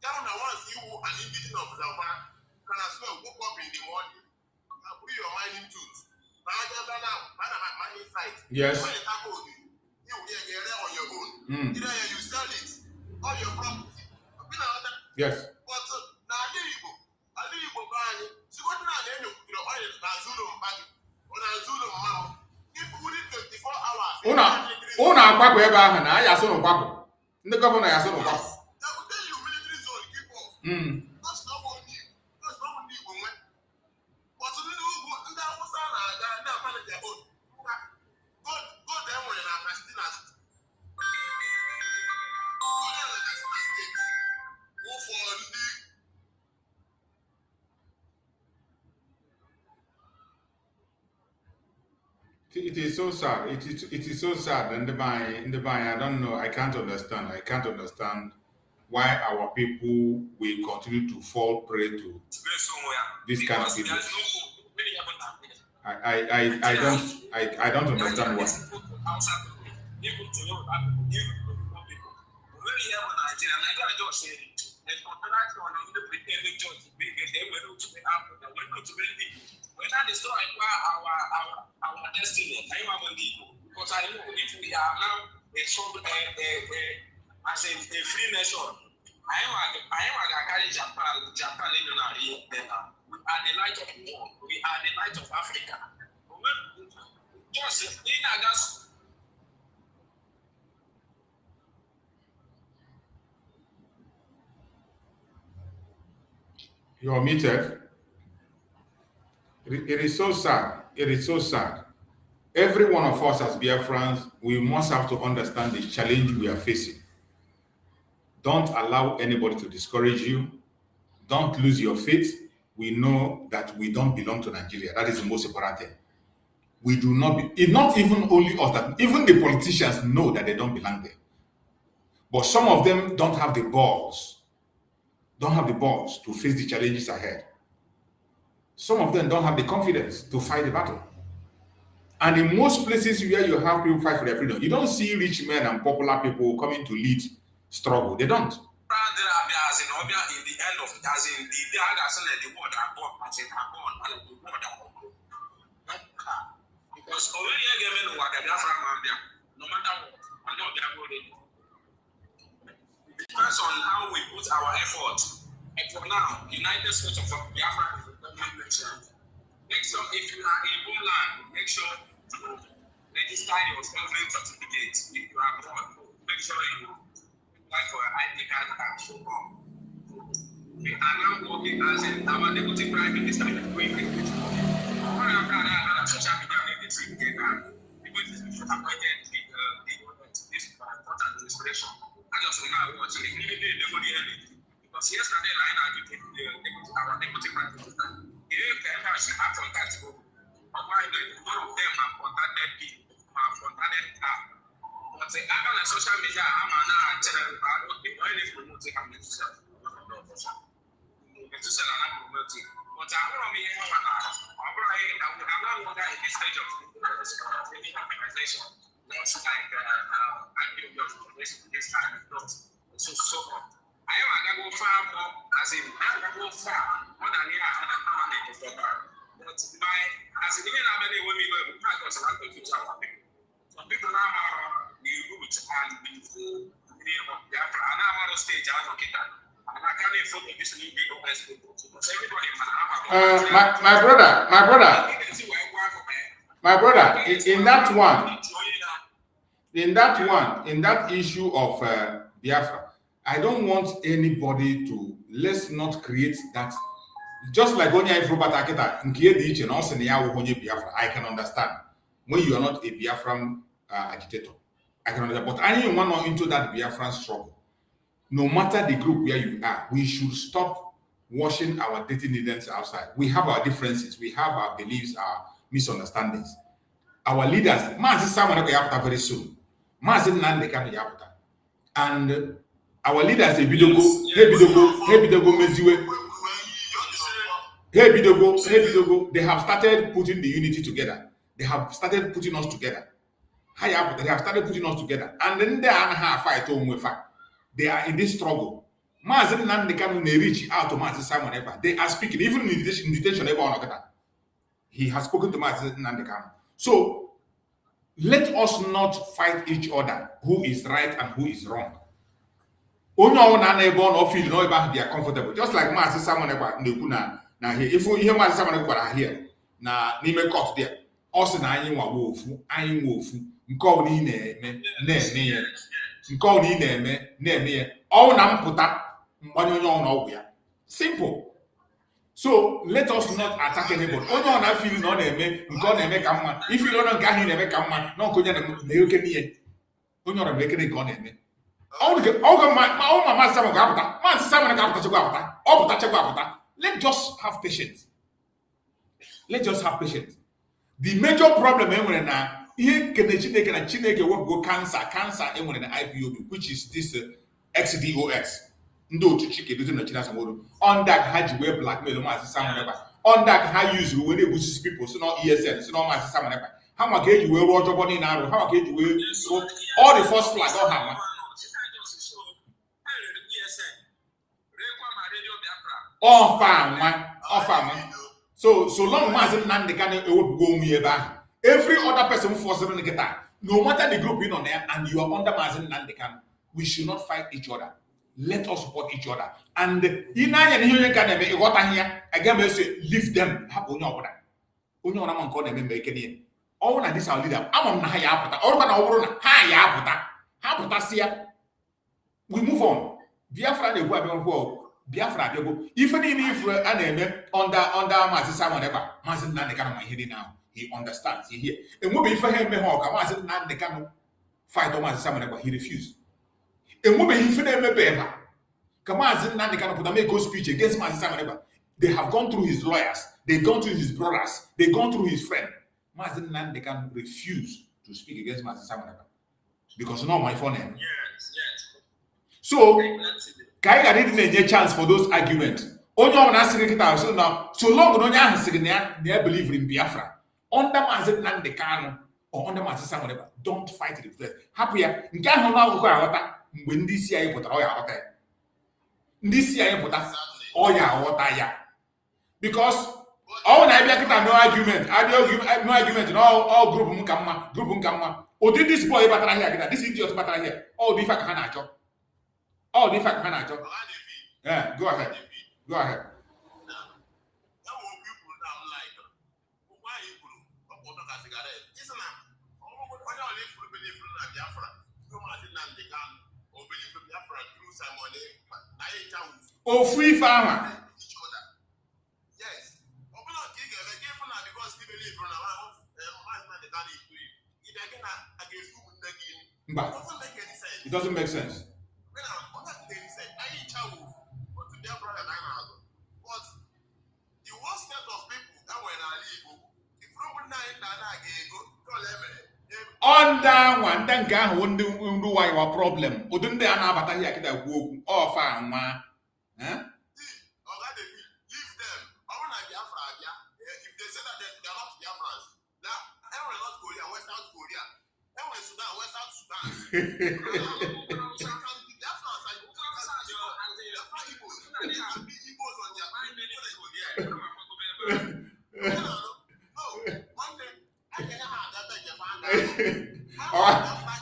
Down the ones you an indigenous of Zamfara can as well wake up in the morning and put your mining tools. Mining site. Yes. When you on your own. Either you sell it or your property. Yes. But now I leave buying. So what now then you put your oil in Zulu bag. If we need 24 hours. Una agbapụ ebe ahụ na ya so n'ụgbapụ. Ndị gọvanọ ya so n'ụgbapụ. That will tell you military zone keep off. That's not what we need. But to do ndị Hausa na-aga ndị amana their own. Go there when na Palestine. It is so sad. It is so sad. And the buy, I don't know. I can't understand. I can't understand why our people will continue to fall prey to this kind of people. I don't understand why. When destroy our destiny, because I know if we are now as a free nation, I am a Japan in we are the light of the world, we are the light of Africa. Just in August. You're muted. It is so sad. It is so sad. Every one of us as Biafrans, we must have to understand the challenge we are facing. Don't allow anybody to discourage you. Don't lose your faith. We know that we don't belong to Nigeria. That is the most important thing. We do not be, it's not even only us, that even the politicians know that they don't belong there. But some of them don't have the balls to face the challenges ahead. Some of them don't have the confidence to fight the battle. And in most places where you have people fight for their freedom, you don't see rich men and popular people coming to lead struggle. They don't. In the end of as in the word are born, as in are born, and the word are born. Because already I gave in what Biafra no matter what, I know they are going. It depends on how we put our effort. And for now, United States of Biafra is the government nation. Make sure if you are in homeland, make sure to register your government certificate. If you are abroad, make sure you apply for an ID card and so on. We are now working as our deputy prime minister is going to do social media ministry because it's appointed this court administration. I just remember watching it. Because yesterday I had our deputy prime minister. She had contact with one of them have contacted people, have contacted her. But the other social media, I'm not telling I don't be only promoting her myself. To sell and promoting. But I want to be here and I'm not longer in this stage of any organization. Not like I'm doing this time. So I am going to go far more, as in I'm going to go far more than here and I'm going to go far. But as in even how many women we can't go to our people. Some people now are the root and the full name of Biafra. And I'm on the stage, I'm not kidding. My brother, in that issue of Biafra, I don't want anybody to, let's not create that. Just like when you I can understand when you are not a Biafran agitator. I can understand, but I want not into that Biafran struggle. No matter the group where you are, we should stop washing our dirty needles outside. We have our differences, we have our beliefs, our misunderstandings. Our leaders, Simon Ekpa very soon. And our leaders, they have started putting the unity together. They have started putting us together. They have started putting us together. And then they are fight. They are in this struggle. They reach out to Simon Ekpa. They are speaking, even in invitation. He has spoken to Nandekano. So let us not fight each other who is right and who is wrong. Only they are comfortable. Just like Master Simon Ekpa now here. If you hear Master Simon Ekpa here, now name court there. Also na anyị nwa wofu, anyị wofu. Nke ọ na na-eme ya. Nke ọ na-eme ya. Ọ na mpụta mgbanye onye ọ na ọgwụ ya. Simple. So let us not attack anybody. Onye ọ na feel na ọ na-eme nke ọ na-eme ka mma. If you don't know nke ahụ na-eme ka mma, na onye na-eke n'ihe. Onye ọ na-eme nke ọ na-eme. Let's just have patience. Let's just have patience. The major problem enwere na ihe kene Chineke na Chineke wepụgo cancer enwere na IPOB, which is this XDOX. Ndị otu Chike Dozie na Chinasa Moro. On that ha ji wee blackmail Maazị Simon Ekpa. On that ha use wee na-ebusis people so no ESN so no Maazị Simon Ekpa. Ha ma ka eji wee rụọ ọjọbọ niile arụ. Ha ma ka eji wee all the first flag ọ ha ma. Ọfa. So long Maazị Nnamdi Kanu ewepụgo onwe ebe ahụ. Every other person forced to get that. No matter the group in on there and you are under Maazị Nnamdi Kanu, we should not fight each other. Let us support each other. And in here again, say leave them. Have only order. Only one among them make any. All of this our leader. I'm on Hayapata. Or Hayapata. We move on. Biafra they go Biafra they go. Even if under Maazị Simon Ekpa, Maazị Nnamdi Kanu my head now. He understands. He hear. And what if him Maazị Nnamdi Kanu fight on Maazị Simon Ekpa? He refused. And what if him Maazị Nnamdi Kanu put a make a speech against Maazị Simon Ekpa? They have gone through his lawyers. They've gone through his brothers. They've gone through his friend. Maazị Nnamdi Kanu refused to speak against Maazị Simon Ekpa because not my phone name. Yes. So, Kaiga didn't get a chance for those arguments. Only one asking it out. So now, so long they believe in Biafra. Under Maazị Nnamdi Kanu or under Maazị Simon Ekpa, don't fight the place. Happy nke ahụ na akwụkwọ aghọta mgbe ndị isi anyị pụtara ọ ya aghọta ya. Ndị isi anyị pụta ọ ya aghọta ya. Because all na abịa kịta no argument no all group nka mma. Odi this boy batara here kịta, this idiot batara here. All the fact ha na-achọ. Yeah, go ahead. Ofu ife ahụ. Yes. It doesn't make sense. But the worst set of people that were in our league, if Under one, then gang won't do why your problem. Or don't they anabata here get a walk or farm? Leave them. I want to Biafra. If they say that they are not Biafrans, now everyone North Korea, West South Korea, everyone Sudan, West South Sudan.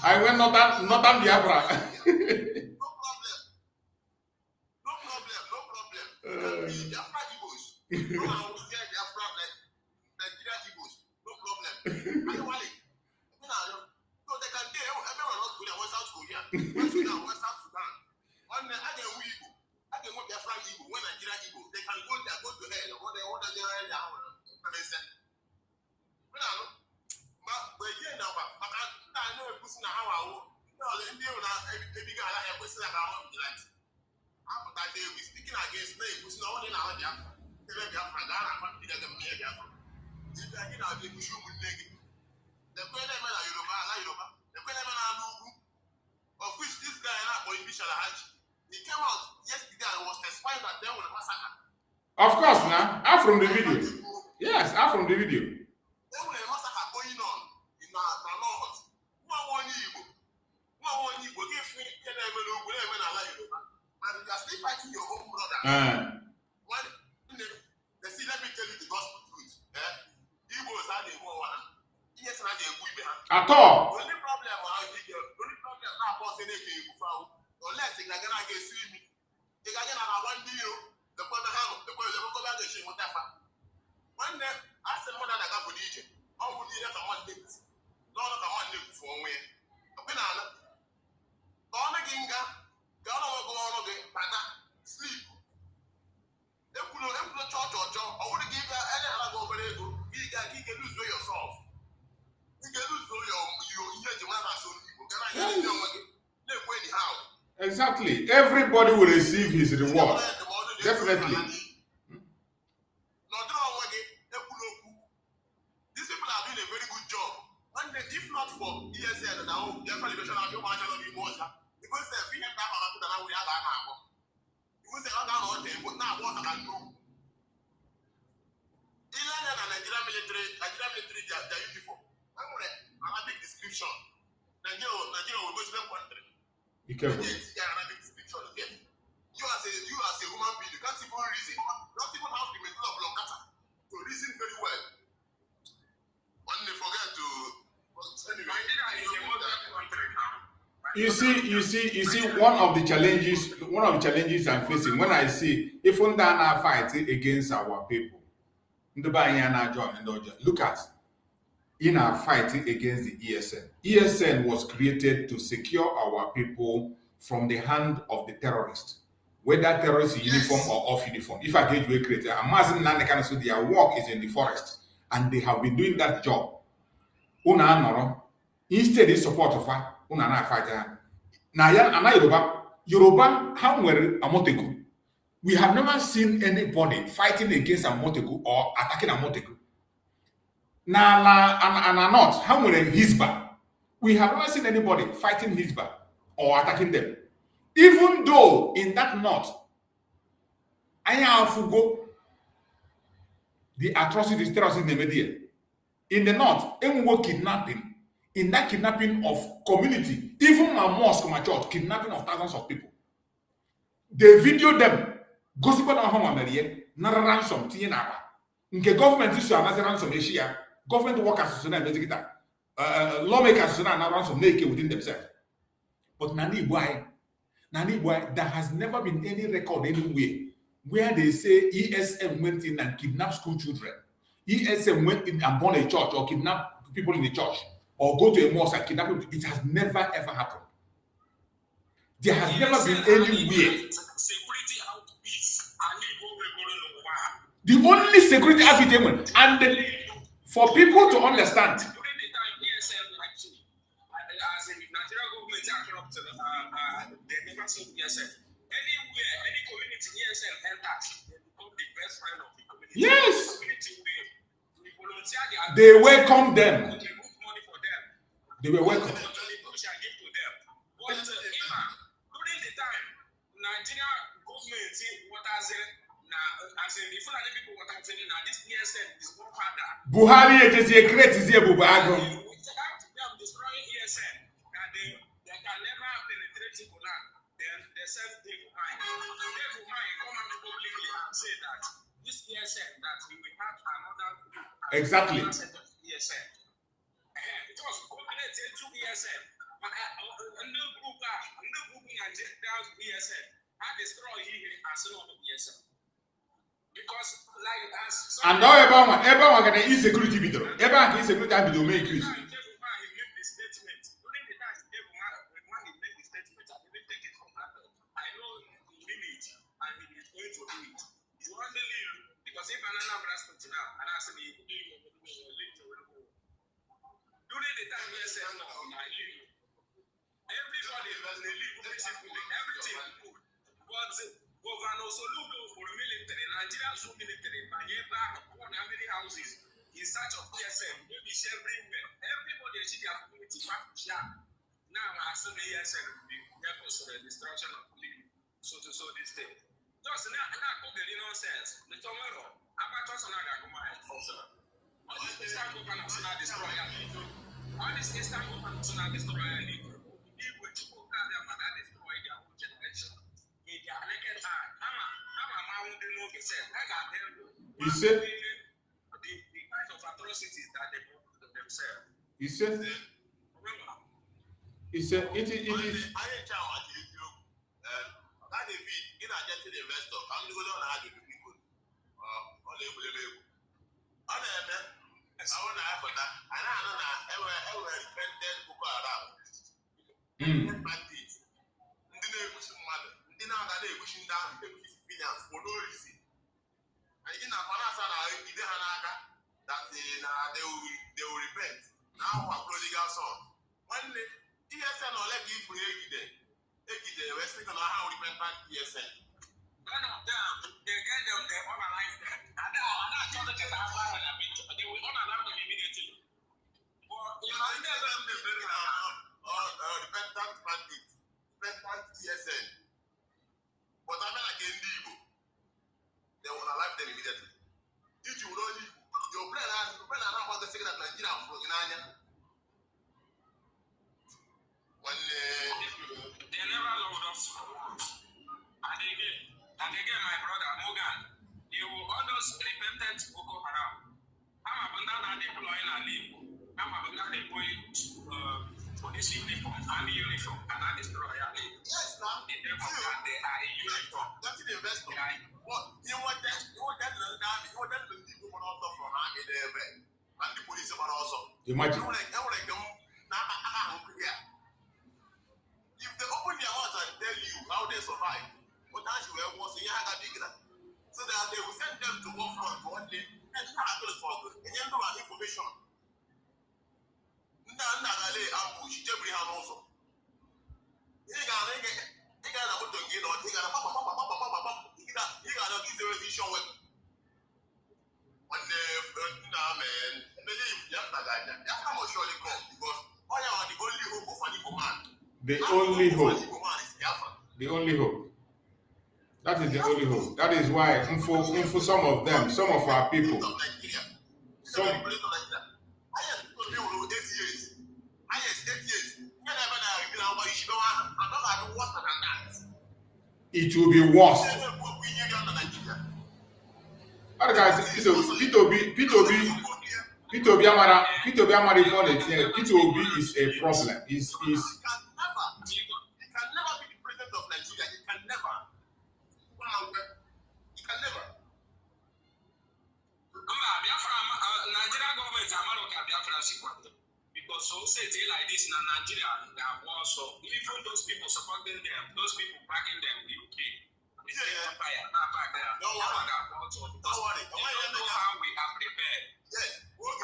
I went not on Biafra. No problem. Biafra Igbos. No, I will say Biafra Nigeria Igbos. No problem. So they can do everyone North Korea, West South Korea, West Sudan, West South Sudan. On the other Igbo, I can go Biafra Igbo, when Nigeria Igbo, they can go there, go to hell, or they want to get hell. But again, now, I know a person how I will. No, they knew that every guy I have person about that. After that, they will be speaking against me, who's not in our Biafra. They may be Biafra, Ghana, but they are the Biafra. If I get out, they will show me naked. The Queen men are Yoruba. The Queen men are Nugu, of which this guy and I going to be Shalahaj. He came out yesterday and was testifying that they were a massacre. Of course, now, I'm from the video. Yes, I'm from the video. There was a massacre going on in our north. One Igbo, give me and you are still fighting your own brother. They see, let me tell you the gospel truth. Igbos are the one. Yes, and they will be. At all. The only problem now, boss, they give you unless they are going to see me. They are going to have one deal. The brother, the go back to shame whatever. When they ask the mother that got for DJ, how would you let a man live? Not a man live for a way. A banana. Gonna ginga, gonna go on again, but sleep. They put a church or job. I would give her any other go over there. You can lose yourself. You can lose your Exactly. Everybody will receive his reward. Definitely. These people are doing job. And if not for ESL now, the elevation of your margin of the water, because we have that we have an because they are not but now what I know. Iran and Nigerian military, their uniform. I'm going to make description. Nigeria will Muslim country. Be careful. Arabic description again. You as a human being, you can't even reason. Not even have the medulla oblongata to reason very well. When they forget to You see, one of the challenges I'm facing when I see if we are fighting against our people. Look at in our fighting against the ESN. ESN was created to secure our people from the hand of the terrorists, whether terrorists in uniform or off uniform. If I get you a creator, their work is in the forest, and they have been doing that job. Instead of support of her, fight her. Now, Yoruba, how were Amoteku? We have never seen anybody fighting against Amoteku or attacking Amoteku. Not how were Hisba? We have never seen anybody fighting Hisba or attacking them. Even though in that north, the atrocities, terrorism in the media. In the north, kidnapping. In that kidnapping of community, even my mosque, my church, kidnapping of thousands of people. They video them. Gossip on home America, not a ransom, Tina. In the government issue another ransom Asia, government workers lawmakers not ransom naked within themselves. But Nani why, there has never been any record anywhere where they say ESM went in and kidnapped school children. ESM went in and burned a church or kidnapped people in the church or go to a mosque and kidnap people. It has never ever happened. There has never been anywhere. The only security outfit, and for people to understand. Yes, they welcome them. They were welcome. Buhari is a great Bubago. Exactly. And now everyone can eat security video. Everyone can security video make increase. You said the kind of atrocities that they do to themselves. You said it is. For no reason. And in that they will repent. Now our prodigal son. When the ESN or let give for we're speaking on how repentant ESN. None of them, they get them their own life there. And they will unallow them immediately. say that Nigeria for Ghana. When they never loved us. And again, my brother Morgan, you all those repentant Boko Haram. I'm a banana deploying a leap. I'm a banana deploying police uniform, army uniform, and I destroy a leap. yes, now They are in uniform. that's the investor. What you want that the people also from army there, and the police also. Imagine. If they open their mouth and tell you how they survive, what times you were was in Yaga Digra, so that they will send them to war front one day and miraculous for good. And you know information. Nagale ambush, Jebrihan also. He got a good to get on, he got a decision with. When man, believe Biafra must surely come because all you are the only hope of any command. The only hope. The only hope. That is the only hope. That is why, for some of them, some of our people, some, it will be worse. P2B is a problem. Is because so say like this in Nigeria, they are also even those people supporting them, those people backing them, the UK, the empire, not back there. Don't worry. Don't know how we are prepared. Yes. During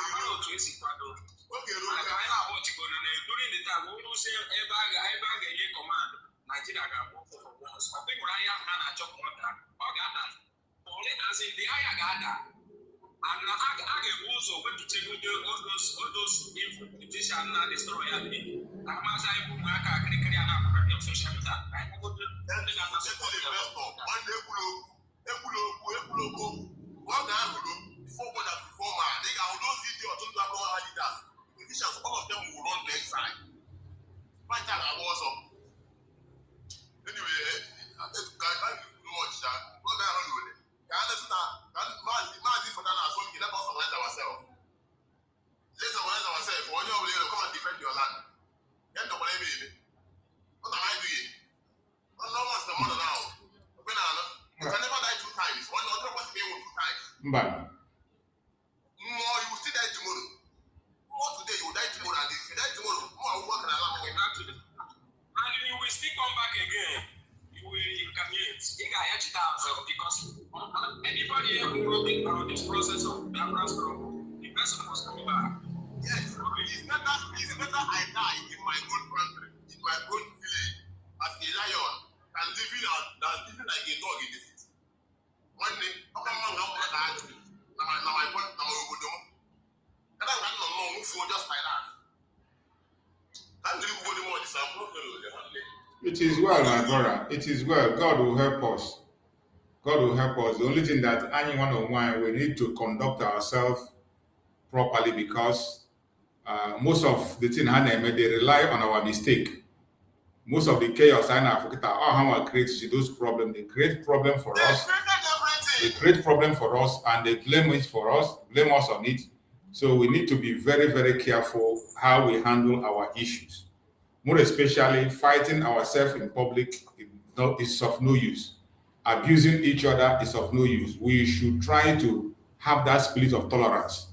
the time we don't say ever get command, Nigeria got for once. I think I am not a job on that. Only as in the Aya Gada. And I get also went to check with all those politicians and destroy me. I'm as I put my car, and social media. I go to all of them will run the side. Fight out also. Anyway, I think I can't do much that. What I don't know. Can Mazi for that as well, let us organize ourselves. Let's organize ourselves. When you're able to come and defend your land. Then the money baby. What am I doing? I'm not much the mother now. You can never die 2 times. One other was be 2 times. But More, you will still die tomorrow. More today, you will die tomorrow. And if you die tomorrow, more I will work and allow you. And you will still come back again. You will incarnate. Because anybody who wrote about this process of Biafra struggle, the person must come back. Yes, it's better I die in my own country, in my own village, as a lion, than living like a dog in the city. One day, I'm just like that. it is well, my brother. It is well. God will help us. God will help us. The only thing that anyone on wine, we need to conduct ourselves properly because most of the thing they rely on our mistake. Most of the chaos in Africa, how creates those problems. They create problem for us. They create problem for us and they blame us on it. So we need to be very, very careful how we handle our issues. More especially, fighting ourselves in public is of no use. Abusing each other is of no use. We should try to have that spirit of tolerance.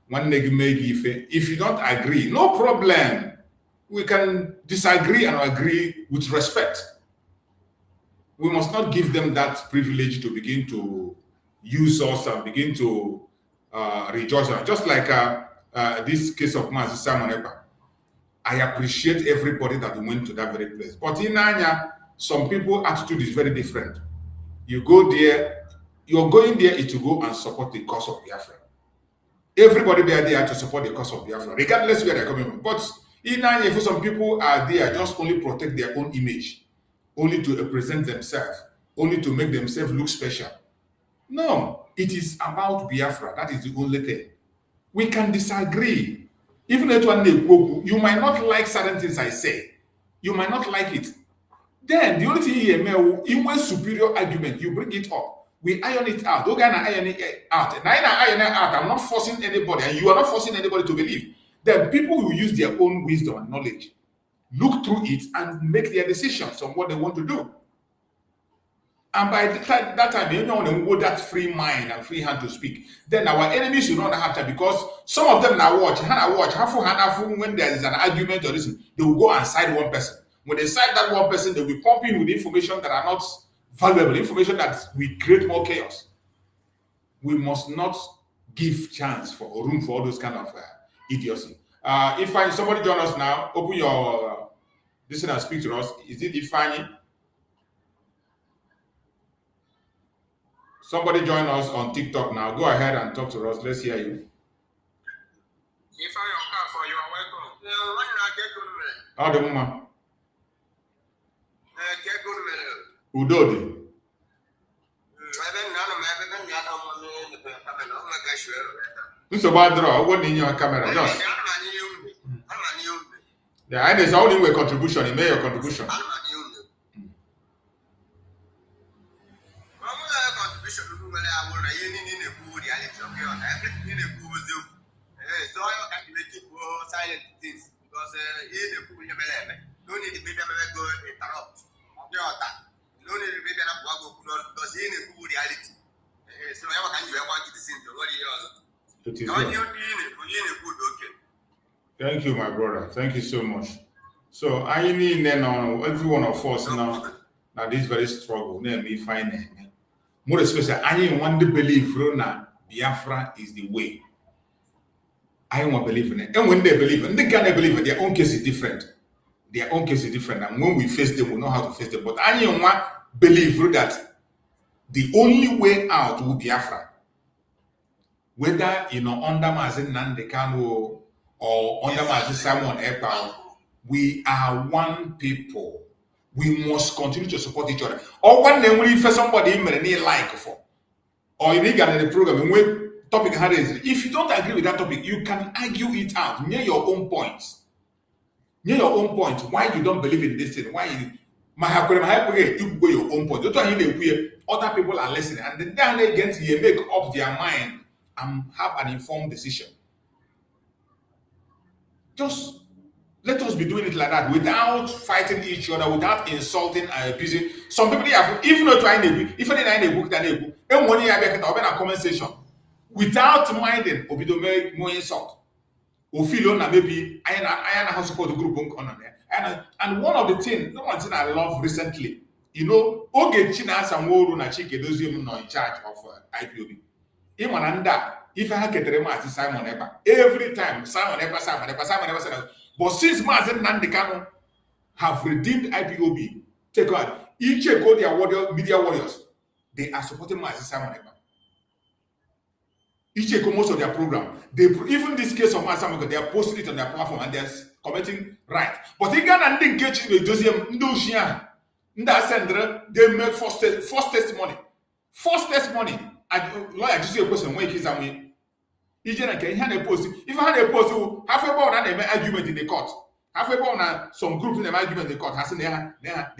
If you don't agree, no problem. We can disagree and agree with respect. We must not give them that privilege to begin to use us and begin to rejoice. Just like this case of Simon Ekpa. I appreciate everybody that went to that very place. But in Anya, some people's attitude is very different. You go there, you're going there to go and support the cause of Biafra. Everybody there to support the cause of Biafra, regardless where they're coming from. But in Anya, some people are there just only protect their own image, only to represent themselves, only to make themselves look special. No, it is about Biafra. That is the only thing. We can disagree. Even if you might not like certain things I say. You might not like it. Then the only thing in one superior argument, you bring it up. We iron it out. Don't iron it out. And I iron it out. I'm not forcing anybody, and you are not forcing anybody to believe. Then people will use their own wisdom and knowledge, look through it, and make their decisions on what they want to do. And by that time, you know, with that free mind and free hand to speak, then our enemies will not have time, because some of them now watch, when there is an argument or this, they will go and side one person. When they side that one person, they'll be pumping with information that are not valuable, information that will create more chaos. We must not give chance for room for all those kind of idiocy. If somebody join us now, open your listen and speak to us. Is it Ifeanyi? Somebody join us on TikTok now. Go ahead and talk to us. Let's hear you. Ifeanyi, you are welcome. How the mama? Udodi. So bad draw. What in your camera? Just. Yeah, and there's only a contribution. You made your contribution. No need to be go interrupt. No need to be because he in reality. So I can do want to listen to what he Thank you, my brother. Thank you so much. So I mean, then on every one of us now this very struggle. Then me find more especially I want to believe that Biafra is the way. I want to believe in it. And when they believe, and they can't believe it, their own case is different. Their own case is different. And when we face them, we know how to face them. But I want to believe that the only way out will be Biafra. Whether under Mazin Nandekano or under Mazin Simon Ekpa, we are one people. We must continue to support each other. Or when they will for somebody in like for, or you get the program when topic is. If you don't agree with that topic, you can argue it out near your own points. Near your own point, why you don't believe in this thing, why you go your own point. That's why other people are listening, and then they get to make up their mind and have an informed decision. Just let us be doing it like that, without fighting each other, without insulting and abusing. Some people have, even though trying to, if any in a book than a book, and when you have a comment section, without minding, or be make more insult. Or feel on maybe I have support the group on there. And one of the things I love recently, Oge China Samoru na Chike Dozium no in charge of IPOB. If I had Simon Ekpa, every time Simon Ekpa. But since Mazen Nandekano have redeemed IPOB, take on each go their media warriors, they are supporting Simon Ekpa. Each most of their program, even this case of Masamako, they are posting it on their platform and they're commenting right. But they can't engage with Josiah Ndasendra, they make false testimony. False testimony. And lawyer just a question when he's away. If I had a post, half a pound and they argument in the court. Half a pound some group in the argument in the court. They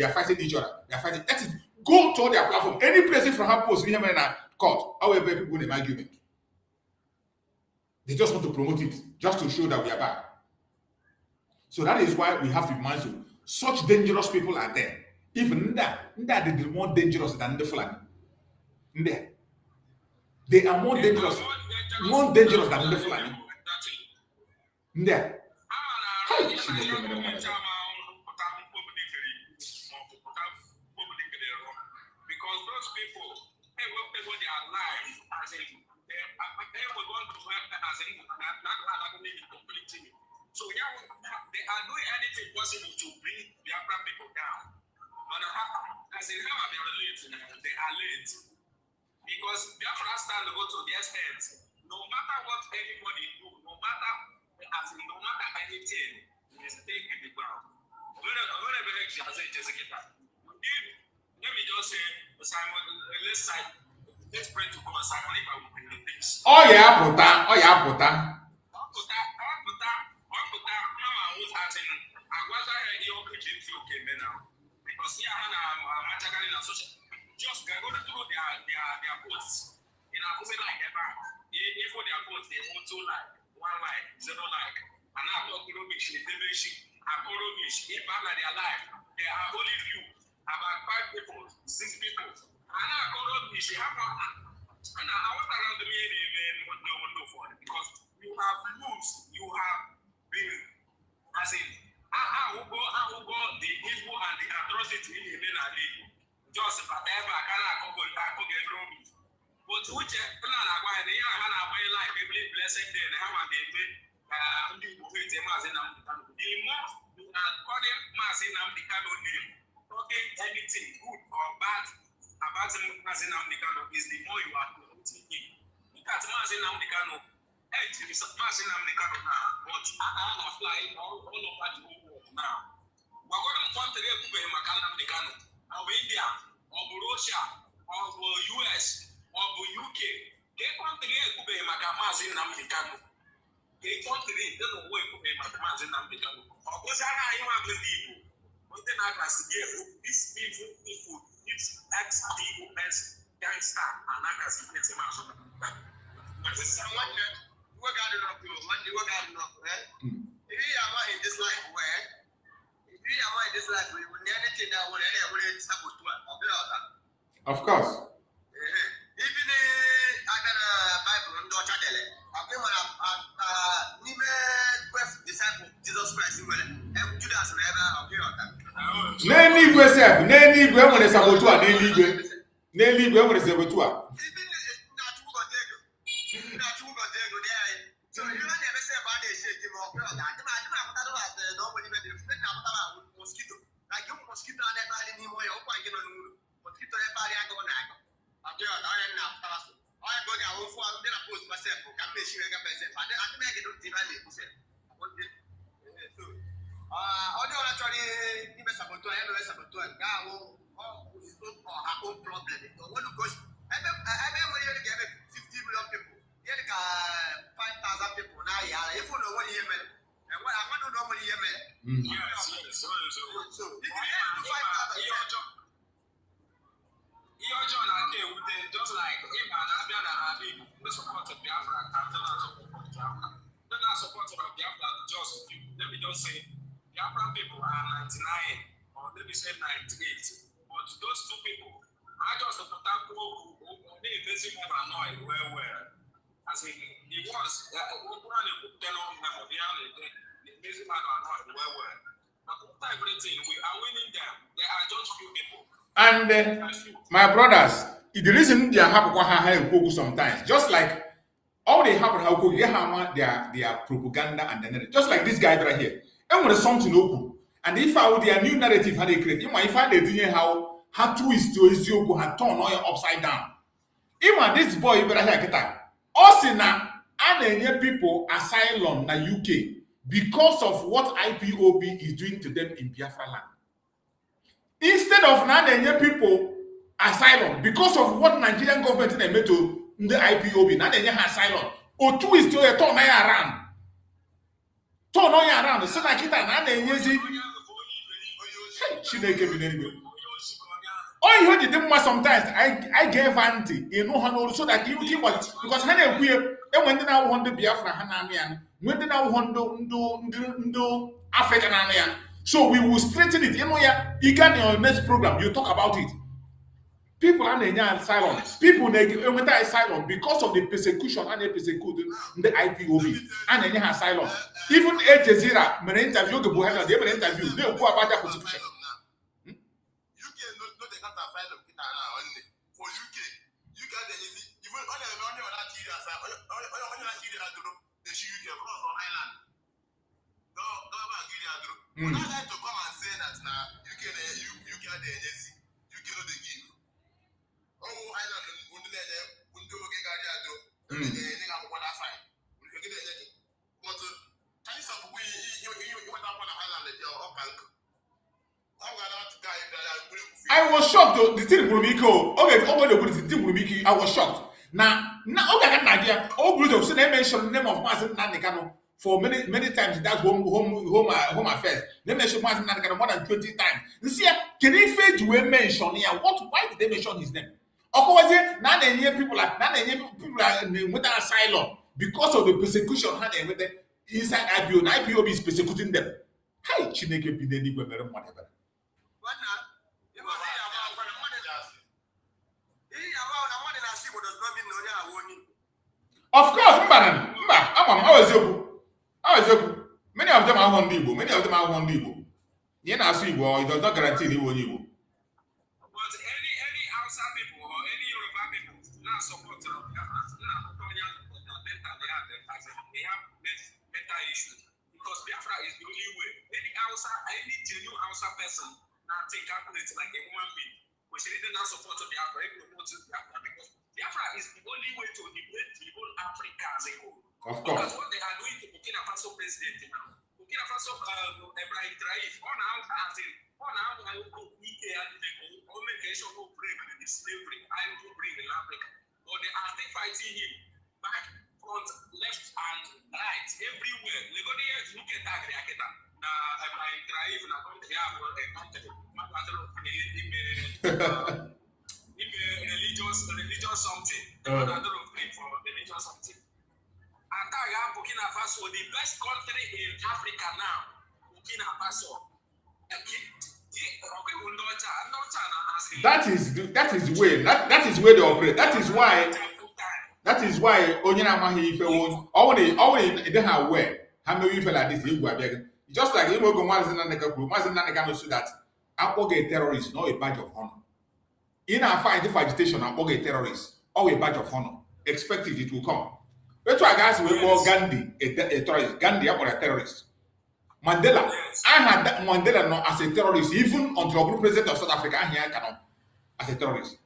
are fighting each other. They are fighting. That is, go to their platform. Any place from her post, we have in a court. However, people in the argument. They just want to promote it, just to show that we are back. So that is why we have to be mindful. Such dangerous people are there. Even that they are more dangerous than the Fulani. They are more dangerous than the Fulani. Because those people, they are alive as a they would want to work as a completely. So they are doing anything possible to bring Biafra people down. But as in how they are late. Because Biafra stand to go to the extent, no matter what anybody do, no matter anything, they stay in the ground. Let me just say, Simon, let's pray to God. Simon Ekpa will bring the peace. Oh yeah, puta. because here I'm social. Just go through their posts. In a movie like ever, if for their posts they want to like 1 like 0 like, and I don't know which they follow which if I'm at their life, there are only few, about 5 people, 6 people, and I follow which they have and I want around the meaning no for it because you have lost, you have been as in I will go the evil and the atrocity in the just whatever I can't go back again from me. But which plan I want the young man away like a blessed day and how they made the mass in the more you are calling mass in the canoe name. Okay, anything good or bad about the mass in the canoe is the more you are putting in. Look at mass in the canoe. Hey, mass in the canoe now, but I am flying all over the world now. We're going to want to get to the canoe. Of India, of Russia, of US, of UK, they country could be Magamaz in Americano. They country don't work to be Magamaz in Americano. Of course, I am the people. But then I can see this people, it's XDOS gangster, and I can see it's a master. But someone work out enough, you work out enough, right? If you are in this life where this life, we will never take that one any support to Of course. Even I got a Bible on Dutch Adele. I've been a disciple Jesus Christ and Judas and ever appear on that. Neni Gwesef, Neni Gwemon is Sabotua, Neni Gwemon is Sabotua. So you don't ever say about this shit, you know, mosquito. Like you mosquito and everybody need more mosquito everybody I go now. I'm there, I am now. I go there, I will fall, then I post myself. Can make sure I get myself. I don't make it divine. So, audio actually, give us a photo, I have a photo, and go, it's not our own problem. What do goes? I remember you get 50 million people. You got 5,000 people now. If you know what you mean. And what I want to know what you mean. Yes. So, if you have to fight that, you're John, okay, just like if an Abian and Abi, we support Biafra, and then I support Biafra. Then I support Biafra, just let me just say, Biafra people are 99, or let me say 98. But those 2 people, I just support that who they basically have annoyed well. As in, he was, one of them on them, the basically have annoyed well. But everything, we are winning them. There are just few people. And my brothers, the reason they are happy sometimes, just like all they happen how could their propaganda and then just like this guy right here. And when something open, and if I would their new narrative how they create, you might find they how twist to his yoke had turn oil upside down. Even this boy you better hear that. Also now, and people asylum na UK because of what IPOB is doing to them in Biafra land. Instead of now people asylum because of what Nigerian government made to the IPOB, now they asylum. Or 2 is still a turn around. Turn around. So like it now they use oh, you heard the sometimes I gave auntie, you know how so that you keep what because when we when they now want the Biafra Hanamian, when they now want do African Anian. So we will straighten it. You know, you can in your next program, you talk about it. People are in asylum. People in asylum because of the persecution and the persecution the IPOB and in asylum. Even Al Jazeera, when they interview the Buhari, they will interview. They will go about their persecution. But I like to come and say that now you can the NSC, you cannot give. Oh, I don't know. But Chinese of we went up on the island at your bank. I was shocked though. The thing will be cool. Okay, the thing will be I was shocked. Now, okay, I got an idea. All groups of say they mention the name of Mazen Nanikano for many times that's home affairs. They mention more than 20 times. You see, can he fail to mention here? Why did they mention his name? Of course, now they hear people are with asylum because of the persecution with them inside IPO. And IPO is persecuting them. Hi, Chineke Pideni whatever. Of course, many of them are one Igbo. Many of them are one Igbo. You know, it does not guarantee they will Igbo. But any outside people or any Yoruba people now support they have mental issues because Biafra is the only way. Any genuine outside person now think calculate like a human being. We should not support Biafra, Biafra because Biafra is the only way to liberate the whole Africa as a whole. Of course. Because what they are doing to Burkina Faso president now. Burkina Faso, Ibrahim Traif, on how weak and communication will bring the slavery, I will bring in Africa. But they are still fighting him back, front, left, and right, everywhere. Legodians look at that, Ibrahim Traif, and I don't have religious something. For religious something. Burkina Faso, the best country in Africa now. Burkina Faso. That is where they operate. That is why Onyana Mahi if already they have where how many people like this just like you go Mazin so that Apoge terrorist not a badge of honor. In our fight for agitation, Apoge terrorist or a badge of honor. Expected it will come. That's why guys we call Gandhi a terrorist. Gandhi or a terrorist. Mandela, I had that Mandela not as a terrorist, even until the president of South Africa here cannot as a terrorist.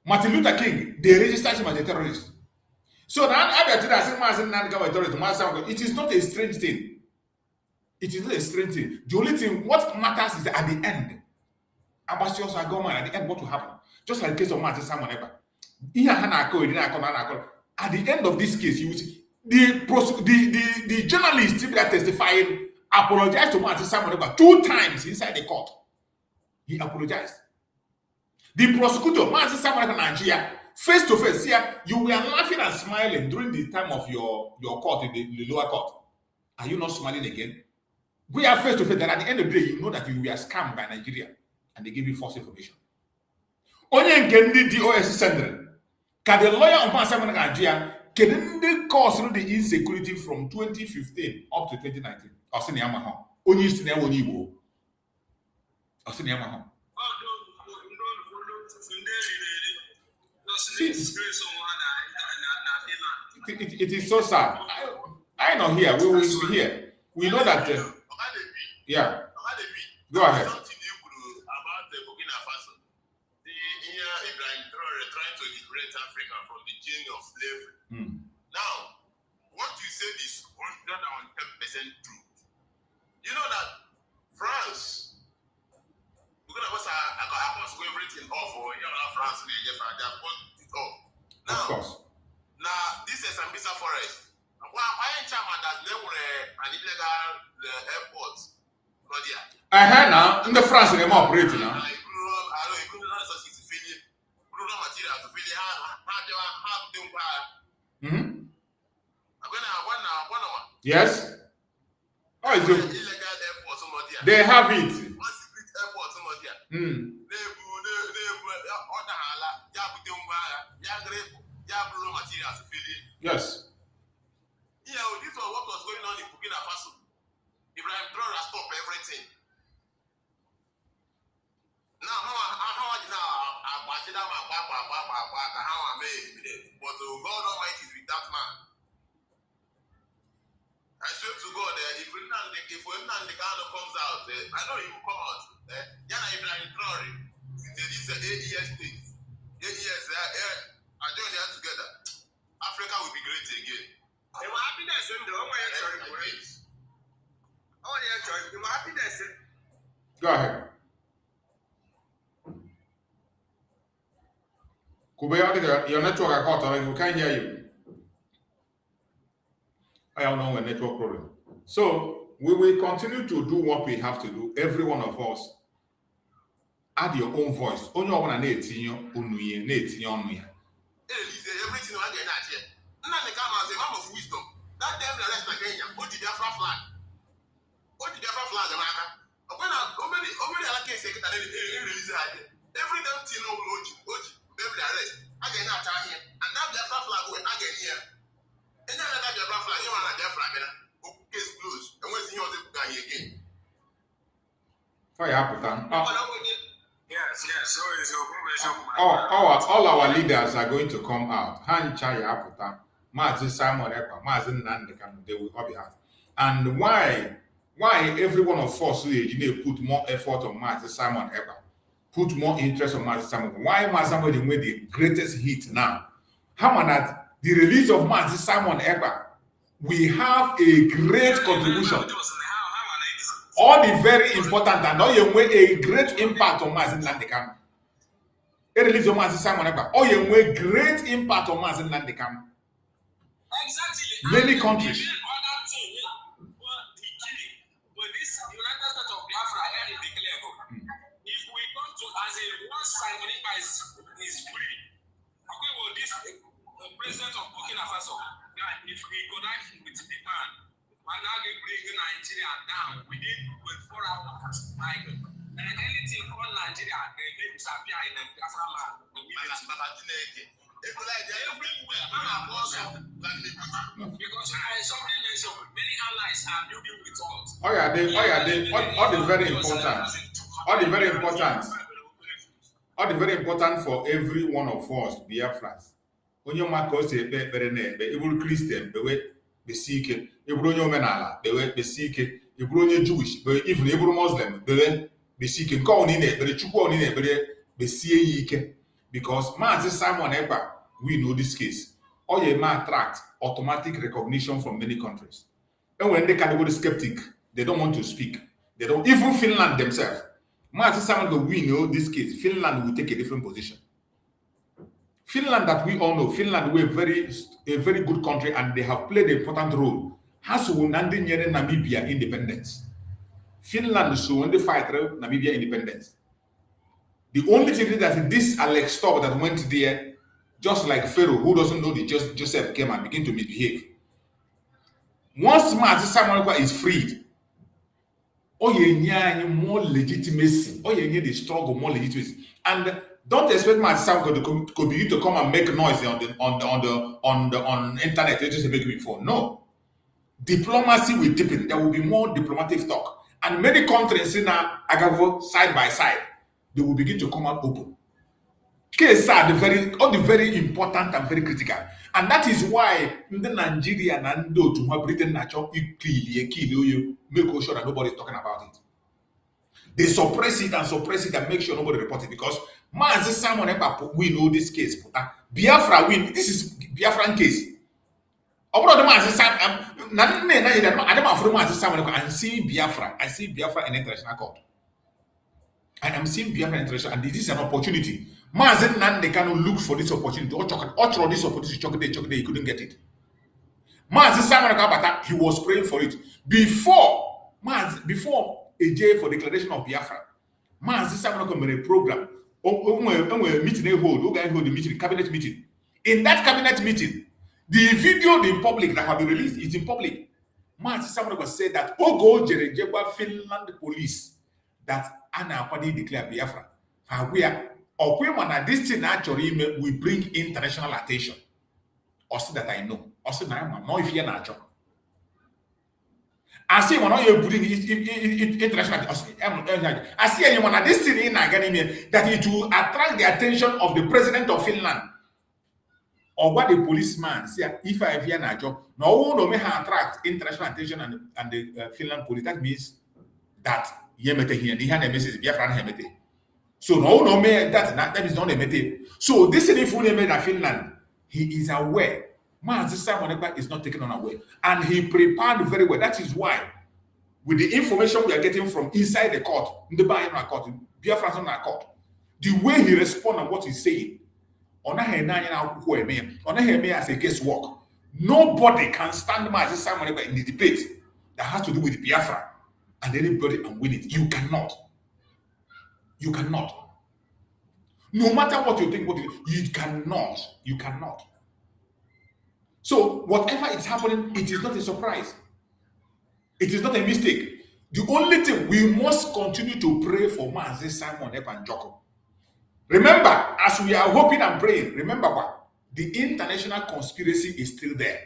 Martin Luther King, they registered him as a terrorist. So now it is not a strange thing. It is not a strange thing. The only thing what matters is that at the end, ambassadors are government at the end what will happen. Just like the case of Martin Simon Ekpa. At the end of this case, you will see the journalist that testified apologized to Martin Simon Ekpa 2 times inside the court. He apologized. The prosecutor, Martin Simon Ekpa Nigeria, face to face, here, you were laughing and smiling during the time of your court in the lower court. Are you not smiling again? We are face to face, and at the end of the day, you know that you were scammed by Nigeria, and they give you false information. Onye nke ndị DOS sendere, can the lawyer of Martin Simon Ekpa Nigeria can they cause the insecurity from 2015 up to 2019? Osini Yamaha. Onye isi na onye Igbo. Osini Yamaha. It is so sad. I know here. We will be here. We know that. Yeah. Go ahead. Trying to liberate Africa from the chain of slavery. Now, what you said is 110% truth. You know that France, because I was everything off, or France, they have put it off. Now, this is Sambisa Forest. Why in Chama does never an illegal airport? I heard now in the France they're operating now. Yes. Oh, is it? They have it. Yes. Yeah, this was what was going on in Burkina Faso. Ibrahim Traore stopped everything. Now, but God Almighty is with that man. I swear to God, if Finland'S comes out, I know he will come out. Yana Ibrahim Traore, this is AES thing. AES, I join them together. Africa will be great again. Happiness in the happiness. Go ahead. Kube, your network I caught, we can't hear you. I don't know a network problem. So we will continue to do what we have to do. Every one of us add your own voice. Only one na etinyo onuye, na etinyo onuya. Everything I get at here. And I come as a man of wisdom. That damn the rest of Kenya. What did Biafra flag? What did Biafra flag, America? When I already like a second and release it. Every damn thing of Oji, them the arrest. I get not here. And that Biafra flag will again here. And then that Biafra flag, you want a Biafra, case closed. And what's in your guy again? Fire up, Yes, so it's your all our leaders are going to come out. Han Chaya Aputa, Mazi Simon Ekpa, Mazi Nandekano, they will all be out. And why every one of us who put more effort on Mazi Simon Ekpa, put more interest on Mazi Simon? Why Mazi Simon made the greatest hit now? How about the release of Mazi Simon Ekpa? We have a great contribution. All the very important and all you a great impact on Mazi Nandekano. A release of Mazi Simon Ekpa. All you great impact on Mazi Nandekano. Exactly. Many countries. But this United States of Biafra here in declare, if we come to as a once Simon Ekpa is free, okay, well, this president of Burkina Faso, if we connect with the man, and now they bring Nigeria down within 24 hours, like, and anything on Nigeria, they disappear in the Biafra land. Because somebody mentioned many allies are building with us. All the very important for every one of us, Biafrans. Onye maka o si ekpe ekpere na-ekpe, ịbụrụ Christian, bewe besi ike, ịbụrụ onye omenala, bewe besi ike, ịbụrụ onye Jewish, bewe even ịbụrụ Muslim, bewe besi ike. Nke ọ ni na-ekpere, Chukwu ọ ni na-ekpere, besie ya ike. Because Mazi Simon Ekpa, we know this case. All you may attract automatic recognition from many countries. And when they category skeptic, they don't want to speak. They don't even Finland themselves. Mazi Simon, we know this case. Finland will take a different position. Finland that we all know, Finland were a very good country and they have played an important role. Has won Namibia independence. Finland so when they fight Namibia independence. The only thing is that this Alex Stobb that went there, just like Pharaoh, who doesn't know the Joseph came and began to misbehave. Once Mazi Simon Ekpa is freed, more legitimacy, the struggle, more legitimacy. And don't expect Mazi Simon to come and make noise on internet just to make me phone. No. Diplomacy will deepen. There will be more diplomatic talk. And many countries now Agavo side by side, they will begin to come out open. Cases are the very important and very critical. And that is why the Nigeria and to Britain natural you make sure that nobody is talking about it. They suppress it and make sure nobody reports it because Mazi Simon Ekpa we know this case. Biafra win. This is Biafran case. I'm seeing Biafra. I see Biafra in international court. And I'm seeing Biafra international, and this is an opportunity. Mazi Nandekano looked for this opportunity. Or this opportunity, he couldn't get it. Mazi Simon Ekpa, he was praying for it. Before AJ for declaration of Biafra, Mazi Simon Ekpa made a program. Meeting hold the meeting, cabinet meeting. In that cabinet meeting, the video in public that have been released is in public. Mazi Simon Ekpa said that Ogo Jerejegba Finland police that Anna Apadi declare Biafra. This thing actually will bring international attention. Also that I know. Also that I know if you're not sure. I see when you bring international. I see anyone this thing in Academy that it will attract the attention of the president of Finland. Or what the policeman see if I hear na job. No may attract international attention and the Finland police. That means that Yemete here, the hand message Biafran Hemete. So no may that is not a mete. So this is the name of Finland. He is aware. Mazi Simon Ekpa is not taken unaware. And he prepared very well. That is why, with the information we are getting from inside the court, in the Biafran court, Biafran court, the way he responds and what he's saying, on a as a guesswork. Nobody can stand Mazi Simon Ekpa in the debate that has to do with Biafra and anybody and win it. You cannot. You cannot. No matter what you think, you cannot. You cannot. So whatever is happening, it is not a surprise. It is not a mistake. The only thing, we must continue to pray for Mazi Simon Ekpa and Joko. Remember, as we are hoping and praying, remember what? The international conspiracy is still there.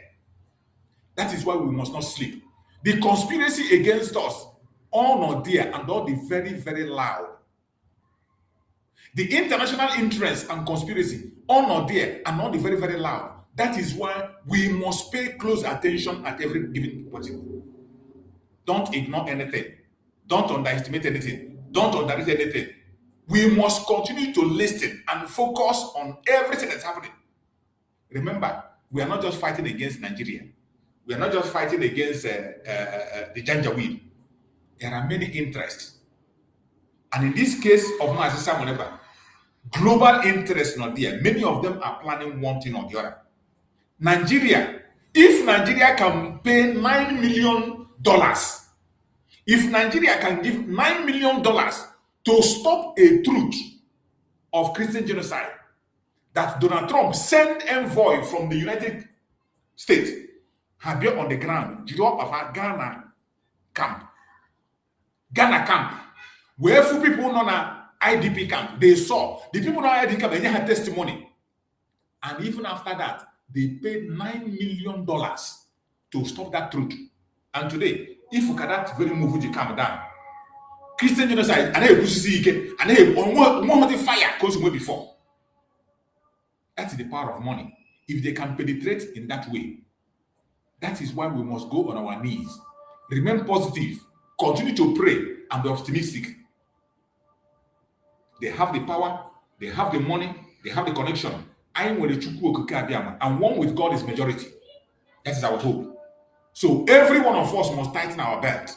That is why we must not sleep. The conspiracy against us, all not there, and all the very, very loud. The international interest and conspiracy, all not there, and all the very, very loud. That is why we must pay close attention at every given point. Don't ignore anything. Don't underestimate anything. Don't underrate anything. We must continue to listen and focus on everything that's happening. Remember, we are not just fighting against Nigeria. We are not just fighting against the Janjaweed. There are many interests. And in this case of Mazi Simon Ekpa, global interests not there. Many of them are planning one thing or the other. Nigeria, if Nigeria can pay $9 million, if Nigeria can give $9 million to stop a truth of Christian genocide, that Donald Trump sent envoy from the United States, have been on the ground, drop of a Ghana camp, where few people on an IDP camp, they saw the people on IDP camp, they had testimony, and even after that, they paid $9 million to stop that truth. And today, if you can that very move you calm down, Christian genocide, and I have fire consumed before. That is the power of money. If they can penetrate in that way, that is why we must go on our knees, remain positive, continue to pray, and be optimistic. They have the power, they have the money, they have the connection. And one with God is majority. That is our hope. So every one of us must tighten our belt.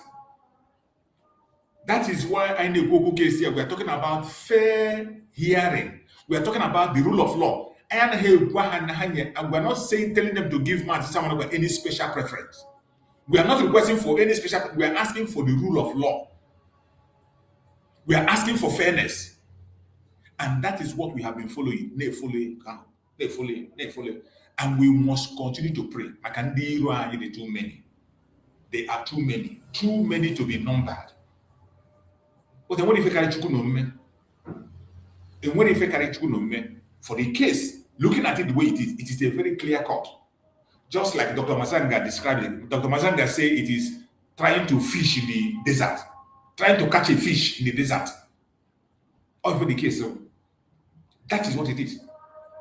That is why I know we are talking about fair hearing. We are talking about the rule of law. And we're not saying telling them to give someone any special preference. We are not requesting for any special. We are asking for the rule of law. We are asking for fairness, and that is what we have been following. And we must continue to pray. Too many. They are too many to be numbered. But then what if I carry chuku and what if I carry chuku for the case? Looking at it the way it is a very clear cut. Just like Dr. Mazanga described it. Dr. Mazanga said it is trying to fish in the desert, trying to catch a fish in the desert. Or for the case, so that is what it is.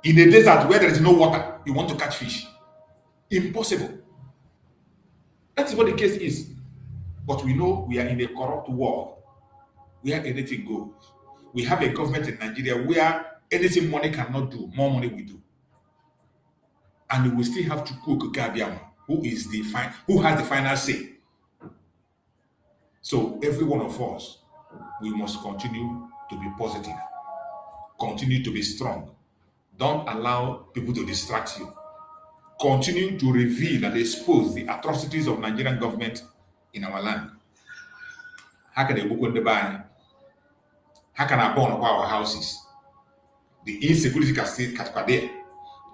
In a desert where there is no water, you want to catch fish. Impossible. That is what the case is. But we know we are in a corrupt world where anything goes. We have a government in Nigeria where anything money cannot do, more money we do. And we still have Chukwu Kabiam, who has the final say. So every one of us, we must continue to be positive, continue to be strong. Don't allow people to distract you. Continue to reveal and expose the atrocities of Nigerian government in our land. How can they book on the buy? How can I burn up our houses? The insecurity can still catch there.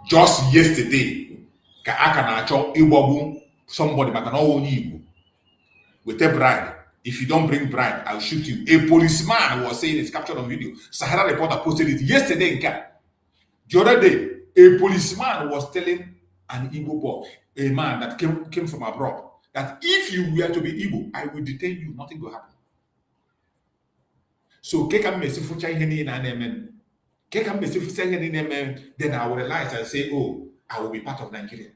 Just yesterday, somebody with a bribe. If you don't bring bribe, I'll shoot you. A policeman was saying it's captured on video. Sahara Reporter posted it yesterday in Ghana. The other day, a policeman was telling an Igbo boy, a man that came from abroad, that if you were to be Igbo, I will detain you, nothing will happen. So, then I will realize and say, oh, I will be part of Nigeria.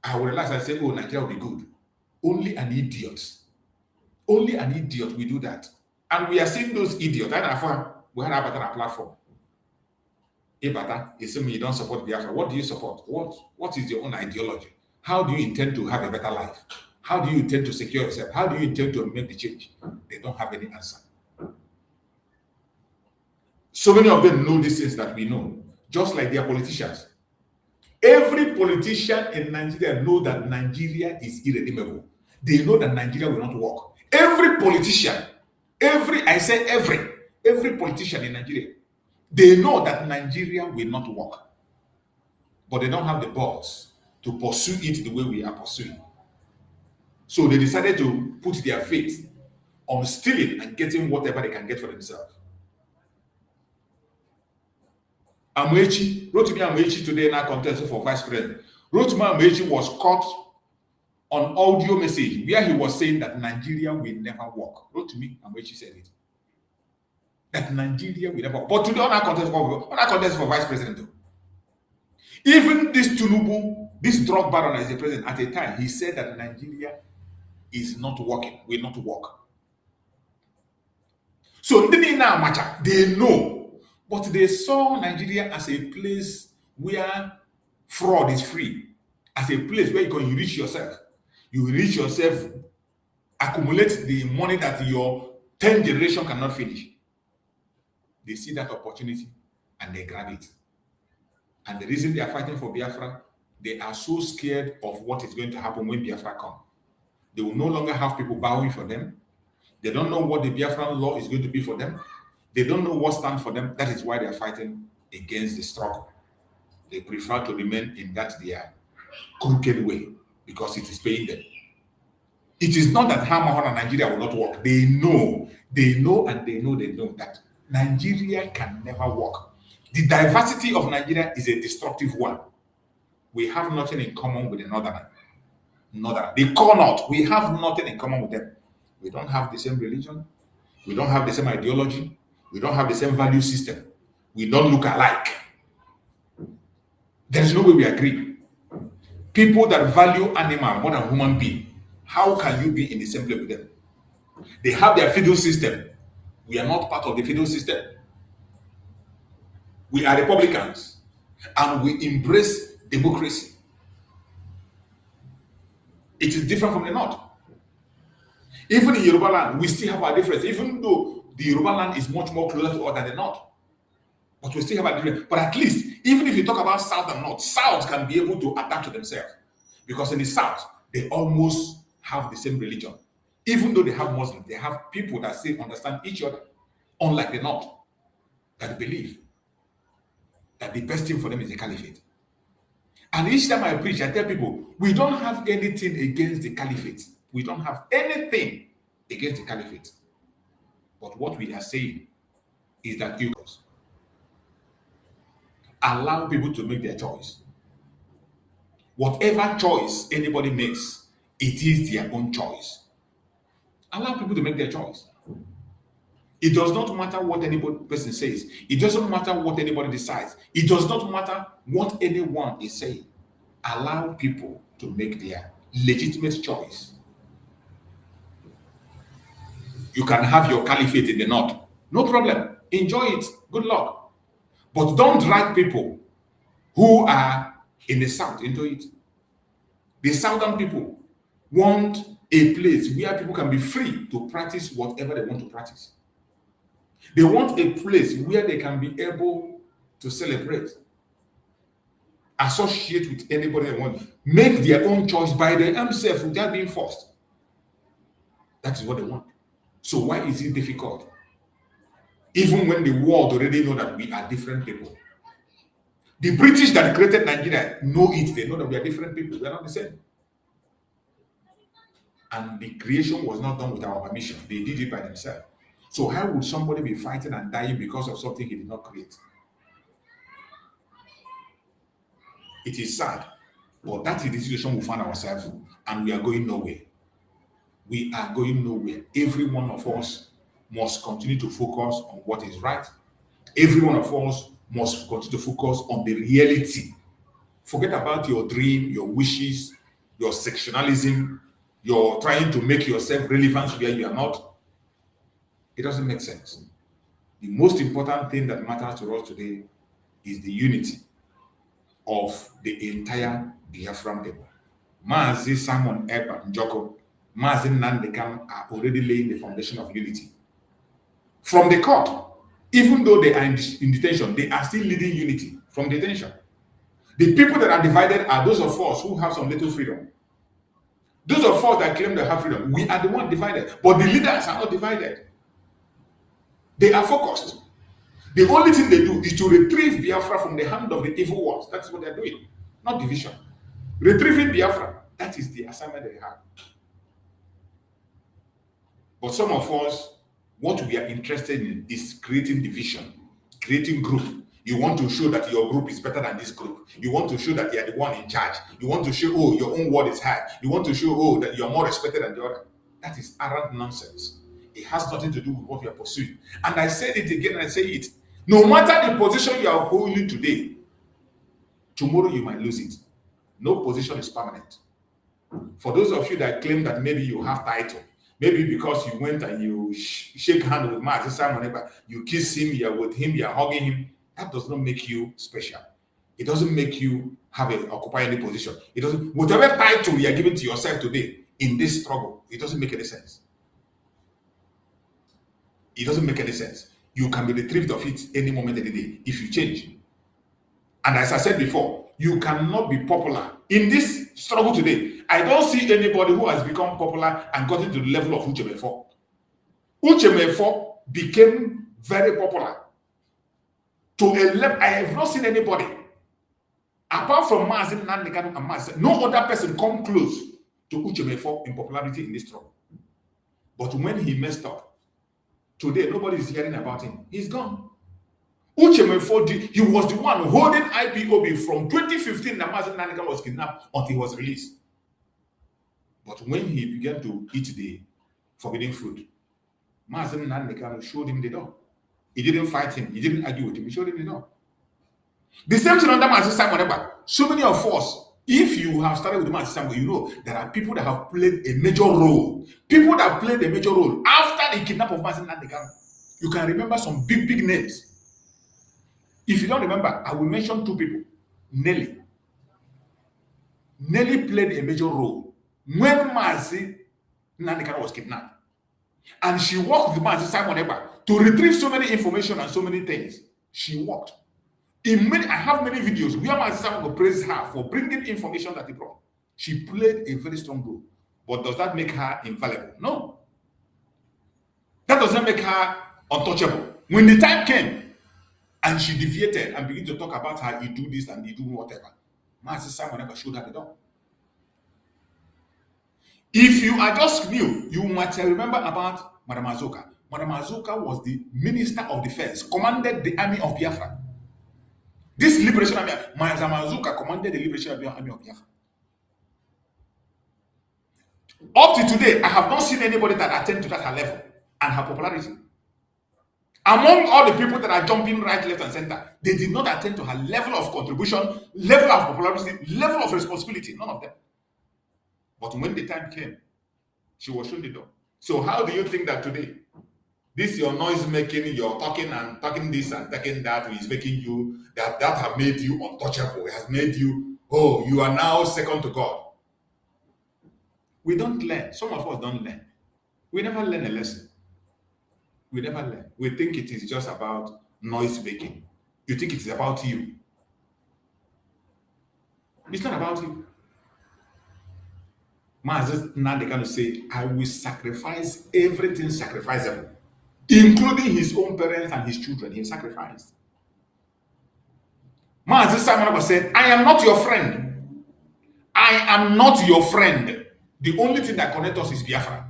I will realize and say, oh, Nigeria will be good. Only an idiot will do that. And we are seeing those idiots. We had a platform. Ebata, you say you don't support Biafra. What do you support? What is your own ideology? How do you intend to have a better life? How do you intend to secure yourself? How do you intend to make the change? They don't have any answer. So many of them know these things that we know, just like their politicians. Every politician in Nigeria know that Nigeria is irredeemable. They know that Nigeria will not work. Every politician, every politician in Nigeria, they know that Nigeria will not work. But they don't have the balls to pursue it the way we are pursuing. So they decided to put their faith on stealing and getting whatever they can get for themselves. Rotimi Amaechi today now contesting for vice president. Rotimi Amaechi was caught on audio message where he was saying that Nigeria will never work. Rotimi Amaechi said it. That Nigeria will never work. But today on our contest for vice president though. Even this Tinubu, this drug baron as the president, at a time, he said that Nigeria is not working, will not work. So they know, but they saw Nigeria as a place where fraud is free, as a place where you can enrich yourself. You enrich yourself, accumulate the money that your 10th generation cannot finish. They see that opportunity and they grab it. And the reason they are fighting for Biafra, they are so scared of what is going to happen when Biafra comes. They will no longer have people bowing for them. They don't know what the Biafran law is going to be for them. They don't know what stands for them. That is why they are fighting against the struggle. They prefer to remain in that their crooked way because it is paying them. It is not that Hamahon and Nigeria will not work. They know that Nigeria can never work. The diversity of Nigeria is a destructive one. We have nothing in common with the Northern. They call not. We have nothing in common with them. We don't have the same religion. We don't have the same ideology. We don't have the same value system. We don't look alike. There is no way we agree. People that value animal more than human being, how can you be in the same place with them? They have their feudal system. We are not part of the feudal system. We are Republicans and we embrace democracy. It is different from the North. Even in Yoruba land, we still have our difference, even though the Yoruba land is much more closer to us than the North. But we still have a difference. But at least, even if you talk about South and North, South can be able to adapt to themselves. Because in the South, they almost have the same religion. Even though they have Muslims, they have people that still understand each other. Unlike the North, that believe that the best thing for them is the caliphate. And each time I preach, I tell people, we don't have anything against the caliphate. We don't have anything against the caliphate. But what we are saying is that you allow people to make their choice. Whatever choice anybody makes, it is their own choice. Allow people to make their choice. It does not matter what any person says. It doesn't matter what anybody decides. It does not matter what anyone is saying. Allow people to make their legitimate choice. You can have your caliphate in the North. No problem. Enjoy it. Good luck. But don't drag people who are in the South into it. The Southern people want a place where people can be free to practice whatever they want to practice. They want a place where they can be able to celebrate, associate with anybody they want, make their own choice by themselves without being forced. That is what they want. So why is it difficult? Even when the world already know that we are different people. The British that created Nigeria know it. They know that we are different people. We are not the same. And the creation was not done with our permission. They did it by themselves. So how would somebody be fighting and dying because of something he did not create? It is sad, but that is the situation we find ourselves, and we are going nowhere. We are going nowhere. Every one of us must continue to focus on what is right. Every one of us must continue to focus on the reality. Forget about your dream, your wishes, your sectionalism, your trying to make yourself relevant where you are not. It doesn't make sense. The most important thing that matters to us today is the unity of the entire Biafran people. Mazi Simon Ekpa Njoko, Mazi Nandekam are already laying the foundation of unity. From the court, even though they are in detention, they are still leading unity from detention. The people that are divided are those of us who have some little freedom. Those of us that claim they have freedom, we are the one divided. But the leaders are not divided. They are focused. The only thing they do is to retrieve Biafra from the hand of the evil ones. That's what they're doing, not division. Retrieving Biafra, that is the assignment they have. But some of us, what we are interested in is creating division, creating group. You want to show that your group is better than this group. You want to show that you are the one in charge. You want to show, oh, your own word is high. You want to show, oh, that you're more respected than the other. That is arrant nonsense. It has nothing to do with what you are pursuing. And I said it again and I say it. No matter the position you are holding today, tomorrow you might lose it. No position is permanent. For those of you that claim that maybe you have title, maybe because you went and you shake hands with Master Simon Ekpa, you kiss him, you're with him, you're hugging him, that does not make you special. It doesn't make you occupy any position. It doesn't, whatever title you are giving to yourself today in this struggle, it doesn't make any sense. It doesn't make any sense. You can be retrieved of it any moment of the day if you change. And as I said before, you cannot be popular in this struggle today. I don't see anybody who has become popular and gotten to the level of Uche Mefo. Uche Mefo became very popular to a level. I have not seen anybody apart from Mazin Nandekano and Mazin. No other person come close to Uche Mefo in popularity in this struggle. But when he messed up, today nobody is hearing about him. He's gone. Uche Mefo, he was the one holding IPOB from 2015 that Mazin Nandekano was kidnapped until he was released. But when he began to eat the forbidden fruit, Mazin Nandekano showed him the door. He didn't fight him. He didn't argue with him. He showed him the door. The same thing under Master Simon Ekpa. So many of us, if you have started with Master Simon, you know there are people that have played a major role. People that played a major role after the kidnapping of Mazin Nandekano. You can remember some big names. If you don't remember, I will mention two people. Nelly. Nelly played a major role when Mazin Nandekano was kidnapped. And she worked with Master Simon Ekpa to retrieve so many information and so many things. She worked. I have many videos where Master Simon praised her for bringing information that he brought. She played a very strong role. But does that make her infallible? No. That does not make her untouchable. When the time came and she deviated and began to talk about how you do this and you do whatever, Master Simon Ekpa showed her the door. If you are just new, you might remember about Madam Azuka. Madam Azuka was the Minister of Defense, commanded the army of Biafra. This liberation army, Madam Azuka commanded the liberation army of Biafra. Up to today, I have not seen anybody that attend to that her level and her popularity. Among all the people that are jumping right, left, and center, they did not attend to her level of contribution, level of popularity, level of responsibility. None of them. But when the time came, she was shown the door. So how do you think that today, this your noise making, you're talking and talking this and talking that is making you, that have made you untouchable, it has made you, oh, you are now second to God. We don't learn. Some of us don't learn. We never learn a lesson. We never learn. We think it is just about noise making. You think it is about you. It's not about you. Now they can say, I will sacrifice everything sacrificable, including his own parents and his children. He sacrificed. Master Simon Ekpa said, I am not your friend. I am not your friend. The only thing that connects us is Biafra.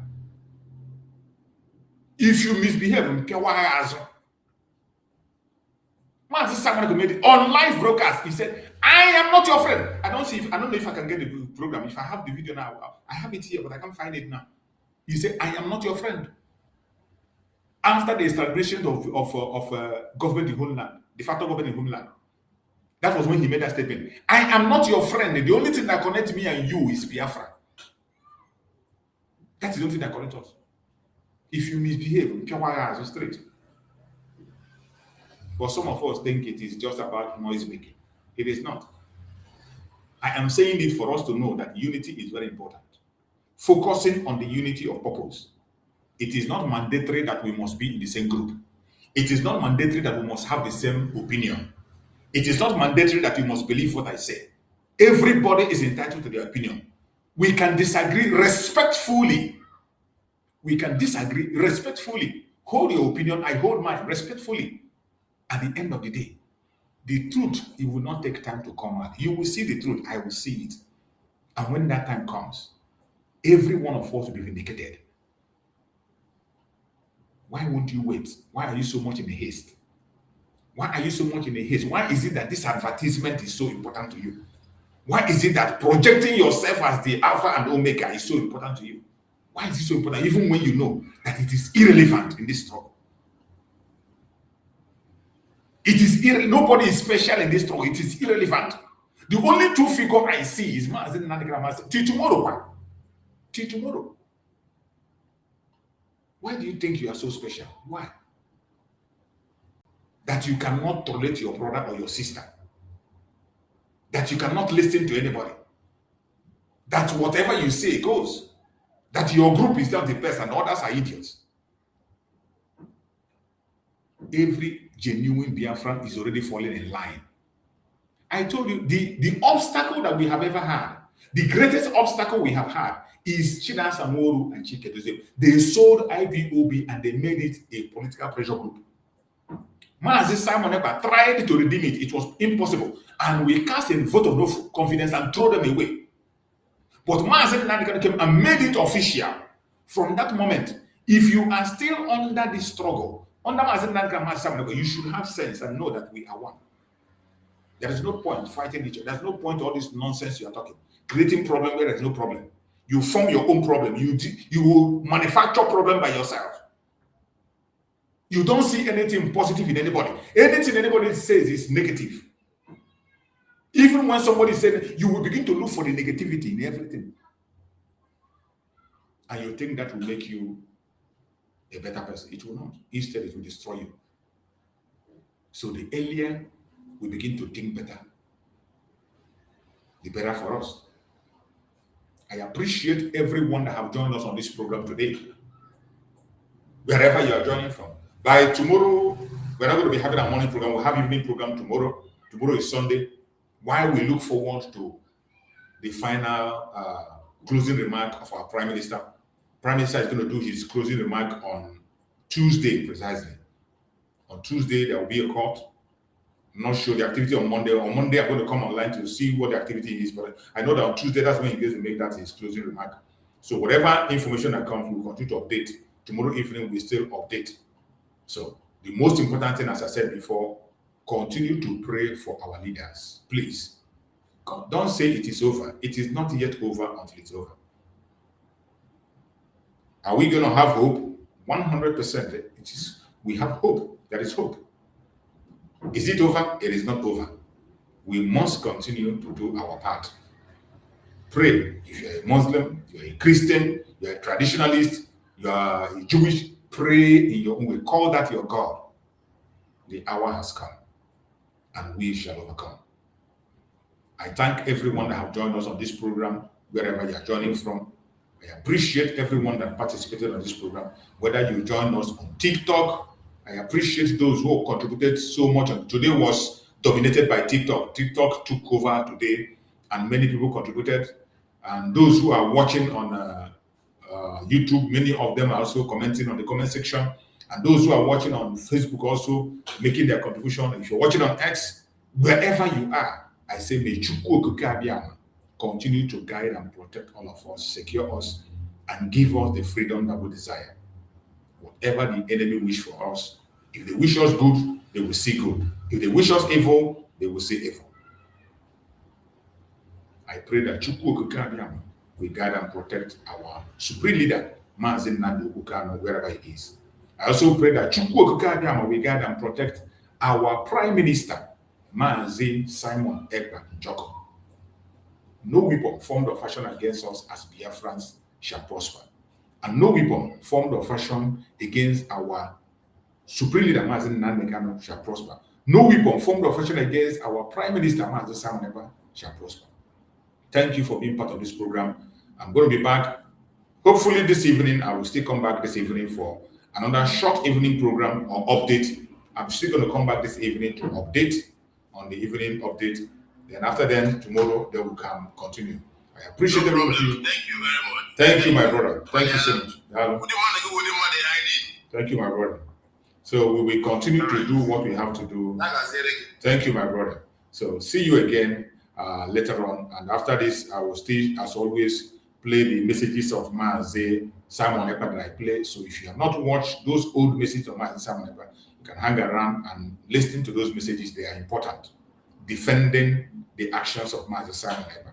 If you misbehave, Master Simon Ekpa made it on live broadcast. He said, I am not your friend. I don't know if I can get the program. If I have the video now, I have it here, but I can't find it now. He said, I am not your friend. After the establishment of government in homeland, de facto government in homeland, that was when he made that statement. I am not your friend. The only thing that connects me and you is Biafra. That's the only thing that connects us. If you misbehave, you're straight. But some of us think it is just about noise making. It is not. I am saying it for us to know that unity is very important. Focusing on the unity of purpose. It is not mandatory that we must be in the same group. It is not mandatory that we must have the same opinion. It is not mandatory that you must believe what I say. Everybody is entitled to their opinion. We can disagree respectfully. We can disagree respectfully. Hold your opinion, I hold mine respectfully. At the end of the day, the truth, it will not take time to come out. You will see the truth, I will see it. And when that time comes, every one of us will be vindicated. Why won't you wait? Why are you so much in a haste? Why are you so much in a haste? Why is it that this advertisement is so important to you? Why is it that projecting yourself as the Alpha and Omega is so important to you? Why is it so important, even when you know that it is irrelevant in this struggle? It is nobody is special in this struggle. It is irrelevant. The only two figure I see is till tomorrow. Till tomorrow. Why do you think you are so special? Why? That you cannot tolerate your brother or your sister. That you cannot listen to anybody. That whatever you say goes. That your group is not the best and others are idiots. Every genuine Biafran is already falling in line. I told you, the obstacle that we have ever had, the greatest obstacle we have had is Chida Samoru and Chike. They sold IPOB and they made it a political pressure group. Mazi Simon Ekpa tried to redeem it. It was impossible. And we cast a vote of no confidence and throw them away. But Mazi Nandikano came and made it official. From that moment, if you are still under this struggle, under Mazi Nandikano, you should have sense and know that we are one. There is no point fighting each other. There's no point all this nonsense you are talking. Creating problem where there's no problem. You form your own problem. You will manufacture problem by yourself. You don't see anything positive in anybody. Anything anybody says is negative. Even when somebody says, you will begin to look for the negativity in everything. And you think that will make you a better person. It will not. Instead, it will destroy you. So the earlier we begin to think better, the better for us. I appreciate everyone that have joined us on this program today. Wherever you are joining from. By tomorrow, we're not going to be having a morning program. We'll have evening program tomorrow. Tomorrow is Sunday. While we look forward to the final closing remark of our Prime Minister. Prime Minister is going to do his closing remark on Tuesday, precisely. On Tuesday, there will be a court. I'm not sure the activity on Monday. On Monday, I'm going to come online to see what the activity is. But I know that on Tuesday, that's when he goes to make that his closing remark. So whatever information that comes, we'll continue to update. Tomorrow evening, we still update. So the most important thing, as I said before, continue to pray for our leaders. Please. God, don't say it is over. It is not yet over until it's over. Are we going to have hope? 100%. It is. We have hope. There is hope. Is it over? It is not over. We must continue to do our part. Pray. If you're a Muslim, you're a Christian, you're a traditionalist, you are a Jewish, pray in your own way. Call that your God. The hour has come, and we shall overcome. I thank everyone that have joined us on this program, wherever you are joining from. I appreciate everyone that participated on this program, whether you joined us on TikTok. I appreciate those who contributed so much. Today was dominated by TikTok. TikTok took over today, and many people contributed. And those who are watching on YouTube, many of them are also commenting on the comment section. And those who are watching on Facebook also making their contribution. If you're watching on X, wherever you are, I say, may CHUKS continue to guide and protect all of us, secure us, and give us the freedom that we desire. Whatever the enemy wish for us, if they wish us good, they will see good. If they wish us evil, they will see evil. I pray that CHUKS will guide and protect our supreme leader, Mazi Nnamdi Kanu, wherever he is. I also pray that CHUKS will guide and protect our Prime Minister, Mazi Simon Ekpa. No weapon formed or fashioned against us as Biafrans shall prosper. And no weapon formed or fashioned against our supreme leader, Mazi Nnamdi Kanu, shall prosper. No weapon formed or fashioned against our Prime Minister, Mazi Simon Ekpa, shall prosper. Thank you for being part of this program. I'm going to be back. Hopefully this evening, I will still come back this evening for another short evening program or update. I'm still going to come back this evening to update on the evening update. Then after then, tomorrow, then we can continue. I appreciate every one of you. Thank you very much. Thank you, my brother. Thank you so much. Hello. Would you mind to go with the money I need? Thank you, my brother. So we will continue to do what we have to do. Thank you, my brother. So see you again later on. And after this, I will still, as always, play the messages of Mazi Simon Ekpa that I play. So if you have not watched those old messages of Mazi Simon Ekpa, you can hang around and listen to those messages. They are important. Defending the actions of Mazi Simon Ekpa.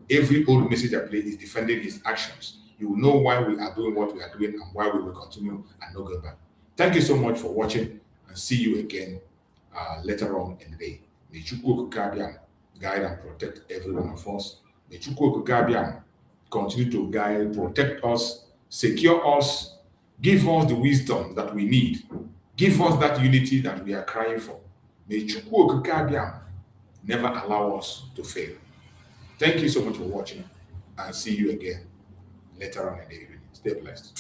Every old message I play is defending his actions. You will know why we are doing what we are doing and why we will continue and not go back. Thank you so much for watching, and see you again later on in the day. May Chukwu guide and protect every one of us. May Chukwu continue to guide, protect us, secure us, give us the wisdom that we need, give us that unity that we are crying for. May Chukwu never allow us to fail. Thank you so much for watching, and see you again later on in the evening. Stay blessed.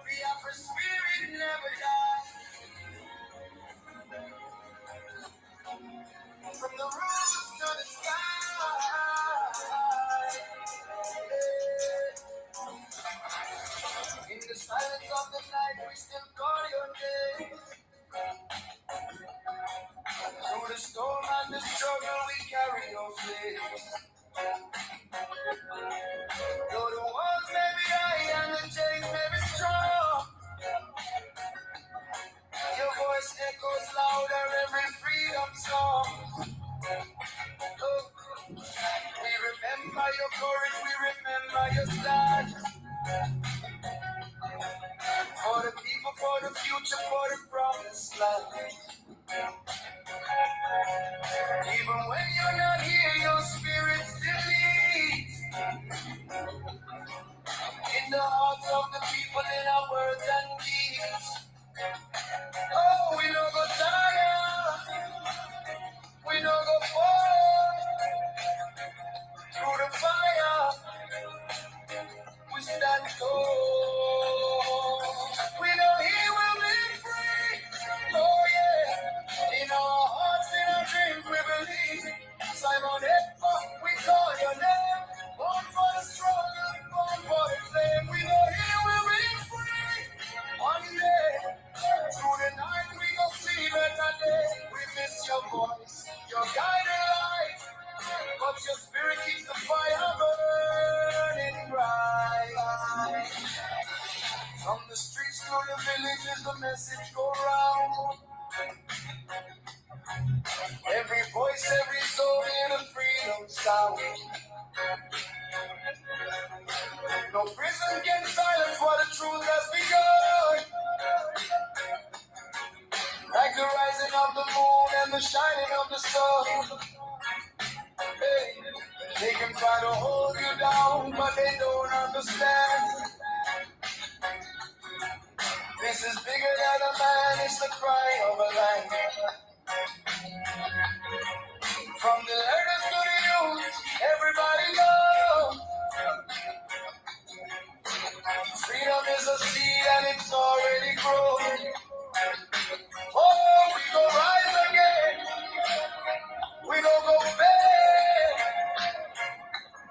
Biafra spirit never dies. From the roots to the sky. In the silence of the night, we still call your name. Through the storm and the struggle, we carry your flame. Though the walls may be high and the chains may be strong, your voice echoes louder every freedom song. Oh, we remember your courage, we remember your stand. For the people, for the future, for the promised land. Even when you're not here, your spirit still leads. In the hearts of the people, in our words and deeds. Oh, we don't go tired. We don't go fall. Through the fire, we stand tall. We know He will be free. Oh yeah. In our hearts, in our dreams, we believe. Simon Ekpa, we call your name. Born for the struggle, born for the flame. We know He will be free. One day, through the night, we go see better day. We miss your voice, your guiding light. But your spirit keeps the fire burning bright. From the streets to the villages, the message go round. Every voice, every soul in a freedom sound. No prison can silence what the truth has begun. Like the rising of the moon and the shining of the sun. Hey, they can try to hold you down, but they don't understand. This is bigger than a man, it's the cry of a lion. From the learners to the youth, everybody know. Freedom is a seed and it's already grown. Oh, we go rise again. We don't go back.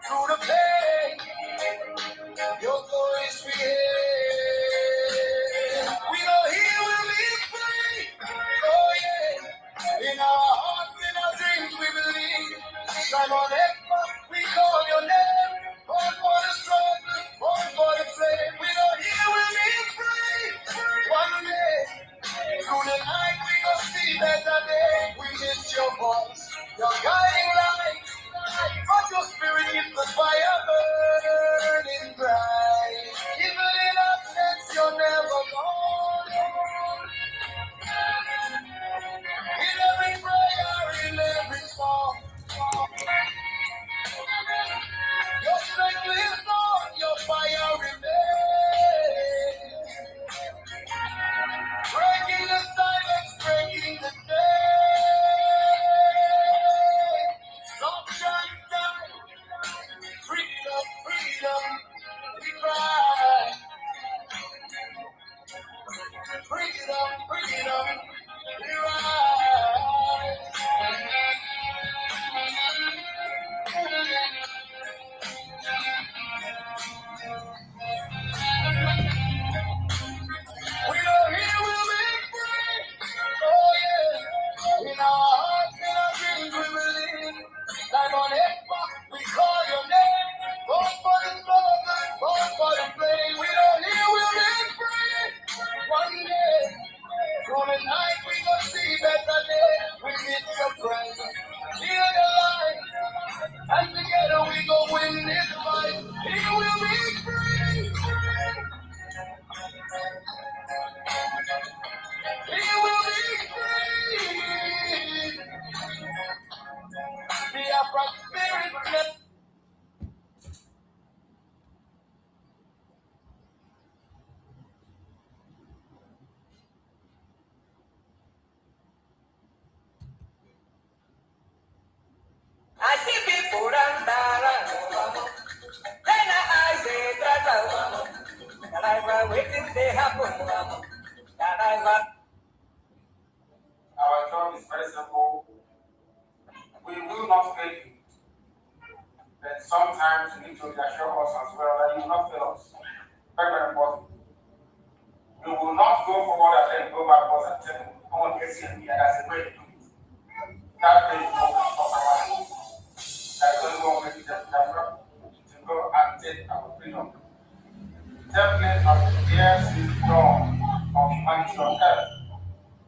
Through the pain, your voice we hear. We know He will be free. Oh yeah. In our hearts, in our dreams, we believe. Simon Ekpa, we call your name. Born for the struggle, born for the flame. We know He will be free. One day, through the night, we go see better day. We miss your voice, your guiding light. But your spirit keeps the fire burning bright. Even in absence, you're never gone. In every prayer, in every song, your strength lives on, your fire remains. Breaking the silence, breaking the day. Tonight we gonna see better days. We need your presence. Feel the light. And together we go win this fight. He will be free. He will be free. Biafra spirit. I keep it for and then I say that and I was waiting they happen. And I was. Our job is very simple. We will not fail you. But sometimes you need to reassure us as well that you will not fail us. Very, very important. We will not go forward and then go backwards and tell no one gets here and that's the way to do it. That way you go and talk about it. That's when we will make it to go and take our freedom. The template of the years is dawn of humanity on earth.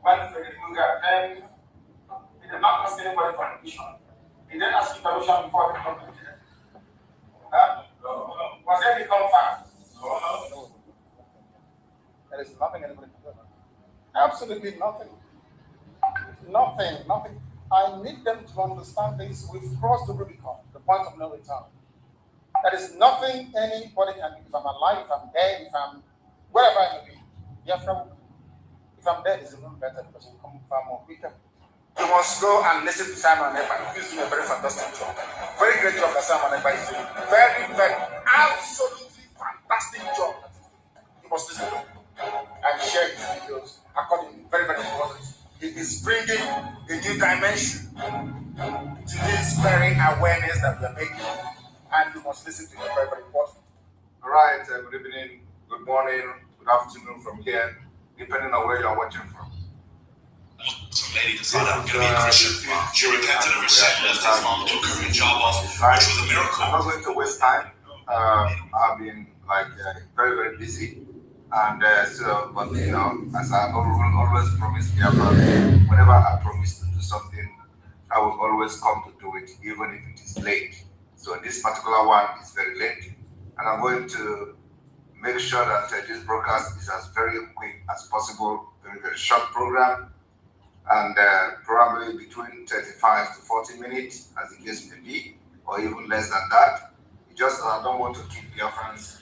When Frederick Luger came, he did not ask anybody for permission. He didn't ask you permission before the company did. Was there become fast? No. There is nothing anybody can do. Absolutely nothing. Nothing. I need them to understand this. We've crossed the Rubicon, the point of no return. There is nothing anybody can do. If I'm alive, if I'm dead, if I'm wherever I may be. Biafra, if I'm dead, it's even better because we'll come far more quicker. You must go and listen to Simon Ekpa. He's doing a very fantastic job. Very great job that Simon Ekpa is doing. Very, absolutely fantastic job. You must listen to him and share his videos accordingly. Very, very important. He is bringing a new dimension to this very awareness that we are making. And you must listen to him. Very, very important. All right, good evening, good morning, good afternoon from here, depending on where you're watching from. Some lady decided I'm going to be a Christian. She repented of her sin, left Islam, took her hijab off, which was a miracle. I'm not going to waste time. I've been very, very busy. And but you know, as I always promise Biafra, whenever I promise to do something, I will always come to do it, even if it is late. So this particular one is very late. And I'm going to make sure that this broadcast is as very quick as possible, very, very short program. And probably between 35 to 40 minutes, as the case may be, or even less than that. Just I don't want to keep Biafrans,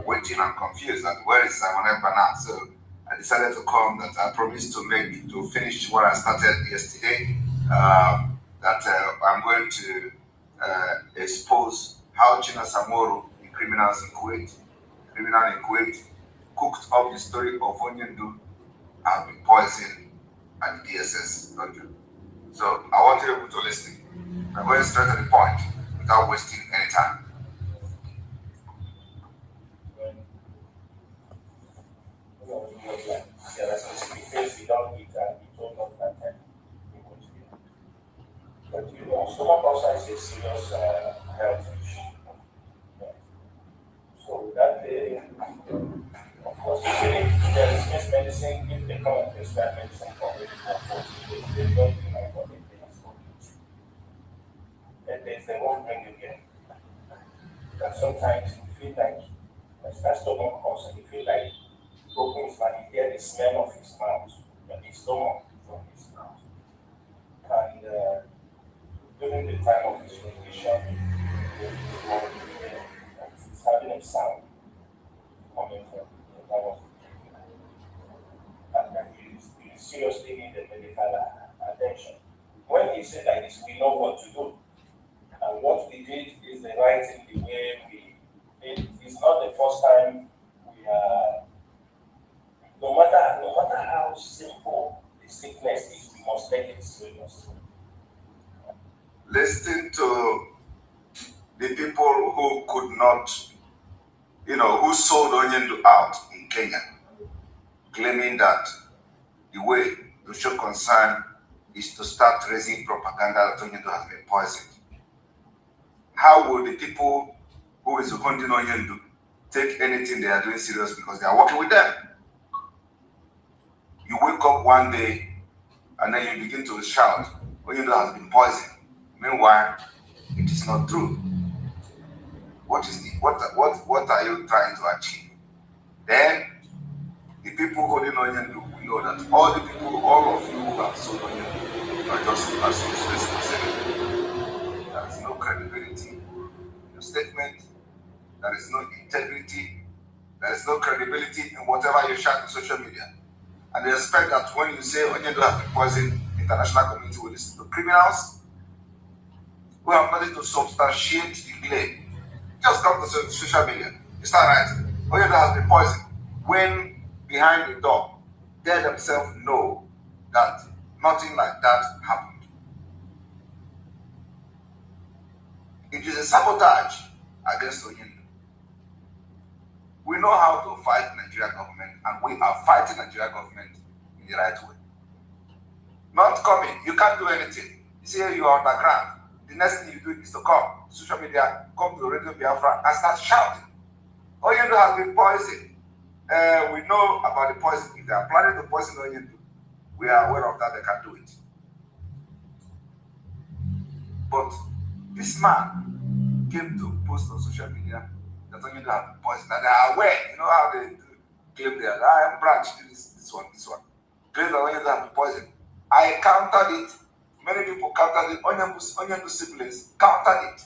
waiting and confused. And where is Simon Ekpa now? So I decided to come. That I promised to finish what I started yesterday. That I'm going to expose how China Samoru, the criminal in Kuwait, cooked up the story of Onyendu and been poisoned at the DSS country. So I want you to listen. I'm going straight to the point without wasting any time. There are specific things we don't eat and we told us that time we continue. But stomach ulcer is a serious health issue. Yeah. So that of course, there is this medicine, if they come and prescribe medicine for it, they don't do like what they for it. And there's the wrong bring again. That sometimes you feel like, as that stomach ulcer, you feel like open his mouth, you hear the smell of his mouth, and his stomach from his mouth. And during the time of his rendition, it's having a sound coming from that was and you seriously need the medical attention. When he said like this, we know what to do. And what we did is the right thing, the way we did. It's not the first time we are. No matter how simple the sickness is, we must take it seriously. Listen to the people who could not, who sold Onyendu out in Kenya, claiming that the way to show concern is to start raising propaganda that Onyendu has been poisoned. How will the people who is hunting Onyendu take anything they are doing serious because they are working with them? up one day and then you begin to shout, Onyendu has been poisoned. Meanwhile, it is not true. What are you trying to achieve? Then the people holding Onyendu will know that all of you who have sold Onyendu are just as useless as anything. There is no credibility in your statement. There is no integrity. There is no credibility in whatever you shout on social media. And they expect that when you say Onyendu has been poisoned, international community will listen to criminals who have nothing to substantiate the claim. Just come to social media. It's not right. Onyendu has been poisoned. When behind the door, they themselves know that nothing like that happened. It is a sabotage against Onyendu. We know how to fight Nigerian government, and we are fighting Nigerian government in the right way. Not coming, you can't do anything. You say you are underground. The next thing you do is to come to social media, come to Radio Biafra, and start shouting. Onyendu has been poisoned. We know about the poison. If they are planning to poison Onyendu, we are aware of that. They can do it. But this man came to post on social media that Onyendu has been poisoned, and they are aware. You know how they claim they are. I am branch this one. Claim that Onyendu has been poisoned. I countered it. Many people countered it. Onyendu siblings countered it.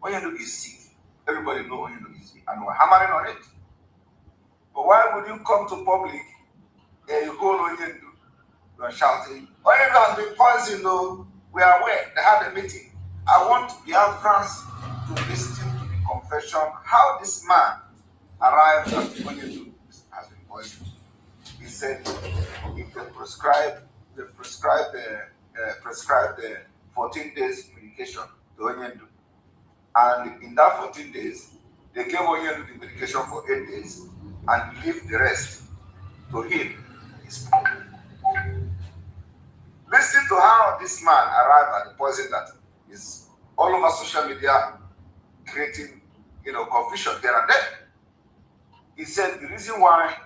Onyendu is sick. Everybody knows Onyendu is sick, and we're hammering on it. But why would you come to public and you hold Onyendu? You are shouting, Onyendu has been poisoned, though. We are aware. They had a meeting. I want Biafrans to listen to the confession how this man arrived at Onyendu has been poisoned. He said, if they prescribed 14 days medication to Onyendu, and in that 14 days, they gave Onyendu the medication for 8 days and leave the rest to him. Listen to how this man arrived at the poison that is all over social media, creating, confusion there and then. He said the reason why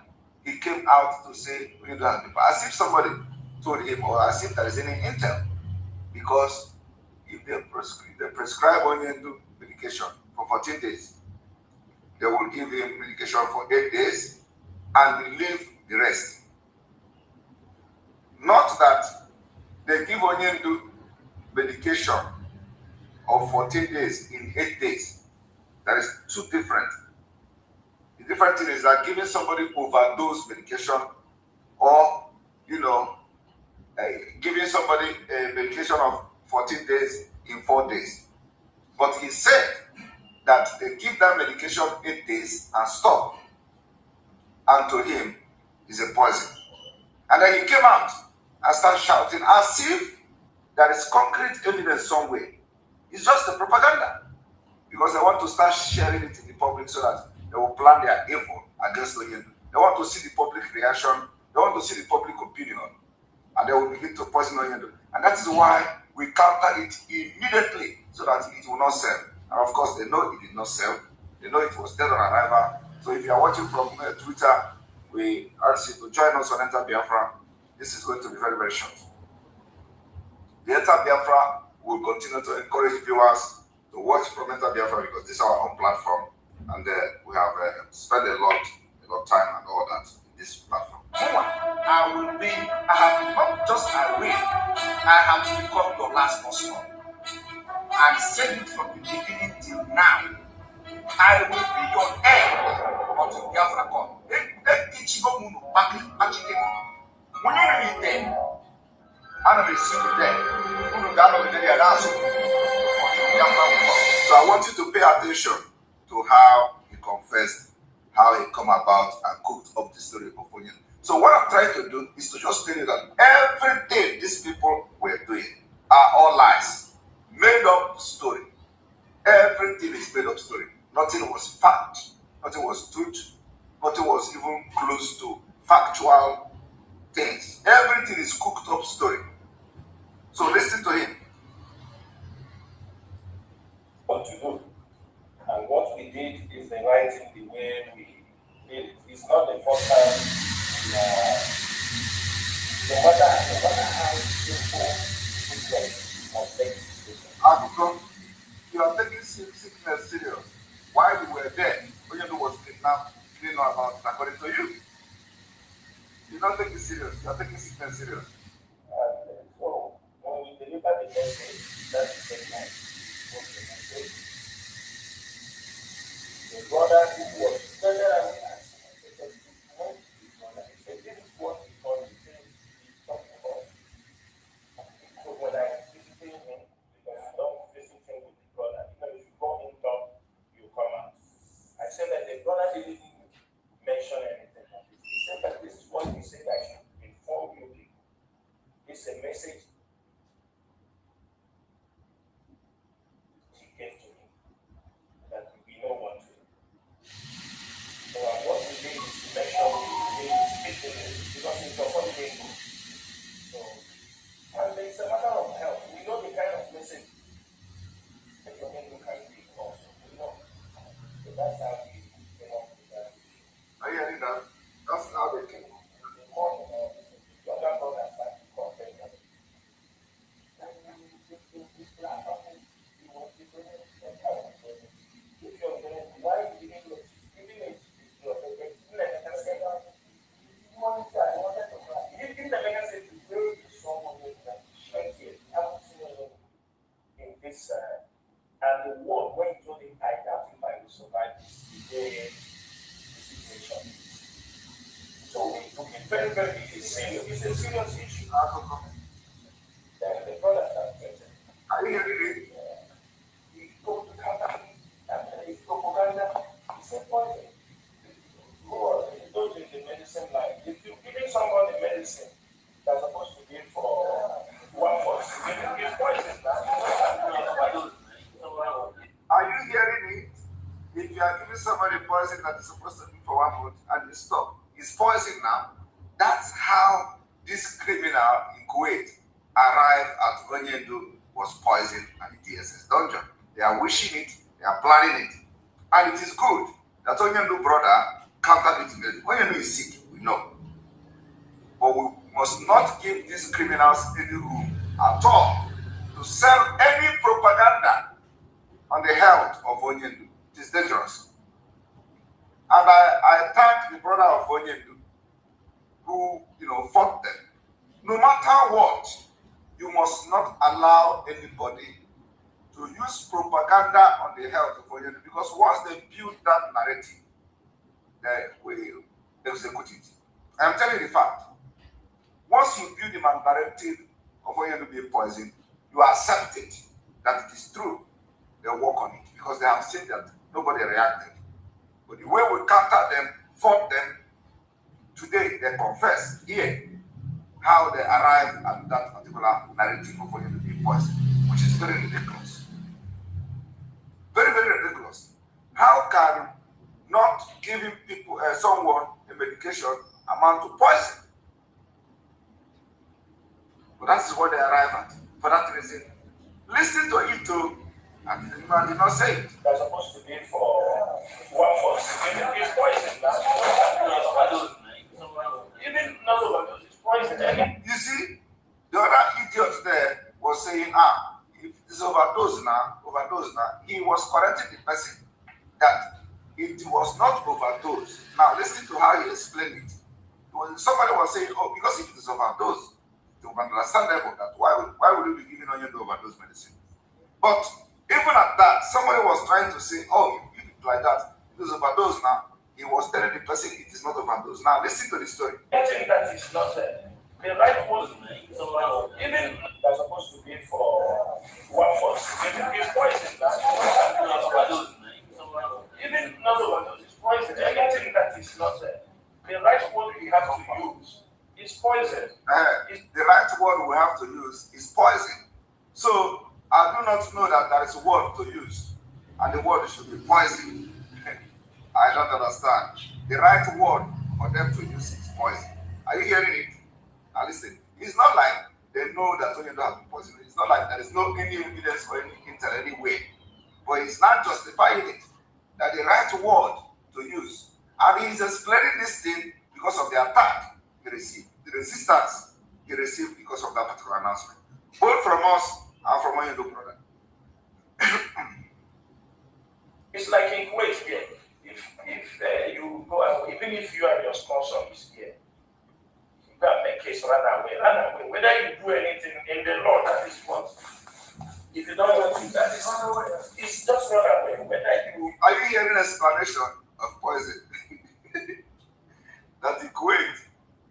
he came out to say Onyendu has been, as if somebody told him, or as if there is any intel, because if they prescribe Onyendu medication for 14 days, they will give him medication for 8 days and leave the rest. Not that they give Onyendu medication of 14 days in 8 days. That is two different. The different thing is that giving somebody overdose medication, or giving somebody a medication of 14 days in 4 days. But he said that they give that medication 8 days and stop. And to him, is a poison. And then he came out and started shouting as if there is concrete evidence somewhere. It's just a propaganda. Because they want to start sharing it in the public so that they will plan their evil against Onyendu. They want to see the public reaction. They want to see the public opinion. And they will begin to poison Onyendu. And that is why we countered it immediately so that it will not sell. And of course, they know it did not sell. They know it was dead on arrival. So if you are watching from Twitter, we ask you to join us on Enter Biafra. This is going to be very, very short. The Enter Biafra will continue to encourage viewers to watch from Enter Biafra because this is our own platform. And we have spent a lot of time and all that in this platform. I have not just arranged, I have become your last customer. And said it from the beginning till now. I will be your heir until Biafra come. When you read them, I don't receive them. So I want you to pay attention to how he confessed, how he come about and cooked up the story of Onyendu. So what I'm trying to do is to just tell you that everything these people were doing are all lies, made up story. Everything is made up story. Nothing was fact, nothing was truth, nothing was even close to factual things. Everything is cooked up story. So listen to him. What to do. And what we did is the right thing the way we did it. It's not the first time we are not take it serious. You are taking sickness serious. So when we deliver the message, that's the same night. The brother who was generally asking, I said, he said, this is what he called the thing he's talking about. So when I visited him, because I don't visit him with the brother, if you go in top, you come out. I said that the brother didn't mention anything. He said that this is what he said I should inform you people. It's a message he gave to me that we don't want to. So what we did is to make sure we speak to him because it's a holiday book. So, and it's a matter of health. We know the kind of message that your neighbor can give also. We know. So that's how we came up with that. Are you hearing that? That's how they came. The morning, younger brother started to complain that this black person, he was different. If you're going, why did you look? Even if you're going, I wanted to cry. If the man said to pray to someone that shed tears, I haven't seen anyone in this, and the world, when you told him, I doubt if I will survive this situation. So we took it very, very serious. It's a serious issue. Then the brother started getting. Are you hearing it? He go to Canada and his propaganda. He said, poison. Go on, don't take the medicine line. If you're giving somebody medicine that's supposed to be for one force, it's poison. Are you hearing it? If you are giving somebody poison that is supposed to be for 1 month and you stop, it's poison now. That's how this criminal in Kuwait arrived at Onyendu was poisoned at the DSS dungeon. They are wishing it, they are planning it. And it is good that Onyendu brother countered it. Onyendu is sick, we know. But we must not give these criminals any room at all to sell any propaganda on the health of Onyendu. It is dangerous. And I thank the brother of Onyendu who, fought them. No matter what, you must not allow anybody to use propaganda on the health of Onyendu, because once they build that narrative, they will execute it. I'm telling you the fact. Once you build the narrative of Onyendu being poisoned, you accept it, that it is true. They work on it because they have seen that nobody reacted. But the way we counter them, fought them, today they confess here how they arrived at that particular narrative of Onyendu being poisoned, which is very ridiculous. Very, very ridiculous. How can not giving people, someone a medication amount to poison? But that is what they arrive at. For that reason, listen to it too, and the man did not say it. They're supposed to be for one force. It's poison. Even not overdose, it's poison. You see, the other idiot there was saying, if it's overdose now, he was correcting the person that it was not overdose. Now listen to how he explained it. Somebody was saying, because if it is overdose, it will be understandable that why would you be giving Onyendu overdose medicine? But even at that, somebody was trying to say, if it's like that, it is overdose now. He was telling the person it is not overdose. Now listen to the story. I think that is not the right one. Even they're supposed to be for one force. It's poison. Even not overdose, it's poison. I think that is not the right word we have to use. It's poison. The right word we have to use is poison. So I do not know that there is a word to use, and the word should be poison. I don't understand. The right word for them to use is poison. Are you hearing it? Now listen. It's not like they know that Onyendu has been poisoned. It's not like there is no any evidence or any intel anyway. But it's not justifying it. That the right word to use. And he's explaining this thing because of the attack he received, the resistance he received because of that particular announcement, both from us and from Onyendu brother. It's like in Kuwait here. If you go out, even if you and your sponsor is here, is run away, run away. Whether you do anything in the law, that is what. If you don't want to, that is run away. It's just run away. Whether you Are you hearing explanation of poison? That equates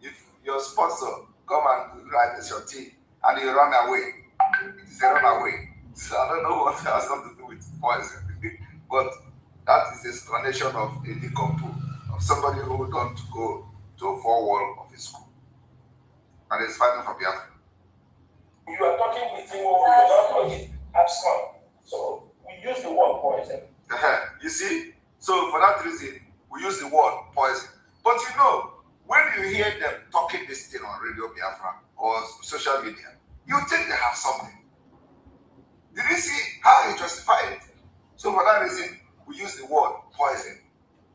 if your sponsor come and write a short tea and you run away. It is a runaway. So I don't know what has something to do with poison. But that is explanation of a decompo, of somebody who don't go to a four wall of his school and is fighting for Biafra. you are talking with him, or you're not talking abscond. So we use the word poison. You see? So for that reason, we use the word poison. But you know, when you hear them talking this thing on Radio Biafra or social media, you think they have something. Did you see how he justified it? So for that reason, we use the word poison.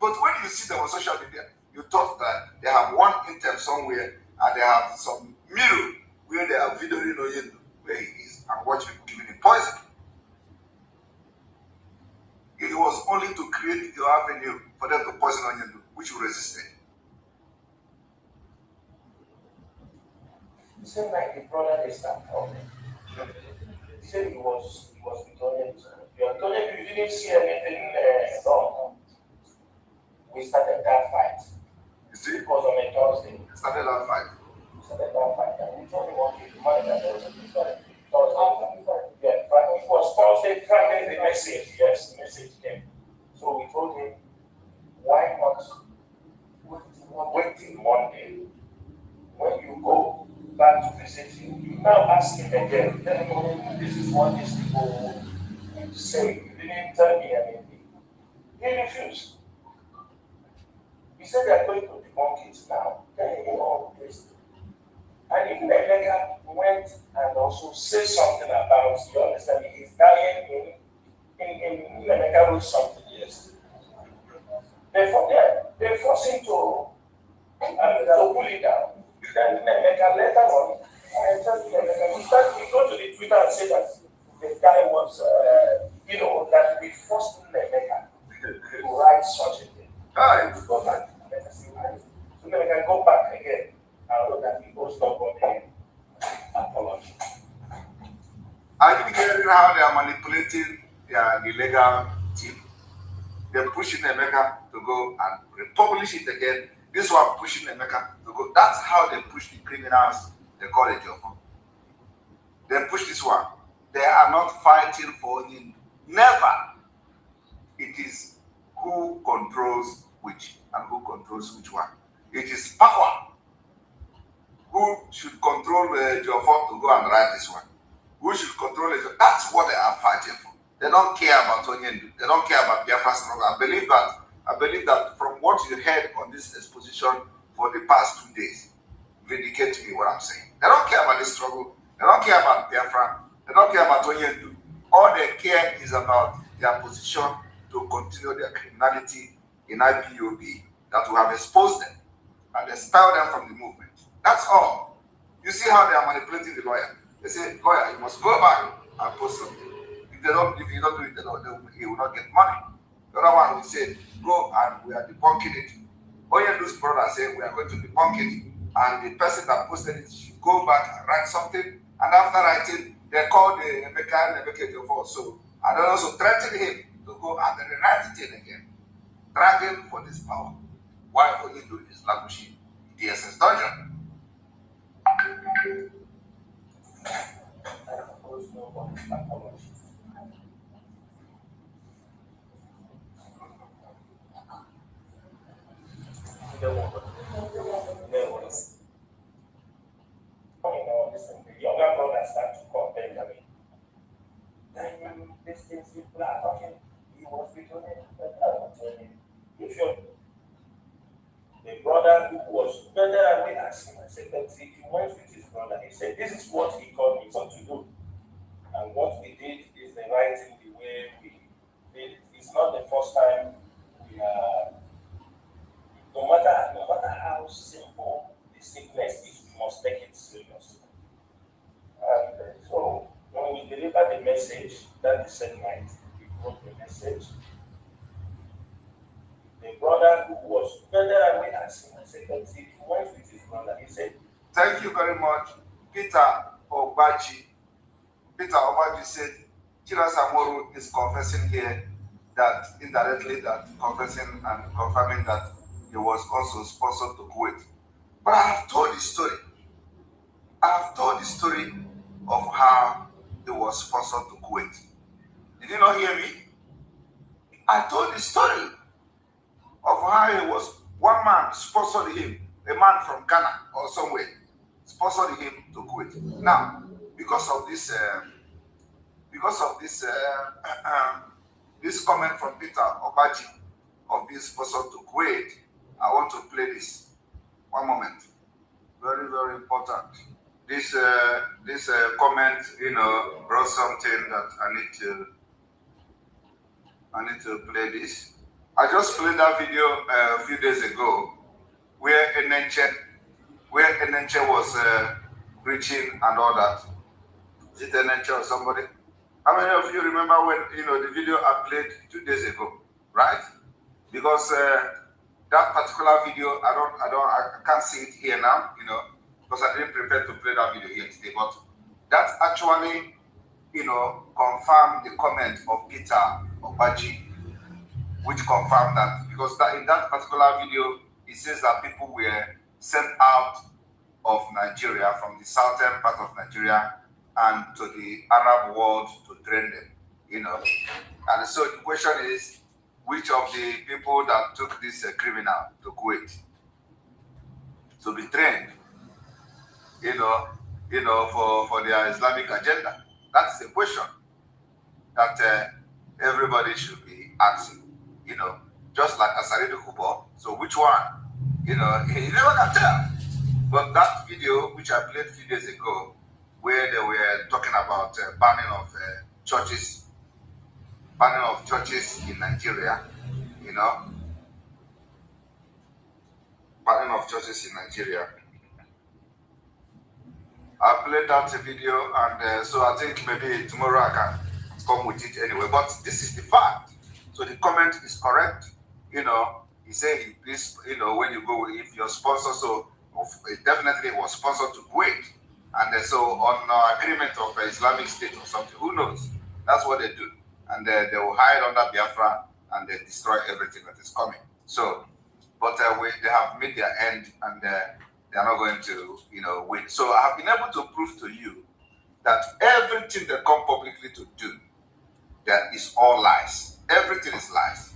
But when you see them on social media, you thought that they have one intel somewhere and they have some mirror where they are videoing Oyendo where he is and watching giving him poison. It was only to create the avenue for them to poison Oyendo, which we resisted. It seemed like the brother they start from. He said he was with Onyendo. You didn't see anything wrong. We started that fight. You see? It was on a Thursday. It started that fight. And we told him, okay, the money that was Thursday. Yeah, but it was Thursday, Friday, the message. Yes, the message came. So we told him, why not wait till Monday? When you go back to visit him, you now ask him again, tell him, this is what these people say. You didn't tell me anything. He refused. He said they're going to debunk it now. Then he all this. And if Rebecca went and also said something about, you understand, he's dying in Rebecca wrote something, yes. They force him to pull it down. Then Rebecca later on, I tell you, he go to the Twitter and say that the guy was, that we forced Rebecca to write such a thing. To go back, so then we can go back again. I know that people stop on the apology. Are you hearing how they are manipulating the legal team? They're pushing Emeka to go and republish it again. This one pushing Emeka to go. That's how they push the criminals, they call it Jofo. They push this one. They are not fighting for him. Never. It is who controls which and who controls which one. It is power. Who should control Jofo to go and write this one? Who should control it? That's what they are fighting for. They don't care about Onyendu. They don't care about Biafra struggle. I believe that from what you heard on this exposition for the past 2 days, vindicate to me what I'm saying. They don't care about this struggle. They don't care about Biafra. They don't care about Onyendu. All they care is about their position to continue their criminality in IPOB that will have exposed them and expel them from the movement. That's all. You see how they are manipulating the lawyer. They say, lawyer, you must go back and post something. If you don't do it, he will not get money. The other one will say, go and we are debunking it. Oyendu's brother said, we are going to debunk it. And the person that posted it should go back and write something. And after writing, they called the Emeka Jofo. So, and they also threatened him to go and then write it in again. Dragging for this power. Why Oyendu is languishing in DSS dungeon. The younger brothers start to compare Benjamin. Then these things people are talking, he was returning. If you're the brother who was better than we asked him, I said, but he went with his brother. He said, this is what he called me to do. And what we did is the right thing, the way we did it. It's not the first time we are, no matter how simple the sickness is, we must take it seriously. And so when we delivered the message that the same night, we wrote the message. The brother who was better than we asked him, I said, but he went with his brother. He said, Thank you very much. Peter Obaji. Peter Obaji said, Chirasa Moru is confessing here that indirectly that confessing and confirming that he was also sponsored to Kuwait. But I have told the story. I have told the story of how he was sponsored to Kuwait. Did you not hear me? I told the story of how he was, one man sponsored him, a man from Ghana or somewhere, sponsored him to Kuwait. Now, because of this this comment from Peter Obaji of being sponsored to Kuwait, I want to play this. One moment. Very, very important. This comment, brought something that I need to play this. I just played that video a few days ago where Enenche was preaching and all that. Is it Enenche or somebody? How many of you remember when the video I played 2 days ago, right? Because that particular video, I can't see it here now, because I didn't prepare to play that video here today. But that actually, confirmed the comment of Peter Obaji, which confirmed that, because in that particular video, it says that people were sent out of Nigeria, from the southern part of Nigeria, and to the Arab world to train them, And so the question is, which of the people that took this criminal to Kuwait to be trained, for their Islamic agenda? That's the question that everybody should be asking, just like Asarido Kubo. So which one? You never can tell. But that video, which I played a few days ago, where they were talking about banning of churches in Nigeria, banning of churches in Nigeria. I played that video, and so I think maybe tomorrow I can come with it anyway. But this is the fact. So the comment is correct. He said, please, when you go, if your sponsor, so definitely was sponsored to Kuwait. And so on agreement of Islamic State or something, who knows? That's what they do. And they will hide under Biafra and they destroy everything that is coming. So, but they have made their end, and they are not going to, win. So I have been able to prove to you that everything they come publicly to do, that is all lies. Everything is lies.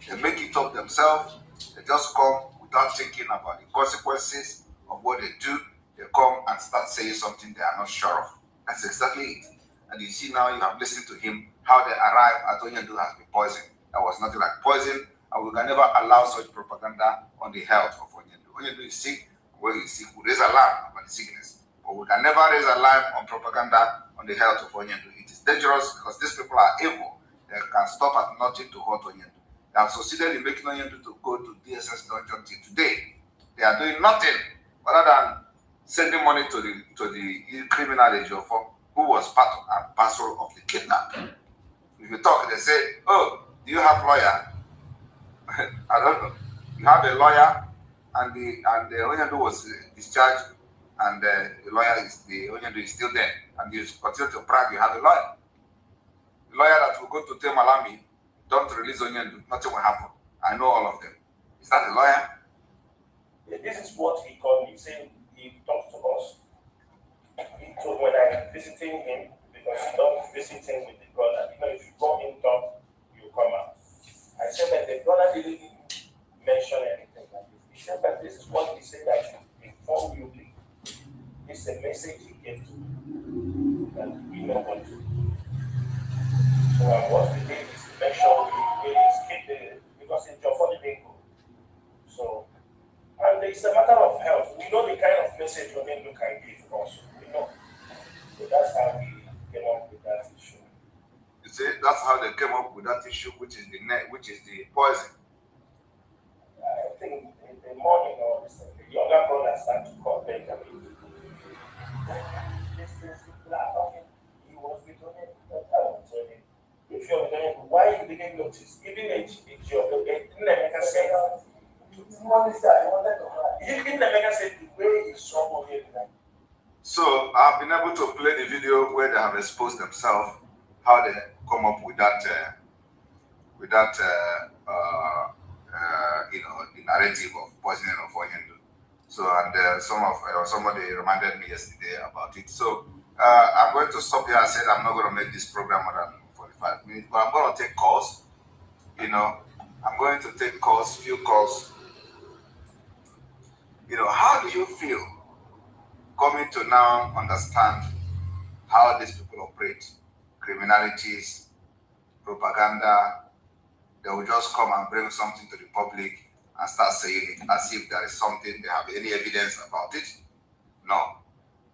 They make it up themselves. They just come without thinking about the consequences of what they do. They come and start saying something they are not sure of. That's exactly it. And you see now, you have listened to him, how they arrived at Onyendu has been poisoned. That was nothing like poison, and we can never allow such propaganda on the health of Onyendu. Onyendu is sick. When he's sick, we raise alarm about the sickness. But we can never raise alarm on propaganda on the health of Onyendu. It is dangerous because these people are evil. They can stop at nothing to hurt Onyendu. They have succeeded in making Onyendu to go to DSS dungeon till today. They are doing nothing other than sending money to the criminal Ejiofor, who was part and parcel of the kidnapping. If you talk, they say, "Oh, do you have lawyer?" I don't know. You have a lawyer, and the Onyendu was discharged, and the Onyendu is still there, and you continue to brag you have a lawyer. The lawyer that will go to tell Malami, don't release Onyendu, nothing will happen. I know all of them. Is that a lawyer? This is what he called me, saying he talked to us. He told when I visiting him, because he don't visit him with the brother. If you go in talk, you come out. I said that the brother didn't mention anything like this. He said that this is what he said that should inform you. This is a message he gave to me that we know what to do. So what we did is to make sure we skip because it's your funny bingo. So, and it's a matter of health. We know the kind of message women can give also. We know. So that's how we came up with that issue. You see, that's how they came up with that issue, which is the poison. I think in the morning or the younger brother started to call them. He was with Tony. If you're doing, why you didn't notice? Even it's your didn't make us say, he didn't make us say the way he saw him like So I've been able to play the video where they have exposed themselves, how they come up with that, the narrative of poisoning of Onyendu. So, and somebody reminded me yesterday about it. So I'm going to stop here. I said I'm not going to make this program more than 45 minutes, but I'm going to take calls. I'm going to take calls, few calls. How do you feel coming to now understand how these people operate? Criminalities, propaganda. They will just come and bring something to the public and start saying it as if there is something, they have any evidence about it. No.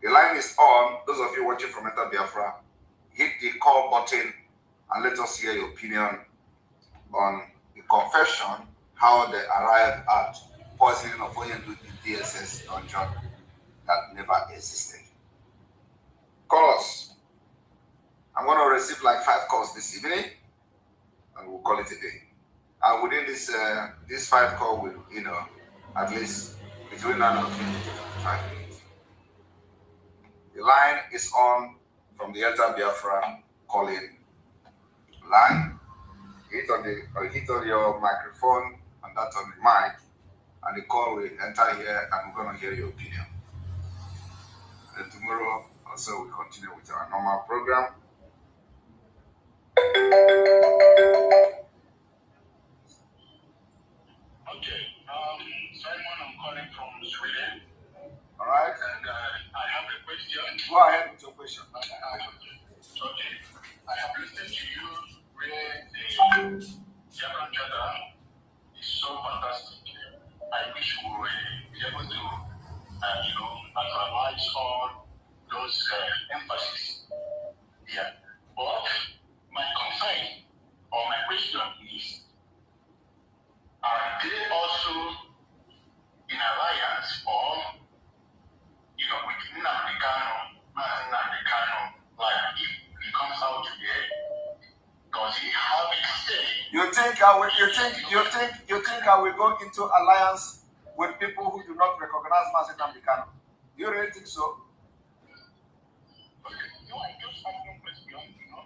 The line is on. Those of you watching from Enter Biafra, hit the call button and let us hear your opinion on the confession, how they arrived at poisoning of Onyendu in DSS dungeon that never existed. Call us. I'm going to receive like 5 calls this evening, and we'll call it a day. And within this 5 call will, at least between 9 and 50 to 55 minutes. The line is on from the Enter Biafra calling line. Hit on your microphone and that on the mic, and the call will enter here, and we're going to hear your opinion. And tomorrow also we continue with our normal program. Okay, Simon, I'm calling from Sweden. All right. And I have a question. Go ahead with your question. Okay, I have listened to you where the Biafran Charter is so fantastic. I wish we were able to, analyze all those emphasis here. But my concern or my question is, are they also in alliance or, with Nnamdi Kanu, like if he comes out today, does he have a say? You think I will go into alliance with people who do not recognize Nnamdi Kanu? Do you really think so? No, I just have one question,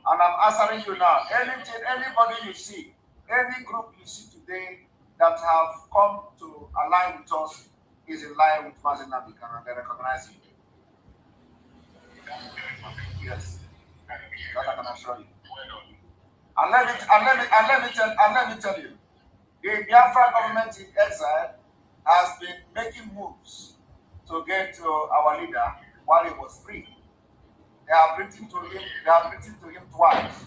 And I'm answering you now. Anybody you see, any group you see today that have come to align with us is in line with Nnamdi Kanu, and they recognize you. Yes, that I can assure you. And let me tell you, the Biafra government in exile has been making moves to get to our leader while he was free. They have written to him twice.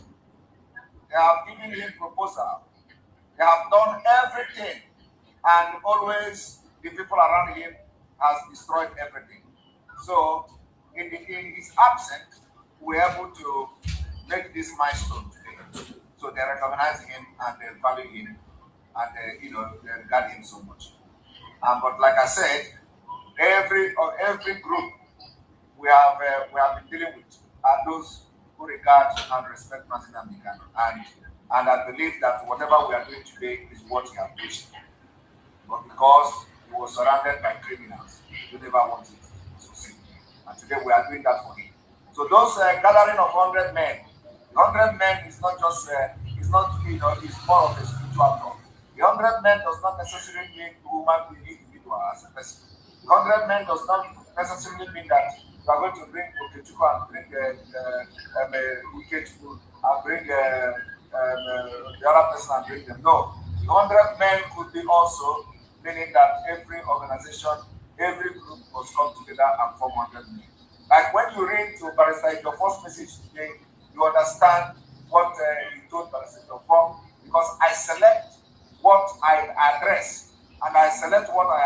They have given him proposal. They have done everything, and always the people around him has destroyed everything. So in his absence, we're able to make this milestone today. So they recognize him and they value him, and they regard him so much. But like I said, every group we have been dealing with are those who regard and respect Nnamdi Kanu, and I believe that whatever we are doing today is what he has wished. But because he was surrounded by criminals, he never wanted to succeed. And today we are doing that for him. So those gathering of 100 men, 100 men is not just it's more of a spiritual talk. The 100 men does not necessarily mean woman being individual as a person. The 100 men does not necessarily mean that you are going to bring Okechukwu and bring Ikechukwu and bring the other person and bring them. No, the 100 men could be also meaning that every organization, every group must come together and form 100 men. Like when you read to Barrister, your first message today, you understand what he told Barrister Form, because I select what I address and I select what I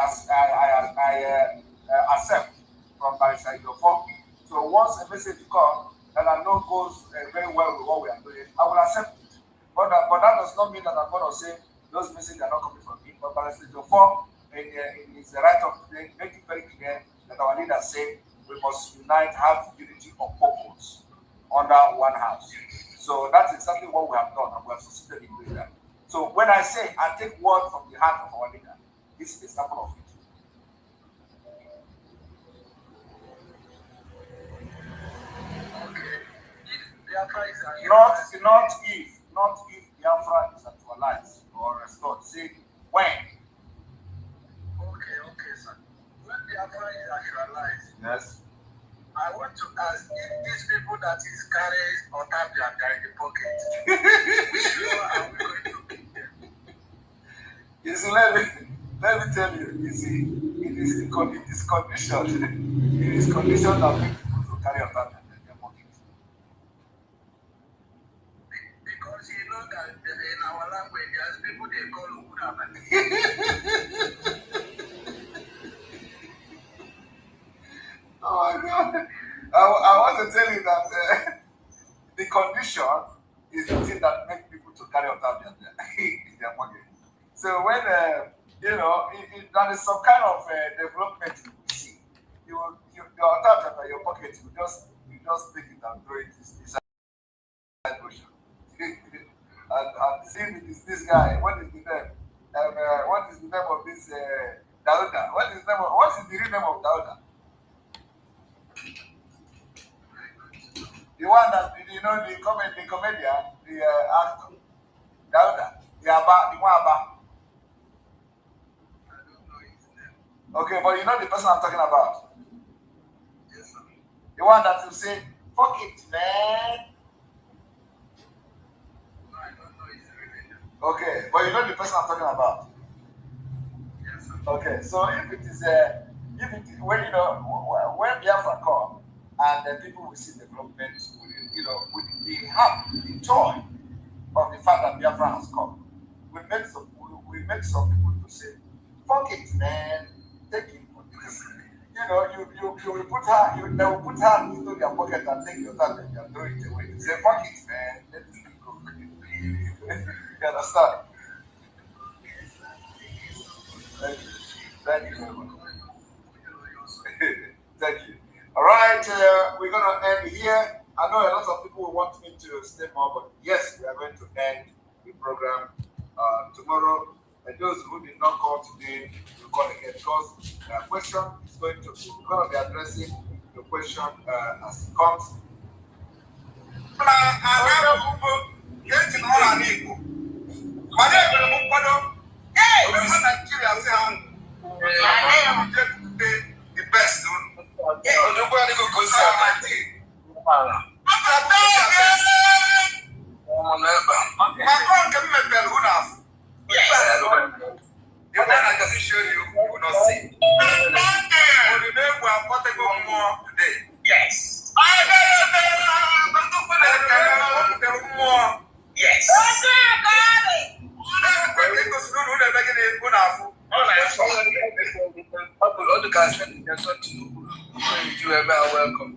accept from Barrister Form. So once a message comes that I know goes very well with what we are doing, I will accept it. But that does not mean that I'm going to say those messages are not coming from me. But Barrister Form, in his right of today, make it very clear that our leaders say we must unite, have unity of purpose under one house. So that's exactly what we have done, and we have succeeded in doing that. So when I say I take word from the heart of our leader, this is an example of it. Not if Biafra is actualized or restored. Say when. Okay, sir. When Biafra is actualized, Yes. I want to ask if these people that is carrying Otapia in the pocket, which law are we going to keep them? You see, let me tell you. You see, it is condition. It is condition that make people to carry Otapia in their pocket. Because you know that in our language, there's people they call Udaman. Oh my God! I want to tell you that the condition is the thing that makes people to carry Otapia in their pocket. So when there is some kind of development you see, your Otapia in your pocket, you just take it and throw it inside the ocean. And see this guy. What is the name? What is the name of this Dauda? What is the real name of Dauda? The one that the comedian, the actor, Dauda, the one Abba. Okay, but you know the person I'm talking about. Yes, sir. The one that will say, "Fuck it, man." No, I don't know his real name. Okay, but you know the person I'm talking about. Yes, sir. Okay, so if it is when when Biafra come and the people will see development, with the help, the joy of the fact that Biafra has come, we make some people to say, "Fuck it, man, take it." You will put her, they will put her into their pocket and take your time and throw it away. You say, "Fuck it, man, let this thing go." You understand? Thank you very much. Thank you. All right, we're going to end here. I know a lot of people will want me to stay more, but yes, we are going to end the program tomorrow. And those who did not call today, will call again because the question is going to be addressing the question as it comes. The best. The one I just showed you, you will not see. Today. Yes. Yes. Welcome.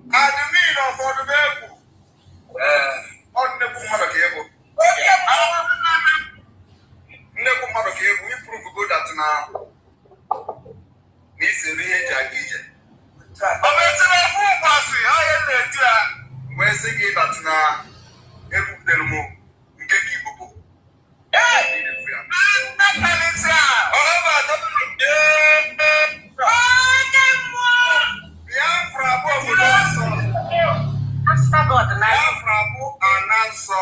Nnekwu mmadụ ka ebu iprụvugo dat na iseri ihe eji aga ije wee sị gị dat na ebubutere m nke ka ibubo Biafra bụ obodo nsọ. Biafra bụ ana nsọ.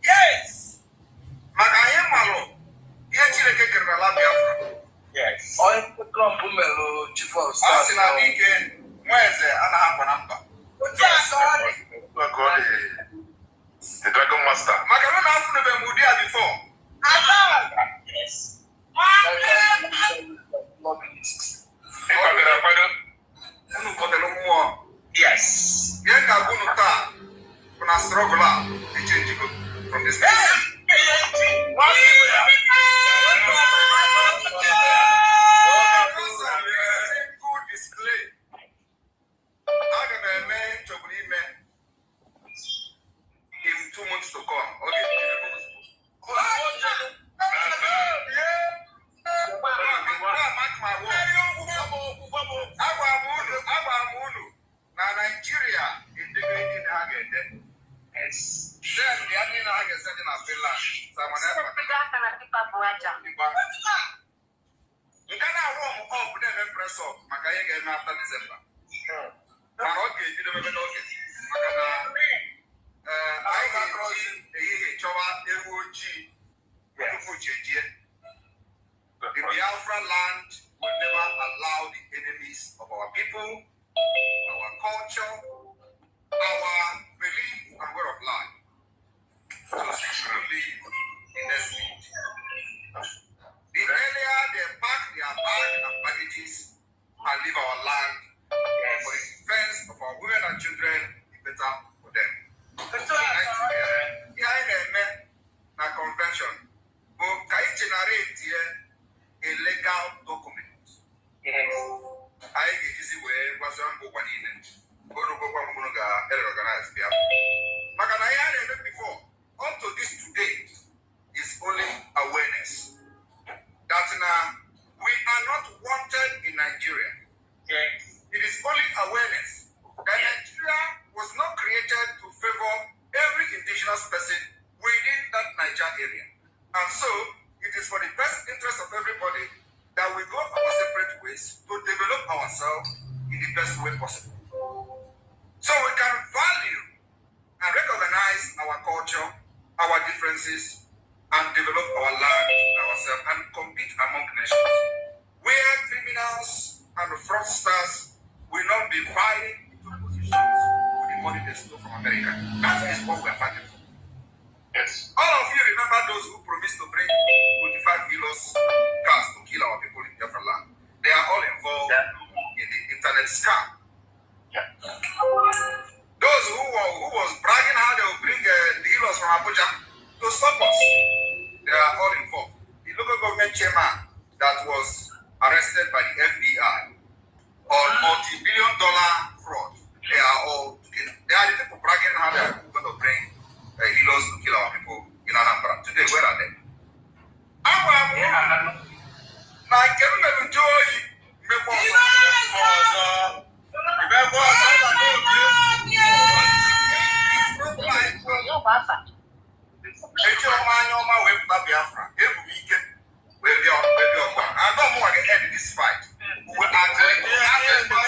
Yes. Maka anyị malụ ihe Chineke kere ala Biafra. Yes. Trump melụ chief of staff. Ọ sị na ike nwa eze anaghị akwa na mba. The Dragon Master. Maka na afụnube m ụdị a before. Yes. Unu kọtara mmụọ. Yes. Ihe ka unu taa bụ na struggle a echenjigo from this place. Good display. Aga m eme nchọburu ime in 2 months to come. Agwa m unu na Nigeria edegede ha ga-ede. Then the admin ha ga-ese dị na Finland. Simon Ekpa. Nke na-arụ ọmụmụ na-eme press up maka ihe ga-eme after December. Mana ọ ga-ebido mebe n'oge maka na anyị organize Biafra. Maganaya before, up to this today, is only awareness that now we are not wanted in Nigeria. Yes. It is only awareness that Nigeria was not created to favor every indigenous person within that Niger area. And so, it is for the best interest of everybody that we go our separate ways to develop ourselves in the best way possible. So we can value and recognize our culture, our differences, and develop our land ourselves and compete among nations. Where criminals and fraudsters will not be vying into positions with the money they stole from America. That is what we are fighting for. Yes. All of you remember those who promised to bring 25 kilos cars to kill our people in Biafra land. They are all involved in the internet scam. Yeah. Those who was bragging how they will bring the healers from Abuja to stop us, they are all involved. The local government chairman that was arrested by the FBI on multi-billion-dollar fraud, they are all together. They are the people bragging how they are going to bring healers to kill our people in Anambra. Today, where are they? Biafra, I don't want to end this fight. We are going to